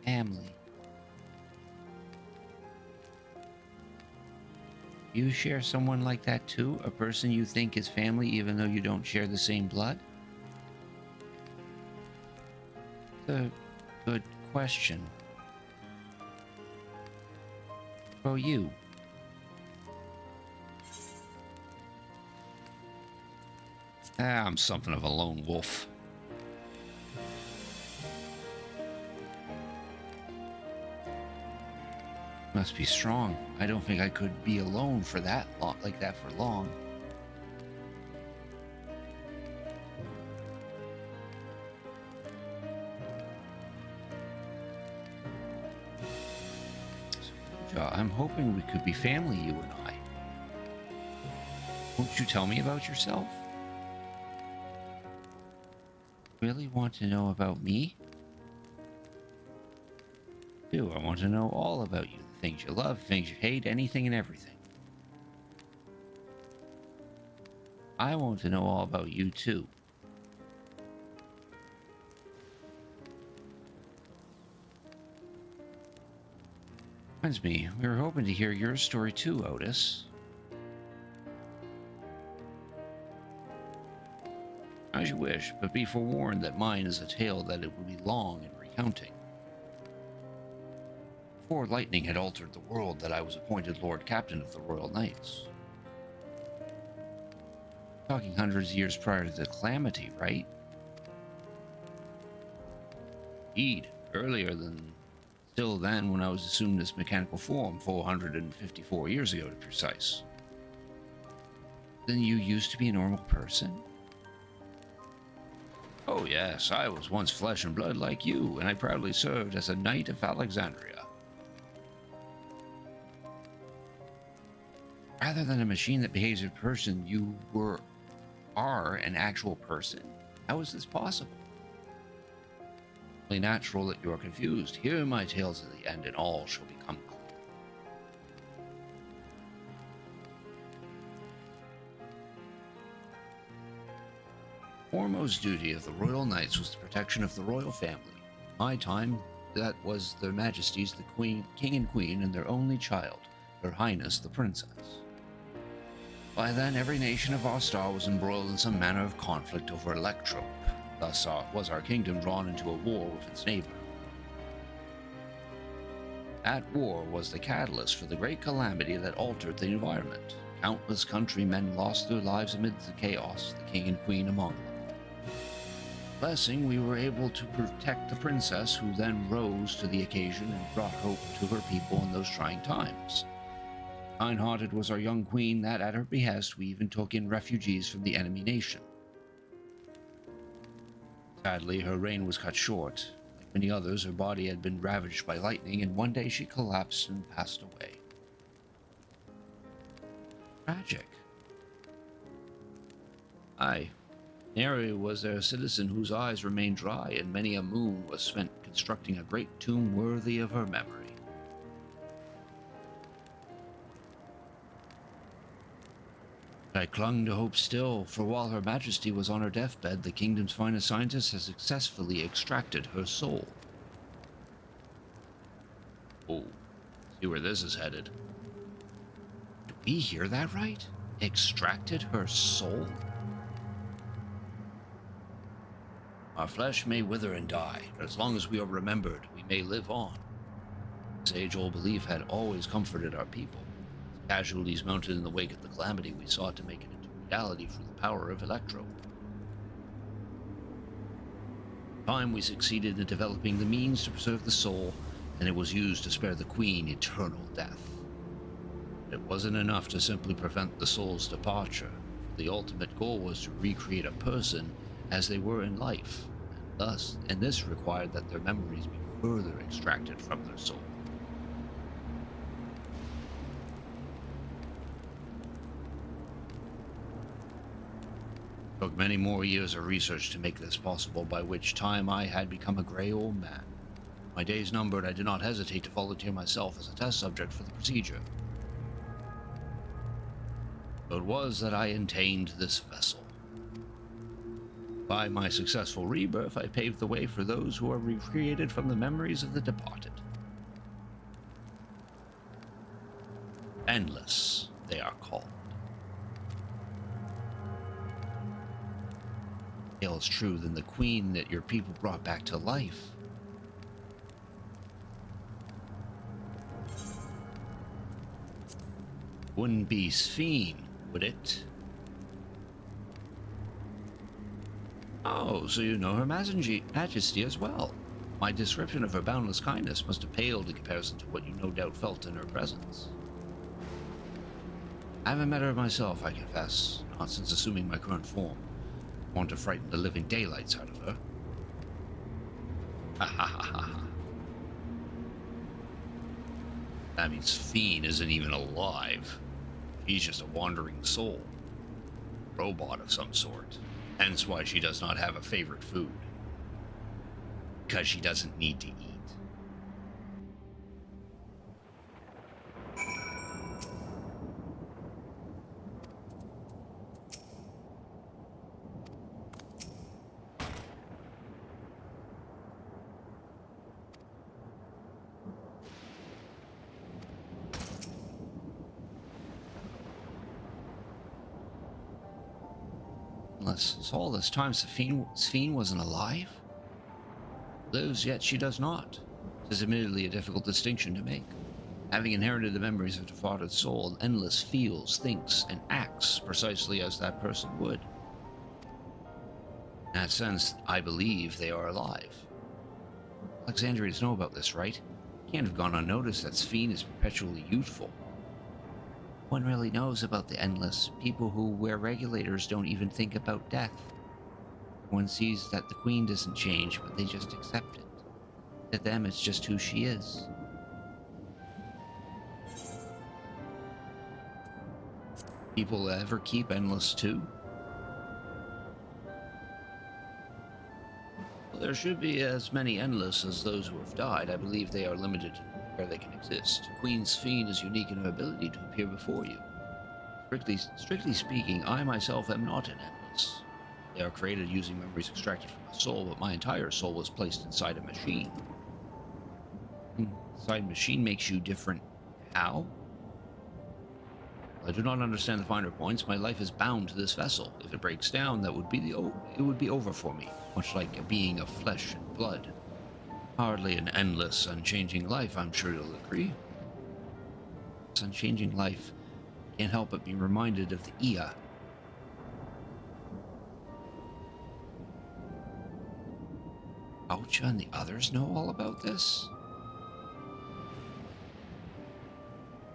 Family. You share someone like that too? A person you think is family even though you don't share the same blood? That's a good question. What about you? I'm something of a lone wolf. Must be strong. I don't think I could be alone for that long, like that for long. I'm hoping we could be family, you and I. Won't you tell me about yourself? Really want to know about me? I want to know all about you. The things you love, things you hate, anything and everything. I want to know all about you too. Reminds me, we were hoping to hear your story too, Otis. as you wish, but be forewarned that mine is a tale that it will be long in recounting. Before lightning had altered the world, that I was appointed Lord Captain of the Royal Knights. Talking hundreds of years prior to the calamity, right? Indeed, earlier than still then when I was assumed this mechanical form, 454 years ago to be precise. Then you used to be a normal person? Oh yes, I was once flesh and blood like you, and I proudly served as a Knight of Alexandria. Rather than a machine that behaves as a person, you are an actual person? How is this possible? Only natural that you are confused. Hear my tales at the end, and all shall become clear. Foremost duty of the Royal Knights was the protection of the royal family. My time, that was their Majesties the King and Queen and their only child, Her Highness the Princess. By then, every nation of our star was embroiled in some manner of conflict over Electrope. Thus was our kingdom drawn into a war with its neighbor. That war was the catalyst for the great calamity that altered the environment. Countless countrymen lost their lives amid the chaos, the king and queen among them. Blessing, we were able to protect the princess, who then rose to the occasion and brought hope to her people in those trying times. Kind-hearted was our young queen that, at her behest, we even took in refugees from the enemy nation. Sadly, her reign was cut short. Like many others, her body had been ravaged by lightning, and one day she collapsed and passed away. Tragic. Aye. Nary was there a citizen whose eyes remained dry, and many a moon was spent constructing a great tomb worthy of her memory. I clung to hope still, for while Her Majesty was on her deathbed, the kingdom's finest scientist has successfully extracted her soul. Oh, see where this is headed. Did we hear that right? Extracted her soul? Our flesh may wither and die, but as long as we are remembered, we may live on. This age-old belief had always comforted our people. Casualties mounted in the wake of the calamity, we sought to make it into reality through the power of Electrope. In time, we succeeded in developing the means to preserve the soul, and it was used to spare the Queen eternal death. It wasn't enough to simply prevent the soul's departure. The ultimate goal was to recreate a person as they were in life, and this required that their memories be further extracted from their soul. It took many more years of research to make this possible, by which time I had become a gray old man. My days numbered, I did not hesitate to volunteer myself as a test subject for the procedure. So it was that I attained this vessel. By my successful rebirth, I paved the way for those who are recreated from the memories of the departed. Endless, they are called. If the tale is true, then the queen that your people brought back to life wouldn't be Sphene, would it? Oh, so you know Her Majesty as well. My description of her boundless kindness must have paled in comparison to what you no doubt felt in her presence. I haven't met her myself, I confess, not since assuming my current form. I want to frighten the living daylights out of her. Ha ha ha ha. That means Sphene isn't even alive. She's just a wandering soul. Robot of some sort. Hence why she does not have a favorite food. Because she doesn't need to eat. Endless. So all this time, Sphene wasn't alive? Lives, yet she does not. It is admittedly a difficult distinction to make. Having inherited the memories of a departed soul, Endless feels, thinks, and acts precisely as that person would. In that sense, I believe they are alive. Alexandrians know about this, right? It can't have gone unnoticed that Sphene is perpetually youthful. One really knows about the Endless. People who wear regulators don't even think about death. Everyone sees that the Queen doesn't change, but they just accept it. To them, it's just who she is. People ever keep Endless too? Well, there should be as many Endless as those who have died. I believe they are limited where they can exist. Queen Sphene is unique in her ability to appear before you. Strictly speaking, I myself am not an Endless. They are created using memories extracted from the soul, but my entire soul was placed inside a machine. Inside a machine makes you different. How? I do not understand the finer points. My life is bound to this vessel. If it breaks down, it would be over for me, much like a being of flesh and blood. Hardly an endless, unchanging life, I'm sure you'll agree. This unchanging life can't help but be reminded of the Ia. Oucha and the others know all about this?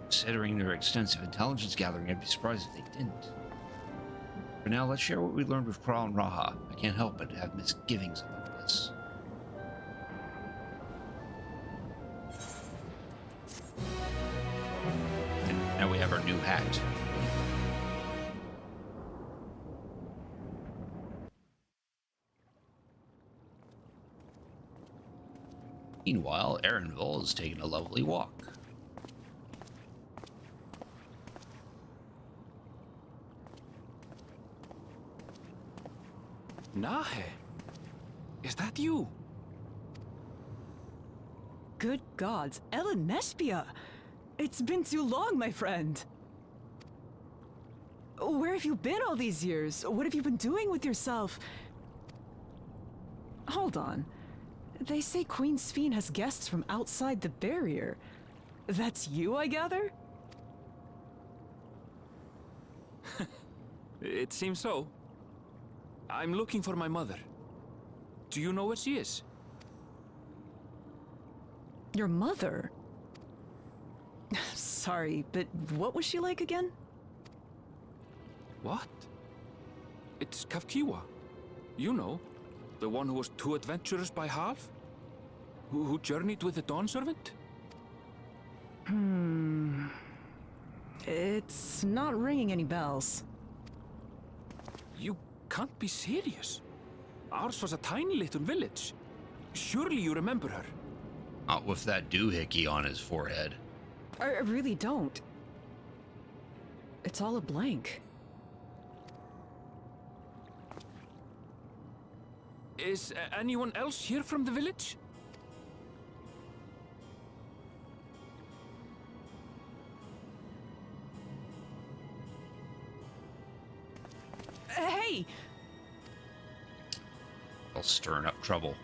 Considering their extensive intelligence gathering, I'd be surprised if they didn't. For now, let's share what we learned with Kral and Raha. I can't help but have misgivings about this. And now we have our new hat. Meanwhile, Erenville is taking a lovely walk. Nahe, is that you? Good gods, Ellen Nespia! It's been too long, my friend. Where have you been all these years? What have you been doing with yourself? Hold on. They say Queen Sphene has guests from outside the barrier. That's you, I gather? It seems so. I'm looking for my mother. Do you know where she is? Your mother? Sorry, but what was she like again? What? It's Kafkiwa. You know, the one who was too adventurous by half? Who journeyed with the Dawn Servant? It's not ringing any bells. You can't be serious. Ours was a tiny little village. Surely you remember her. Not with that doohickey on his forehead. I really don't. It's all a blank. Is anyone else here from the village? Hey! They'll stirring up trouble.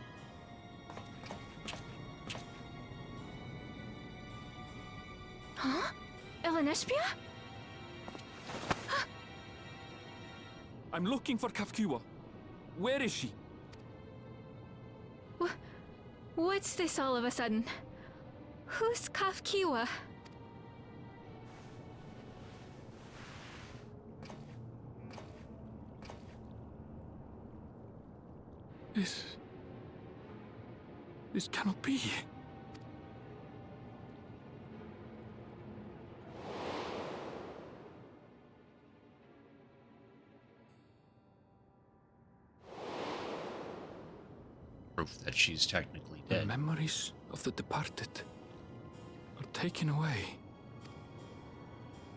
Huh? Ellen Nespia? I'm looking for Kafkiwa. Where is she? What's this all of a sudden? Who's Kafkiwa? This cannot be. Proof that she's technically dead. The memories of the departed are taken away.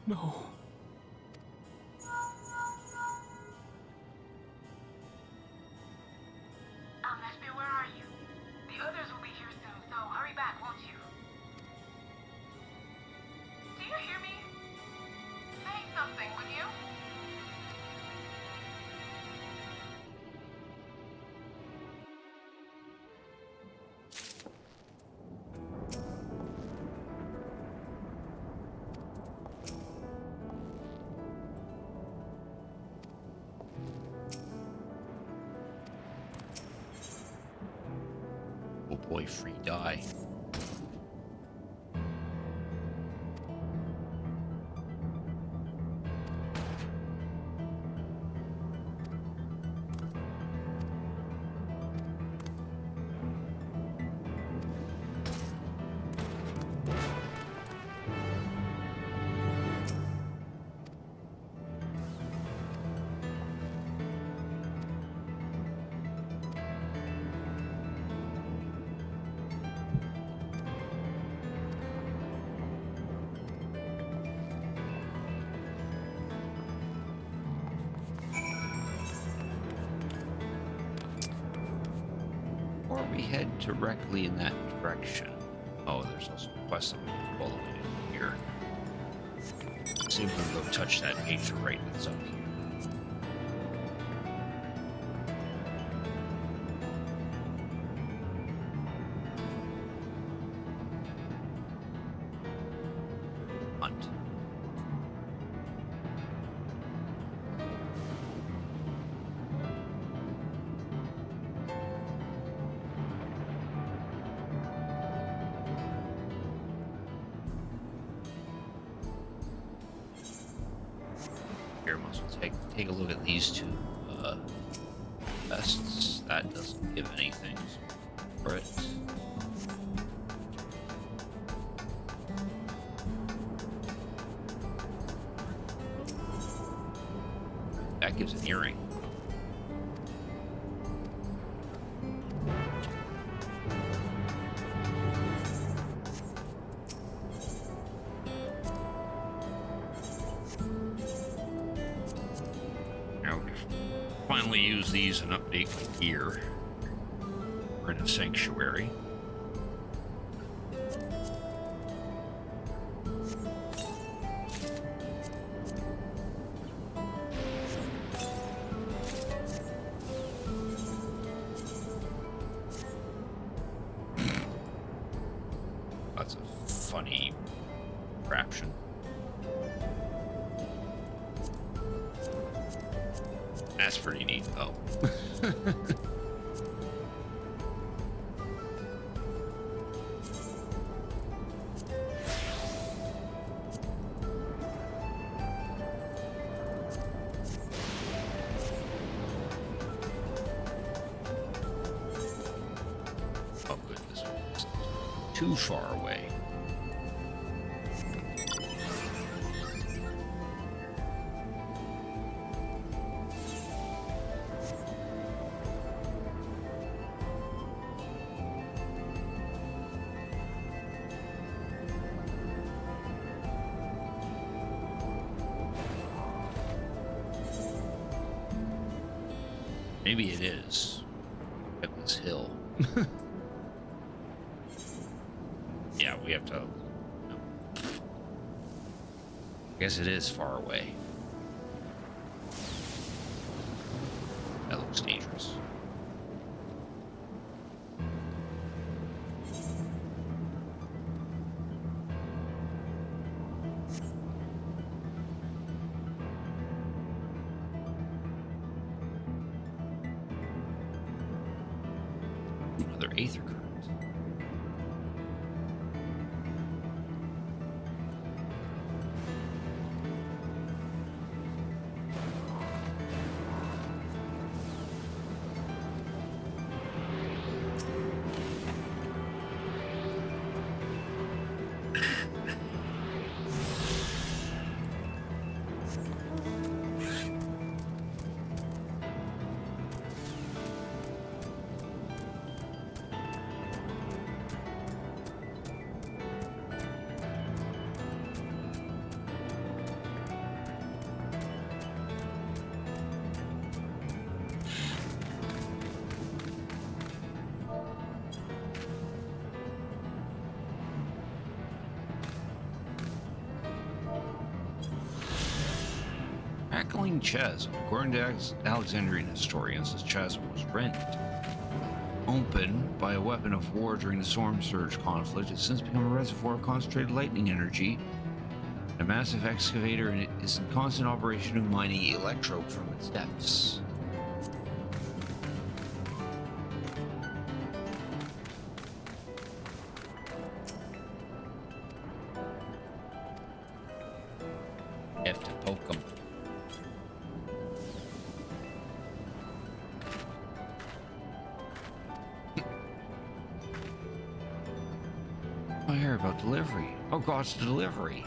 No. Nespia, where are you? The others will be here soon, so hurry back, won't you? Do you hear me? Say something, would you? free dye. Or we head directly in that direction. Oh, there's also a quest that we can go all the way in here. Let's see if we can go touch that aetherite that's up here. Hunt. Here, must take a look at these two vests. That doesn't give anything for it. That gives an earring. Finally use these and update my gear. We're in a sanctuary. That's a funny contraption. That's pretty neat, though. Oh, goodness. Too far away. Maybe it is. At this hill. Yeah, we have to... No. I guess it is far away. That looks dangerous. Another aether current. Crackling chasm. According to Alexandrian historians, this chasm was rent open by a weapon of war during the Storm Surge conflict. It's since become a reservoir of concentrated lightning energy. A massive excavator is in constant operation of mining electrope from its depths. have to poke them. I hear about delivery. Oh god, it's delivery.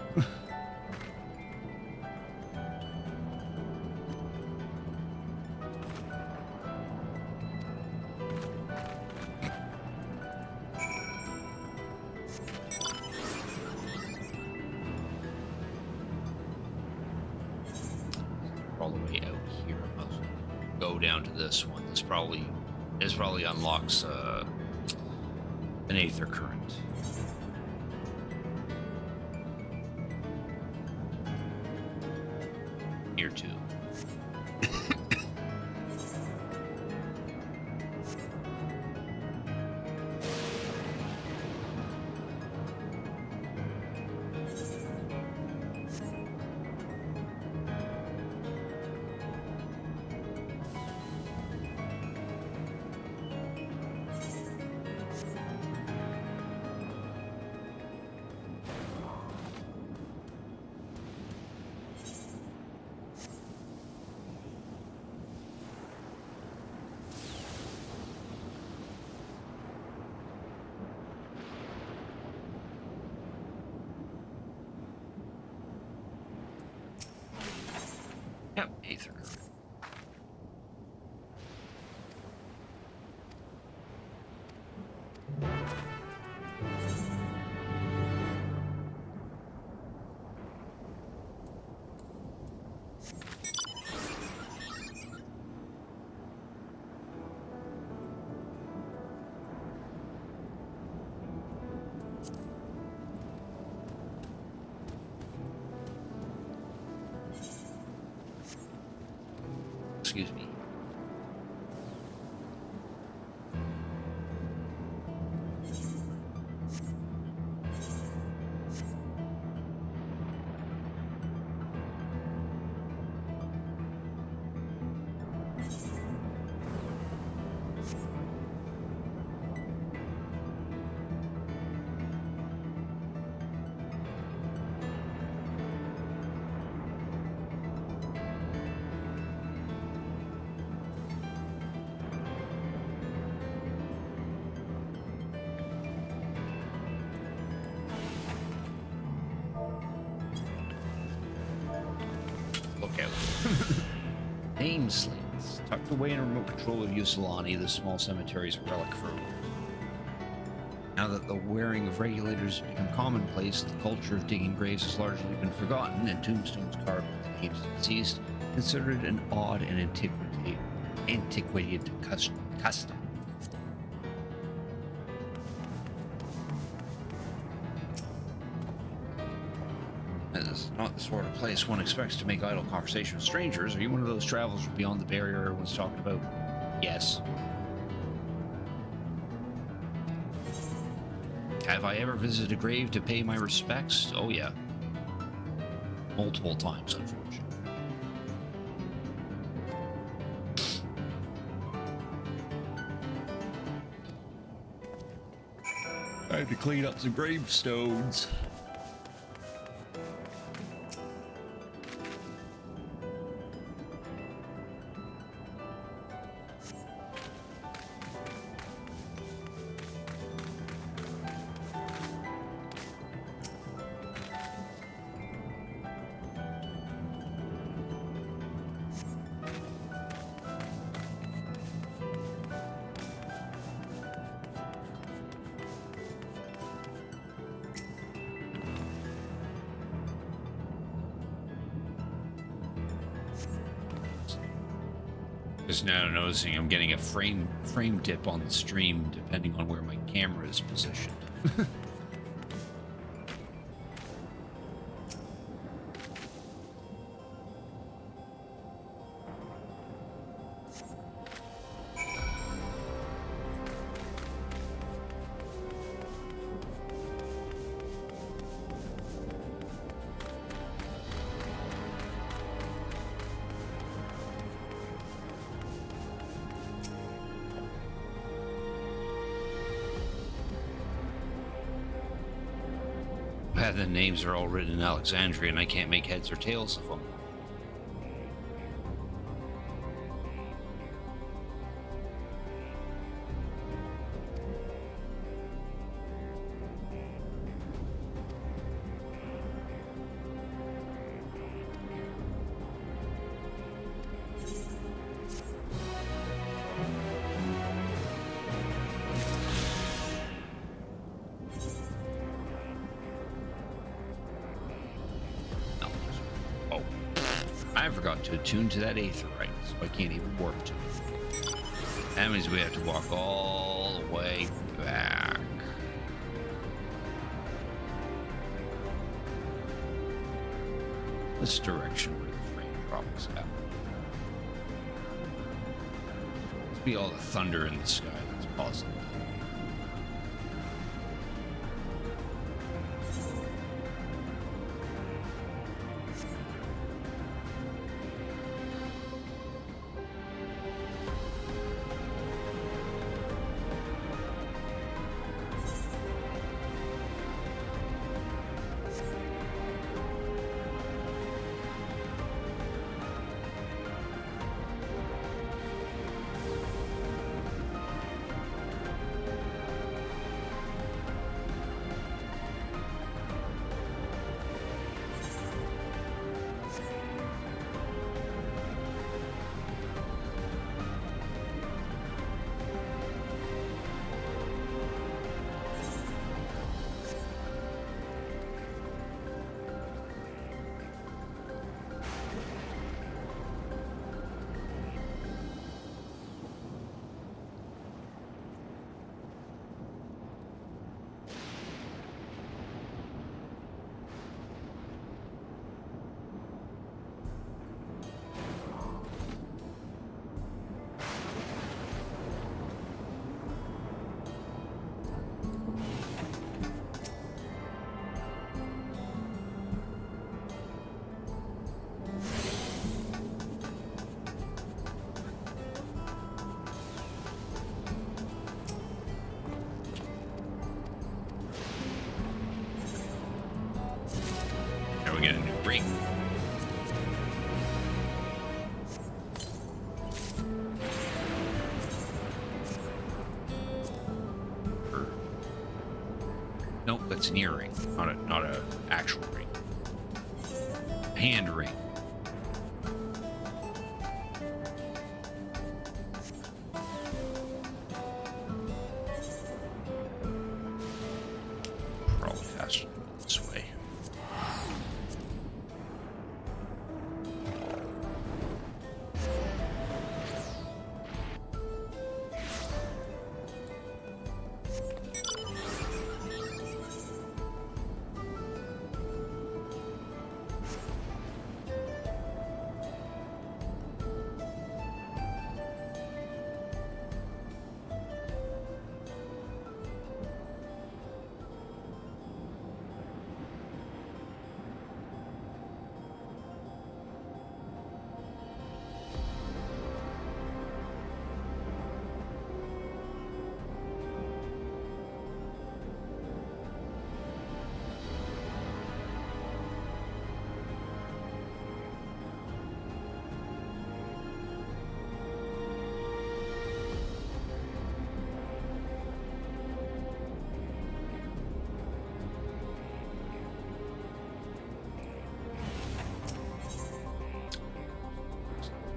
All the way out here. I'll go down to this one. This probably unlocks an aether current. Here too. Yep, aether current. Excuse me. Look out. Name slates. Tucked away in remote control of Usulani, the small cemetery is a relic for now that the wearing of regulators has become commonplace, the culture of digging graves has largely been forgotten, and tombstones carved with the names of the deceased considered an odd and antiquated custom. This is not the sort of place one expects to make idle conversation with strangers. Are you one of those travelers beyond the barrier everyone's talking about? Yes. Have I ever visited a grave to pay my respects? Oh yeah. Multiple times, unfortunately. I had to clean up some gravestones. Just now noticing I'm getting a frame dip on the stream depending on where my camera is positioned. bad the names are all written in Alexandria and I can't make heads or tails of them. I forgot to attune to that aetherite, so I can't even warp to it. That means we have to walk all the way back. This direction where the frame drops out. Must be all the thunder in the sky that's causing it. Now we get a new ring. Nope, that's an earring, not a actual ring. Hand ring. Probably faster this way.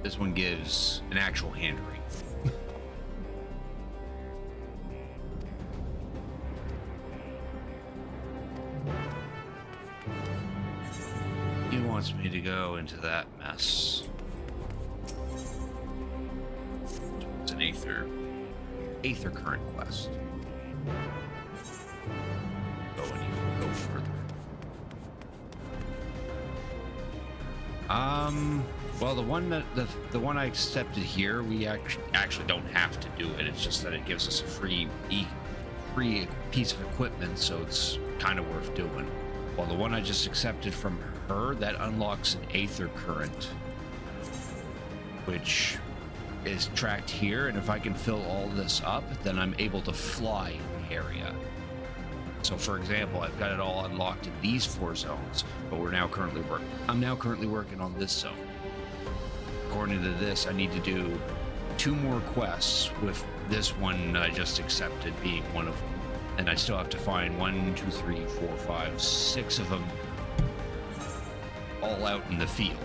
This one gives an actual hand ring. He wants me to go into that mess. It's an Aether current quest. Go further. Well, the one I accepted here, we actually don't have to do it. It's just that it gives us a free piece of equipment, so it's kind of worth doing. Well, the one I just accepted from her, that unlocks an Aether current, which is tracked here, and if I can fill all this up, then I'm able to fly in the area. So for example, I've got it all unlocked in these 4 zones, but I'm now currently working on this zone. According to this, I need to do 2 more quests, with this one I just accepted being one of them. And I still have to find 1, 2, 3, 4, 5, 6 of them all out in the field.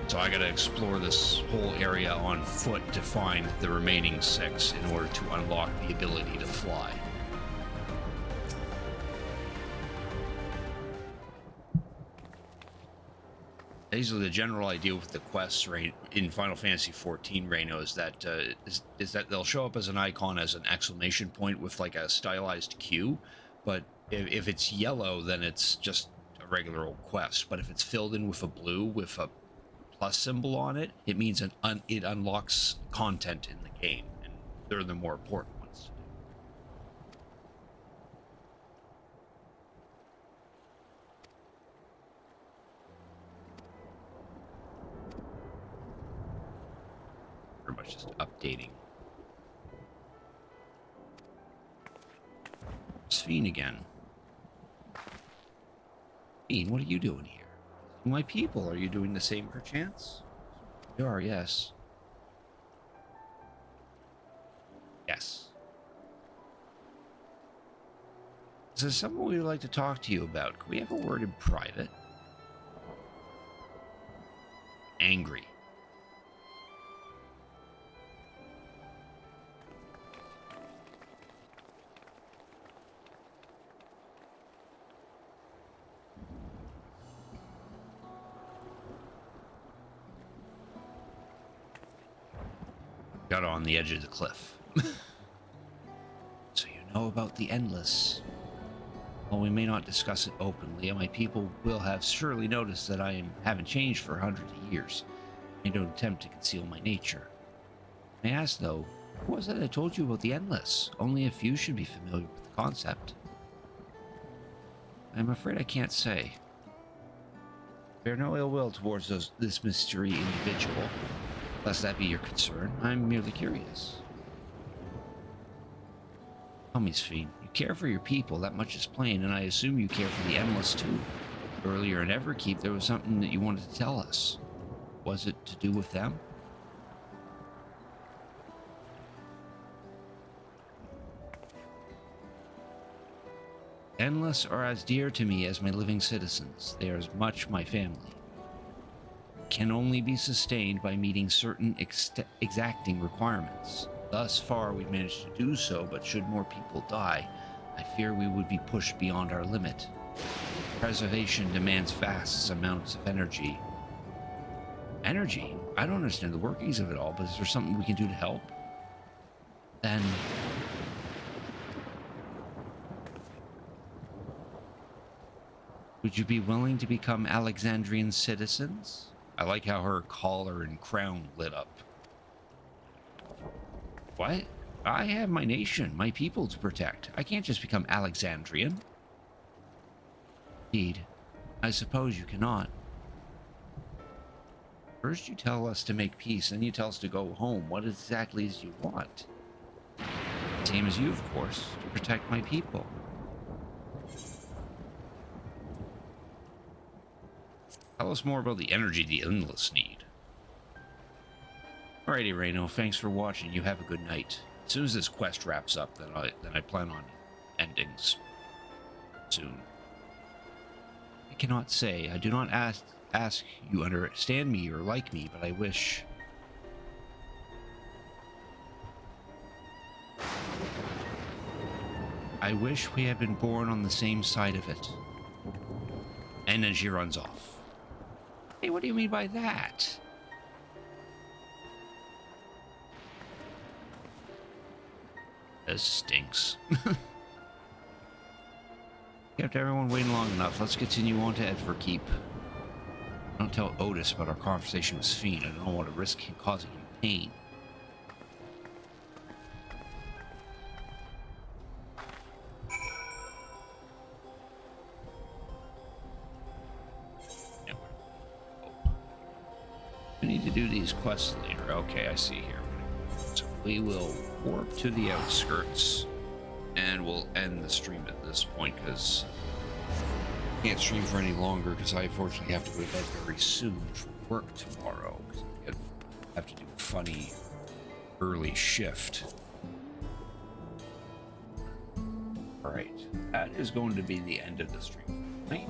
So I gotta explore this whole area on foot to find the remaining 6 in order to unlock the ability to fly. Basically, the general idea with the quests in Final Fantasy XIV, Reno, is that they'll show up as an icon as an exclamation point with like a stylized Q, but if it's yellow, then it's just a regular old quest. But if it's filled in with a blue with a plus symbol on it, it means it unlocks content in the game, and they're the more important ones. Pretty much just updating. Sphene again. Sphene, what are you doing here? My people, are you doing the same perchance? You are, yes. Yes. Is there something we'd like to talk to you about? Can we have a word in private? Angry. Got on the edge of the cliff. So you know about the Endless. While we may not discuss it openly, my people will have surely noticed that I haven't changed for hundreds of years. I don't attempt to conceal my nature. I ask though, who was it that told you about the Endless? Only a few should be familiar with the concept. I'm afraid I can't say. Bear no ill will towards this mystery individual. Lest that be your concern, I'm merely curious. Tell me, Sphene, you care for your people, that much is plain, and I assume you care for the Endless too. Earlier in Everkeep, there was something that you wanted to tell us. Was it to do with them? Endless are as dear to me as my living citizens. They are as much my family. Can only be sustained by meeting certain exacting requirements. Thus far, we've managed to do so, but should more people die, I fear we would be pushed beyond our limit. Preservation demands vast amounts of energy. Energy? I don't understand the workings of it all, but is there something we can do to help? Then... would you be willing to become Alexandrian citizens? I like how her collar and crown lit up. What? I have my nation, my people to protect. I can't just become Alexandrian. Indeed. I suppose you cannot. First you tell us to make peace, then you tell us to go home. What exactly is you want? Same as you, of course, to protect my people. Tell us more about the energy the Endless need. Alrighty, Reno, thanks for watching. You have a good night. As soon as this quest wraps up, then I plan on endings soon. I cannot say. I do not ask you understand me or like me, but I wish... I wish we had been born on the same side of it. And then she runs off. Hey, what do you mean by that? This stinks. Kept everyone waiting long enough. Let's continue on to Everkeep. Don't tell Otis about our conversation with Sphene. I don't want to risk causing him pain. We need to do these quests later. Okay, I see here. So we will warp to the outskirts. And we'll end the stream at this point because I can't stream for any longer because I unfortunately have to go to bed very soon for work tomorrow. I have to do a funny early shift. Alright, that is going to be the end of the stream for tonight.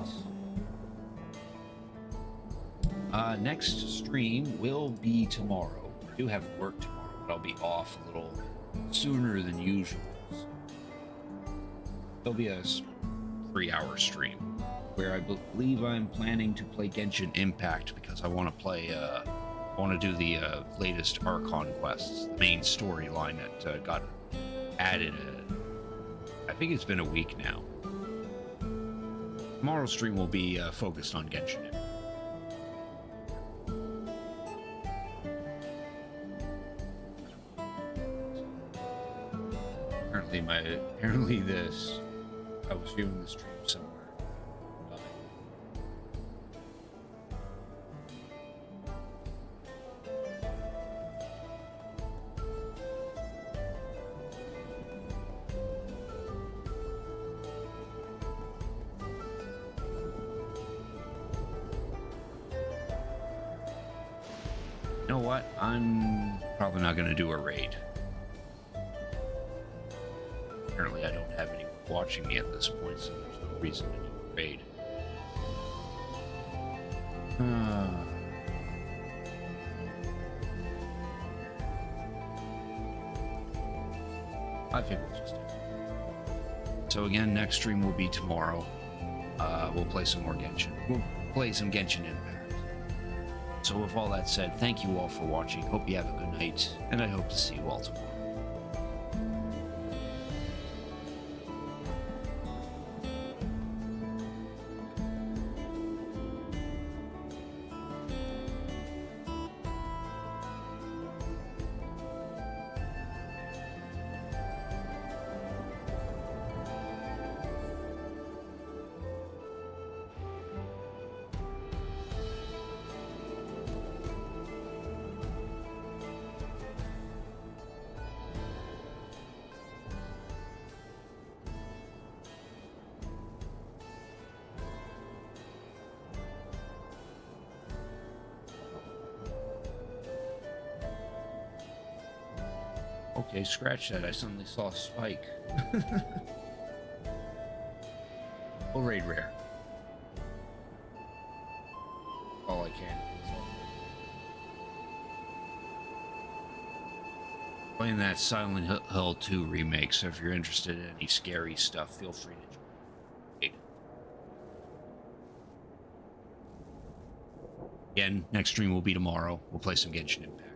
Next stream will be tomorrow. I do have work tomorrow, but I'll be off a little sooner than usual. So there'll be a 3-hour stream where I believe I'm planning to play Genshin Impact because I want to play, I want to do the latest Archon quests, the main storyline that got added. I think it's been a week now. Tomorrow's stream will be focused on Genshin Impact. Apparently this, I was viewing the stream somewhere. You know what? I'm probably not going to do a raid. Apparently I don't have anyone watching me at this point, so there's no reason to do a raid. I think we'll just do it. So again, next stream will be tomorrow. We'll play some more Genshin. We'll play some Genshin Impact. So with all that said, thank you all for watching. Hope you have a good night, and I hope to see you all tomorrow. Okay, scratch that. I suddenly saw a spike. We'll raid rare. All I can. Playing that Silent Hill 2 remake, so if you're interested in any scary stuff, feel free to join. Again, next stream will be tomorrow. We'll play some Genshin Impact.